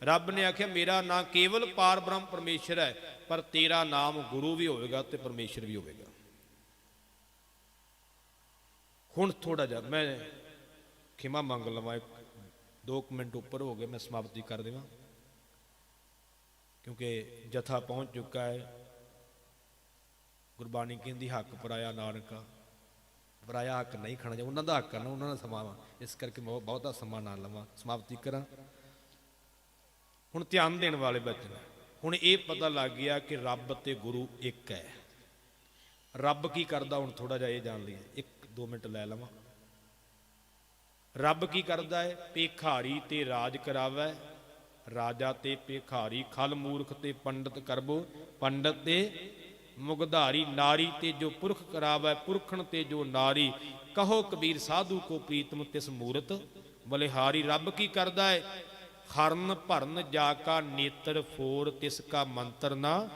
ਰੱਬ ਨੇ ਆਖਿਆ ਮੇਰਾ ਨਾਂ ਕੇਵਲ ਪਾਰ ਬ੍ਰਹਮ ਪਰਮੇਸ਼ਰ ਹੈ, ਪਰ ਤੇਰਾ ਨਾਮ ਗੁਰੂ ਵੀ ਹੋਵੇਗਾ ਤੇ ਪਰਮੇਸ਼ਰ ਵੀ ਹੋਵੇਗਾ। ਹੁਣ ਥੋੜਾ ਜਿਹਾ ਮੈਂ ਖਿਮਾ ਮੰਗ ਲਵਾਂ, 2 ਮਿੰਟ ਉੱਪਰ ਹੋ ਗਏ, ਮੈਂ ਸਮਾਪਤੀ ਕਰ ਦੇਵਾਂ ਕਿਉਂਕਿ ਜਥਾ ਪਹੁੰਚ ਚੁੱਕਾ ਹੈ। ਗੁਰਬਾਣੀ ਕਹਿੰਦੀ ਹੱਕ ਪਰਾਇਆ ਨਾਨਕਾ, ਪਰਾਇਆ ਹੱਕ ਨਹੀਂ ਖਾਣਾ, ਉਹਨਾਂ ਦਾ ਹੱਕ ਨਾ, ਉਹਨਾਂ ਦਾ ਸਮਾਂ ਵਾ, ਇਸ ਕਰਕੇ ਮੈਂ ਬਹੁਤਾ ਸਮਾਂ ਨਾ ਲਵਾਂ, ਸਮਾਪਤੀ ਕਰਾਂ। ਹੁਣ ਧਿਆਨ ਦੇਣ ਵਾਲੇ ਬਚਨ। ਹੁਣ ਇਹ ਪਤਾ ਲੱਗ ਗਿਆ ਕਿ ਰੱਬ ਤੇ ਗੁਰੂ ਇੱਕ ਹੈ। ਰੱਬ ਕੀ ਕਰਦਾ? ਹੁਣ ਥੋੜਾ ਜਿਹਾ ਇਹ ਜਾਣ ਲਈਏ, 1-2 ਮਿੰਟ ਲੈ ਲਵਾਂ। ਰੱਬ ਕੀ ਕਰਦਾ ਹੈ? ਭੇਖਾਰੀ ਤੇ ਰਾਜ ਕਰਾਵੈ, ਰਾਜਾ ਤੇ ਭੇਖਾਰੀ, ਖਲ ਮੂਰਖ ਤੇ ਪੰਡਤ ਕਰਬੋ, ਪੰਡਤ ਤੇ ਮੁਗਧਾਰੀ, ਨਾਰੀ ਤੇ ਜੋ ਪੁਰਖ ਕਰਾਵੈ, ਪੁਰਖਣ ਤੇ ਜੋ ਨਾਰੀ, ਕਹੋ ਕਬੀਰ ਸਾਧੂ ਕੋ ਪ੍ਰੀਤਮ ਤਿਸ ਮੂਰਤ ਬਲਿਹਾਰੀ। ਰੱਬ ਕੀ ਕਰਦਾ ਹੈ? ਹਰਨ ਭਰਨ ਜਾ ਕਾ ਨੇਤਰ ਫੋਰ, ਤਿਸ ਕਾ ਮੰਤਰ ਨਾ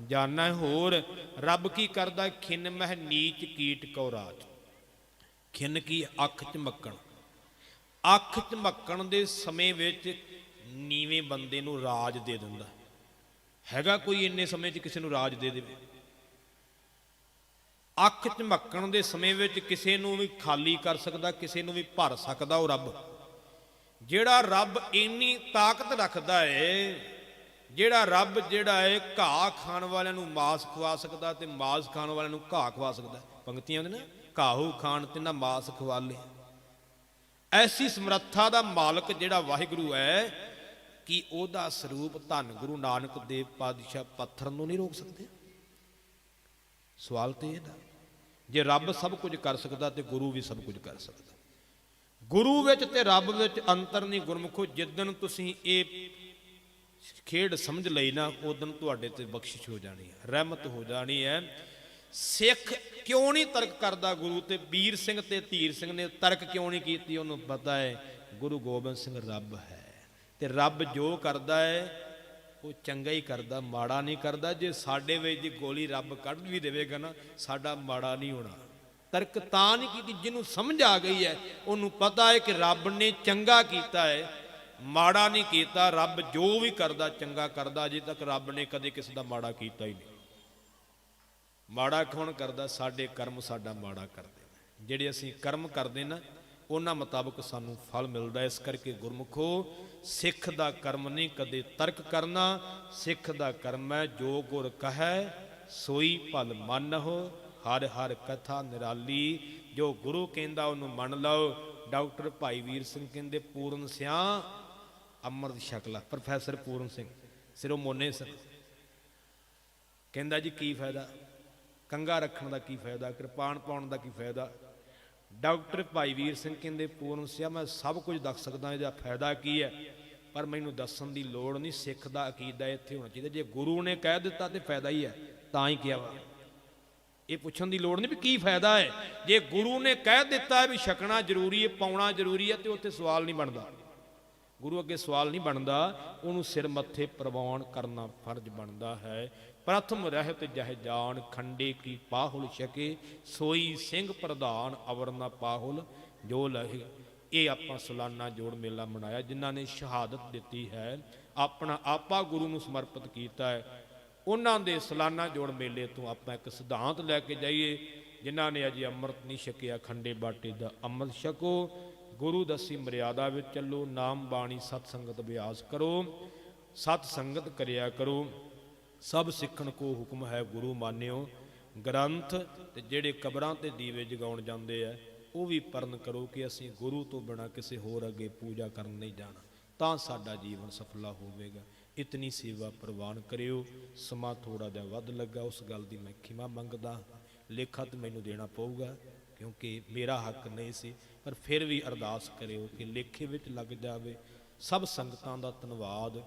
ਜਾਣਾ ਹੋਰ। ਰੱਬ ਕੀ ਕਰਦਾ? ਖਿੰਨ ਮਹਿ ਨੀਚ ਕੀਟ ਕਉ ਰਾਜ। ਖਿੰਨ ਕੀ? ਅੱਖ ਝਮੱਕਣ। ਅੱਖ ਝਮੱਕਣ ਦੇ ਸਮੇਂ ਵਿੱਚ ਨੀਵੇਂ ਬੰਦੇ ਨੂੰ ਰਾਜ ਦੇ ਦਿੰਦਾ। ਹੈਗਾ ਕੋਈ ਇੰਨੇ ਸਮੇਂ 'ਚ ਕਿਸੇ ਨੂੰ ਰਾਜ ਦੇ ਦੇਵੇ? ਅੱਖ ਝਮਕਣ ਦੇ ਸਮੇਂ ਵਿੱਚ ਕਿਸੇ ਨੂੰ ਵੀ ਖਾਲੀ ਕਰ ਸਕਦਾ, ਕਿਸੇ ਨੂੰ ਵੀ ਭਰ ਸਕਦਾ ਉਹ ਰੱਬ। ਜਿਹੜਾ ਰੱਬ ਇੰਨੀ ਤਾਕਤ ਰੱਖਦਾ ਹੈ, ਜਿਹੜਾ ਰੱਬ ਜਿਹੜਾ ਹੈ ਘਾਹ ਖਾਣ ਵਾਲਿਆਂ ਨੂੰ ਮਾਸ ਖਵਾ ਸਕਦਾ ਤੇ ਮਾਸ ਖਾਣ ਵਾਲਿਆਂ ਨੂੰ ਘਾਹ ਖਵਾ ਸਕਦਾ। ਪੰਕਤੀਆਂ ਦੇ ਨਾ, ਘਾਹੂ ਖਾਣ ਤੇ ਨਾ ਮਾਸ ਖਵਾਲੇ। ਐਸੀ ਸਮਰੱਥਾ ਦਾ ਮਾਲਕ ਜਿਹੜਾ ਵਾਹਿਗੁਰੂ ਹੈ ਕਿ ਉਹਦਾ ਸਰੂਪ ਧੰਨ ਗੁਰੂ ਨਾਨਕ ਦੇਵ ਪਾਤਸ਼ਾਹ ਪੱਥਰ ਨੂੰ ਨਹੀਂ ਰੋਕ ਸਕਦੇ। ਸਵਾਲ ਤੇ ਇਹਦਾ, ਜੇ ਰੱਬ ਸਭ ਕੁਝ ਕਰ ਸਕਦਾ ਤੇ ਗੁਰੂ ਵੀ ਸਭ ਕੁਝ ਕਰ ਸਕਦਾ। ਗੁਰੂ ਵਿੱਚ ਤੇ ਰੱਬ ਵਿੱਚ ਅੰਤਰ ਨਹੀਂ ਗੁਰਮੁਖੋ। ਜਿੱਦਣ ਤੁਸੀਂ ਇਹ ਖੇਡ ਸਮਝ ਲਈ ਨਾ, ਉਦਣ ਤੁਹਾਡੇ ਤੇ ਬਖਸ਼ਿਸ਼ ਹੋ ਜਾਣੀ ਹੈ, ਰਹਿਮਤ ਹੋ ਜਾਣੀ ਹੈ। ਸਿੱਖ ਕਿਉਂ ਨਹੀਂ ਤਰਕ ਕਰਦਾ ਗੁਰੂ ਤੇ? ਵੀਰ ਸਿੰਘ ਤੇ ਧੀਰ ਸਿੰਘ ਨੇ ਤਰਕ ਕਿਉਂ ਨਹੀਂ ਕੀਤੀ? ਉਹਨੂੰ ਪਤਾ ਹੈ ਗੁਰੂ ਗੋਬਿੰਦ ਸਿੰਘ ਰੱਬ ਹੈ ਤੇ ਰੱਬ ਜੋ ਕਰਦਾ ਹੈ ਉਹ ਚੰਗਾ ਹੀ ਕਰਦਾ, ਮਾੜਾ ਨਹੀਂ ਕਰਦਾ। ਜੇ ਸਾਡੇ ਵਿੱਚ ਦੀ ਗੋਲੀ ਰੱਬ ਕੱਢ ਵੀ ਦੇਵੇਗਾ ਨਾ, ਸਾਡਾ ਮਾੜਾ ਨਹੀਂ ਹੋਣਾ। ਤਰਕ ਤਾਂ ਨਹੀਂ ਕੀਤੀ, ਜਿਹਨੂੰ ਸਮਝ ਆ ਗਈ ਹੈ ਉਹਨੂੰ ਪਤਾ ਹੈ ਕਿ ਰੱਬ ਨੇ ਚੰਗਾ ਕੀਤਾ ਹੈ, ਮਾੜਾ ਨਹੀਂ ਕੀਤਾ। ਰੱਬ ਜੋ ਵੀ ਕਰਦਾ ਚੰਗਾ ਕਰਦਾ। ਅਜੇ ਤੱਕ ਰੱਬ ਨੇ ਕਦੇ ਕਿਸੇ ਦਾ ਮਾੜਾ ਕੀਤਾ ਹੀ ਨਹੀਂ। ਮਾੜਾ ਕੌਣ ਕਰਦਾ? ਸਾਡੇ ਕਰਮ ਸਾਡਾ ਮਾੜਾ ਕਰਦੇ ਨੇ। ਜਿਹੜੇ ਅਸੀਂ ਕਰਮ ਕਰਦੇ ਨਾ ਉਹਨਾਂ ਮੁਤਾਬਕ ਸਾਨੂੰ ਫਲ ਮਿਲਦਾ। ਇਸ ਕਰਕੇ ਗੁਰਮੁਖੋ, ਸਿੱਖ ਦਾ ਕਰਮ ਨਹੀਂ ਕਦੇ ਤਰਕ ਕਰਨਾ। ਸਿੱਖ ਦਾ ਕਰਮ ਹੈ ਜੋ ਗੁਰ ਕਹੈ ਸੋਈ ਭਲ ਮੰਨਹੁ, ਹਰ ਹਰ ਕਥਾ ਨਿਰਾਲੀ। ਜੋ ਗੁਰੂ ਕਹਿੰਦਾ ਉਹਨੂੰ ਮੰਨ ਲਓ। ਡਾਕਟਰ ਭਾਈ ਵੀਰ ਸਿੰਘ ਕਹਿੰਦੇ ਪੂਰਨ ਸਿਆਂ ਅੰਮ੍ਰਿਤ ਛਕ ਲਾ। ਪ੍ਰੋਫੈਸਰ ਪੂਰਨ ਸਿੰਘ ਸਿਰੋਂ ਮੋਨੇ ਸਰ ਕਹਿੰਦਾ ਜੀ ਕੀ ਫਾਇਦਾ, ਕੰਗਾ ਰੱਖਣ ਦਾ ਕੀ ਫਾਇਦਾ, ਕਿਰਪਾਨ ਪਾਉਣ ਦਾ ਕੀ ਫਾਇਦਾ? ਡਾਕਟਰ ਭਾਈ ਵੀਰ ਸਿੰਘ ਕਹਿੰਦੇ ਪੂਰਨ ਸਿਆ ਮੈਂ ਸਭ ਕੁਝ ਦੱਸ ਸਕਦਾ, ਇਹਦਾ ਫਾਇਦਾ ਕੀ ਹੈ, ਪਰ ਮੈਨੂੰ ਦੱਸਣ ਦੀ ਲੋੜ ਨਹੀਂ। ਸਿੱਖ ਦਾ ਅਕੀਦਾ ਇੱਥੇ ਹੋਣਾ ਚਾਹੀਦਾ। ਜੇ ਗੁਰੂ ਨੇ ਕਹਿ ਦਿੱਤਾ ਤੇ ਫਾਇਦਾ ਹੀ ਹੈ, ਤਾਂ ਹੀ ਕਿਹਾ ਵਾ। ਇਹ ਪੁੱਛਣ ਦੀ ਲੋੜ ਨਹੀਂ ਵੀ ਕੀ ਫਾਇਦਾ ਹੈ। ਜੇ ਗੁਰੂ ਨੇ ਕਹਿ ਦਿੱਤਾ ਵੀ ਛਕਣਾ ਜ਼ਰੂਰੀ ਹੈ, ਪਾਉਣਾ ਜ਼ਰੂਰੀ ਹੈ, ਤੇ ਉੱਥੇ ਸਵਾਲ ਨਹੀਂ ਬਣਦਾ। ਗੁਰੂ ਅੱਗੇ ਸਵਾਲ ਨਹੀਂ ਬਣਦਾ, ਉਹਨੂੰ ਸਿਰ ਮੱਥੇ ਪ੍ਰਵਾਨ ਕਰਨਾ ਫਰਜ਼ ਬਣਦਾ ਹੈ। ਪ੍ਰਥਮ ਰਹਿਤ ਜਹ ਜਾਨ ਖੰਡੇ ਕੀ ਪਾਹੁਲ ਛਕੇ, ਸੋਈ ਸਿੰਘ ਪ੍ਰਧਾਨ ਅਵਰ ਨਾ ਪਾਹੁਲ ਜੋ ਲਹੇ। ਇਹ ਆਪਾਂ ਸਾਲਾਨਾ ਜੋੜ ਮੇਲਾ ਮਨਾਇਆ। ਜਿਨ੍ਹਾਂ ਨੇ ਸ਼ਹਾਦਤ ਦਿੱਤੀ ਹੈ, ਆਪਣਾ ਆਪਾ ਗੁਰੂ ਨੂੰ ਸਮਰਪਿਤ ਕੀਤਾ ਹੈ, ਉਹਨਾਂ ਦੇ ਸਾਲਾਨਾ ਜੋੜ ਮੇਲੇ ਤੋਂ ਆਪਾਂ ਇੱਕ ਸਿਧਾਂਤ ਲੈ ਕੇ ਜਾਈਏ। ਜਿਨ੍ਹਾਂ ਨੇ ਅਜੇ ਅੰਮ੍ਰਿਤ ਨਹੀਂ ਛਕਿਆ, ਖੰਡੇ ਬਾਟੇ ਦਾ ਅੰਮ੍ਰਿਤ ਛਕੋ। ਗੁਰੂ ਦੱਸੀ ਮਰਿਆਦਾ ਵਿੱਚ ਚੱਲੋ। ਨਾਮ ਬਾਣੀ ਸਤ ਸੰਗਤ ਅਭਿਆਸ ਕਰੋ, ਸਤ ਸੰਗਤ ਕਰਿਆ ਕਰੋ। ਸਭ ਸਿੱਖਣ ਕੋ ਹੁਕਮ ਹੈ ਗੁਰੂ ਮਾਨਿਓ ਗ੍ਰੰਥ। ਤੇ ਜਿਹੜੇ ਕਬਰਾਂ ਤੇ ਦੀਵੇ ਜਗਾਉਣ ਜਾਂਦੇ ਆ ਉਹ ਵੀ ਪਰਨ ਕਰੋ ਕਿ ਅਸੀਂ ਗੁਰੂ ਤੋਂ ਬਿਨਾਂ ਕਿਸੇ ਹੋਰ ਅੱਗੇ ਪੂਜਾ ਕਰਨ ਨਹੀਂ ਜਾਣਾ, ਤਾਂ ਸਾਡਾ ਜੀਵਨ ਸਫਲਾ ਹੋਵੇਗਾ। ਇਤਨੀ ਸੇਵਾ ਪ੍ਰਵਾਨ ਕਰਿਓ। ਸਮਾਂ ਥੋੜਾ ਜਿਹਾ ਵੱਧ ਲੱਗਾ, ਉਸ ਗੱਲ ਦੀ ਮੈਂ ਖਿਮਾ ਮੰਗਦਾ। ਲੇਖਾ ਤਾਂ ਮੈਨੂੰ ਦੇਣਾ ਪਊਗਾ ਕਿਉਂਕਿ ਮੇਰਾ ਹੱਕ ਨਹੀਂ ਸੀ, ਪਰ ਫਿਰ ਵੀ ਅਰਦਾਸ ਕਰਿਓ ਕਿ ਲੇਖੇ ਵਿੱਚ ਲੱਗ ਜਾਵੇ। ਸਭ ਸੰਗਤਾਂ ਦਾ ਧੰਨਵਾਦ,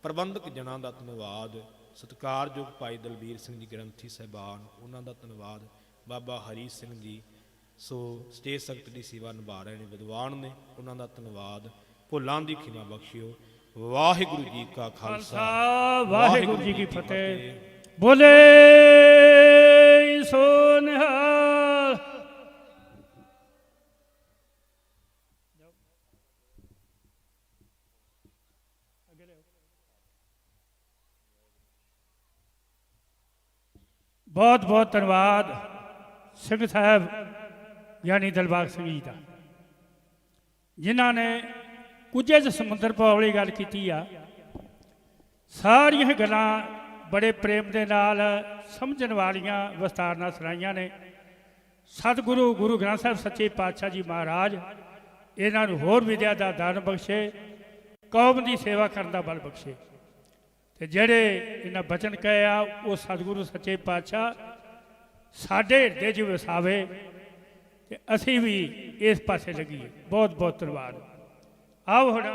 ਪ੍ਰਬੰਧਕ ਜਨਾਂ ਦਾ ਧੰਨਵਾਦ, ਸਤਿਕਾਰਯੋਗ ਭਾਈ ਦਲਬੀਰ ਸਿੰਘ ਜੀ ਗ੍ਰੰਥੀ ਸਾਹਿਬਾਨ, ਉਹਨਾਂ ਦਾ ਧੰਨਵਾਦ। ਬਾਬਾ ਹਰੀ ਸਿੰਘ ਜੀ ਸੋ ਸਟੇਜ ਸੰਗਤ ਦੀ ਸੇਵਾ ਨਿਭਾ ਰਹੇ ਨੇ, ਵਿਦਵਾਨ ਨੇ, ਉਹਨਾਂ ਦਾ ਧੰਨਵਾਦ। ਭੁੱਲਾਂ ਦੀ ਖਿਮਾ ਬਖਸ਼ਿਓ। ਵਾਹਿਗੁਰੂ ਜੀ ਕਾ ਖਾਲਸਾ, ਵਾਹਿਗੁਰੂ ਜੀ ਕੀ ਫਤਿਹ। ਬੋਲੇ ਸੋ ਨਿਹਾਲ। ਬਹੁਤ ਬਹੁਤ ਧੰਨਵਾਦ ਸਿੰਘ ਸਾਹਿਬ ਯਾਨੀ ਦਿਲਬਾਗ ਸਿੰਘ ਜੀ ਦਾ, ਜਿਨ੍ਹਾਂ ਨੇ ਕੁਝੇ ਚ ਸਮੁੰਦਰ ਪਾਰ ਵਾਲੀ ਗੱਲ ਕੀਤੀ ਆ। ਸਾਰੀਆਂ ਗੱਲਾਂ ਬੜੇ ਪ੍ਰੇਮ ਦੇ ਨਾਲ ਸਮਝਣ ਵਾਲੀਆਂ ਵਿਸਤਾਰ ਨਾਲ ਸੁਣਾਈਆਂ ਨੇ। ਸਤਿਗੁਰੂ ਗੁਰੂ ਗ੍ਰੰਥ ਸਾਹਿਬ ਸੱਚੇ ਪਾਤਸ਼ਾਹ ਜੀ ਮਹਾਰਾਜ ਇਹਨਾਂ ਨੂੰ ਹੋਰ ਵਿਦਿਆ ਦਾ ਦਾਨ ਬਖਸ਼ੇ, ਕੌਮ ਦੀ ਸੇਵਾ ਕਰਨ ਦਾ ਬਲ ਬਖਸ਼ੇ। ਤੇ ਜਿਹੜੇ ਇਹਨਾਂ ਬਚਨ ਕਹੇ ਆ ਉਹ ਸਤਿਗੁਰੂ ਸੱਚੇ ਪਾਤਸ਼ਾਹ ਸਾਡੇ ਹਿਰਦੇ 'ਚ ਵਸਾਵੇ ਤੇ ਅਸੀਂ ਵੀ ਇਸ ਪਾਸੇ ਲੱਗੀਏ। ਬਹੁਤ ਬਹੁਤ ਧੰਨਵਾਦ। ਆਓ ਹੁਣ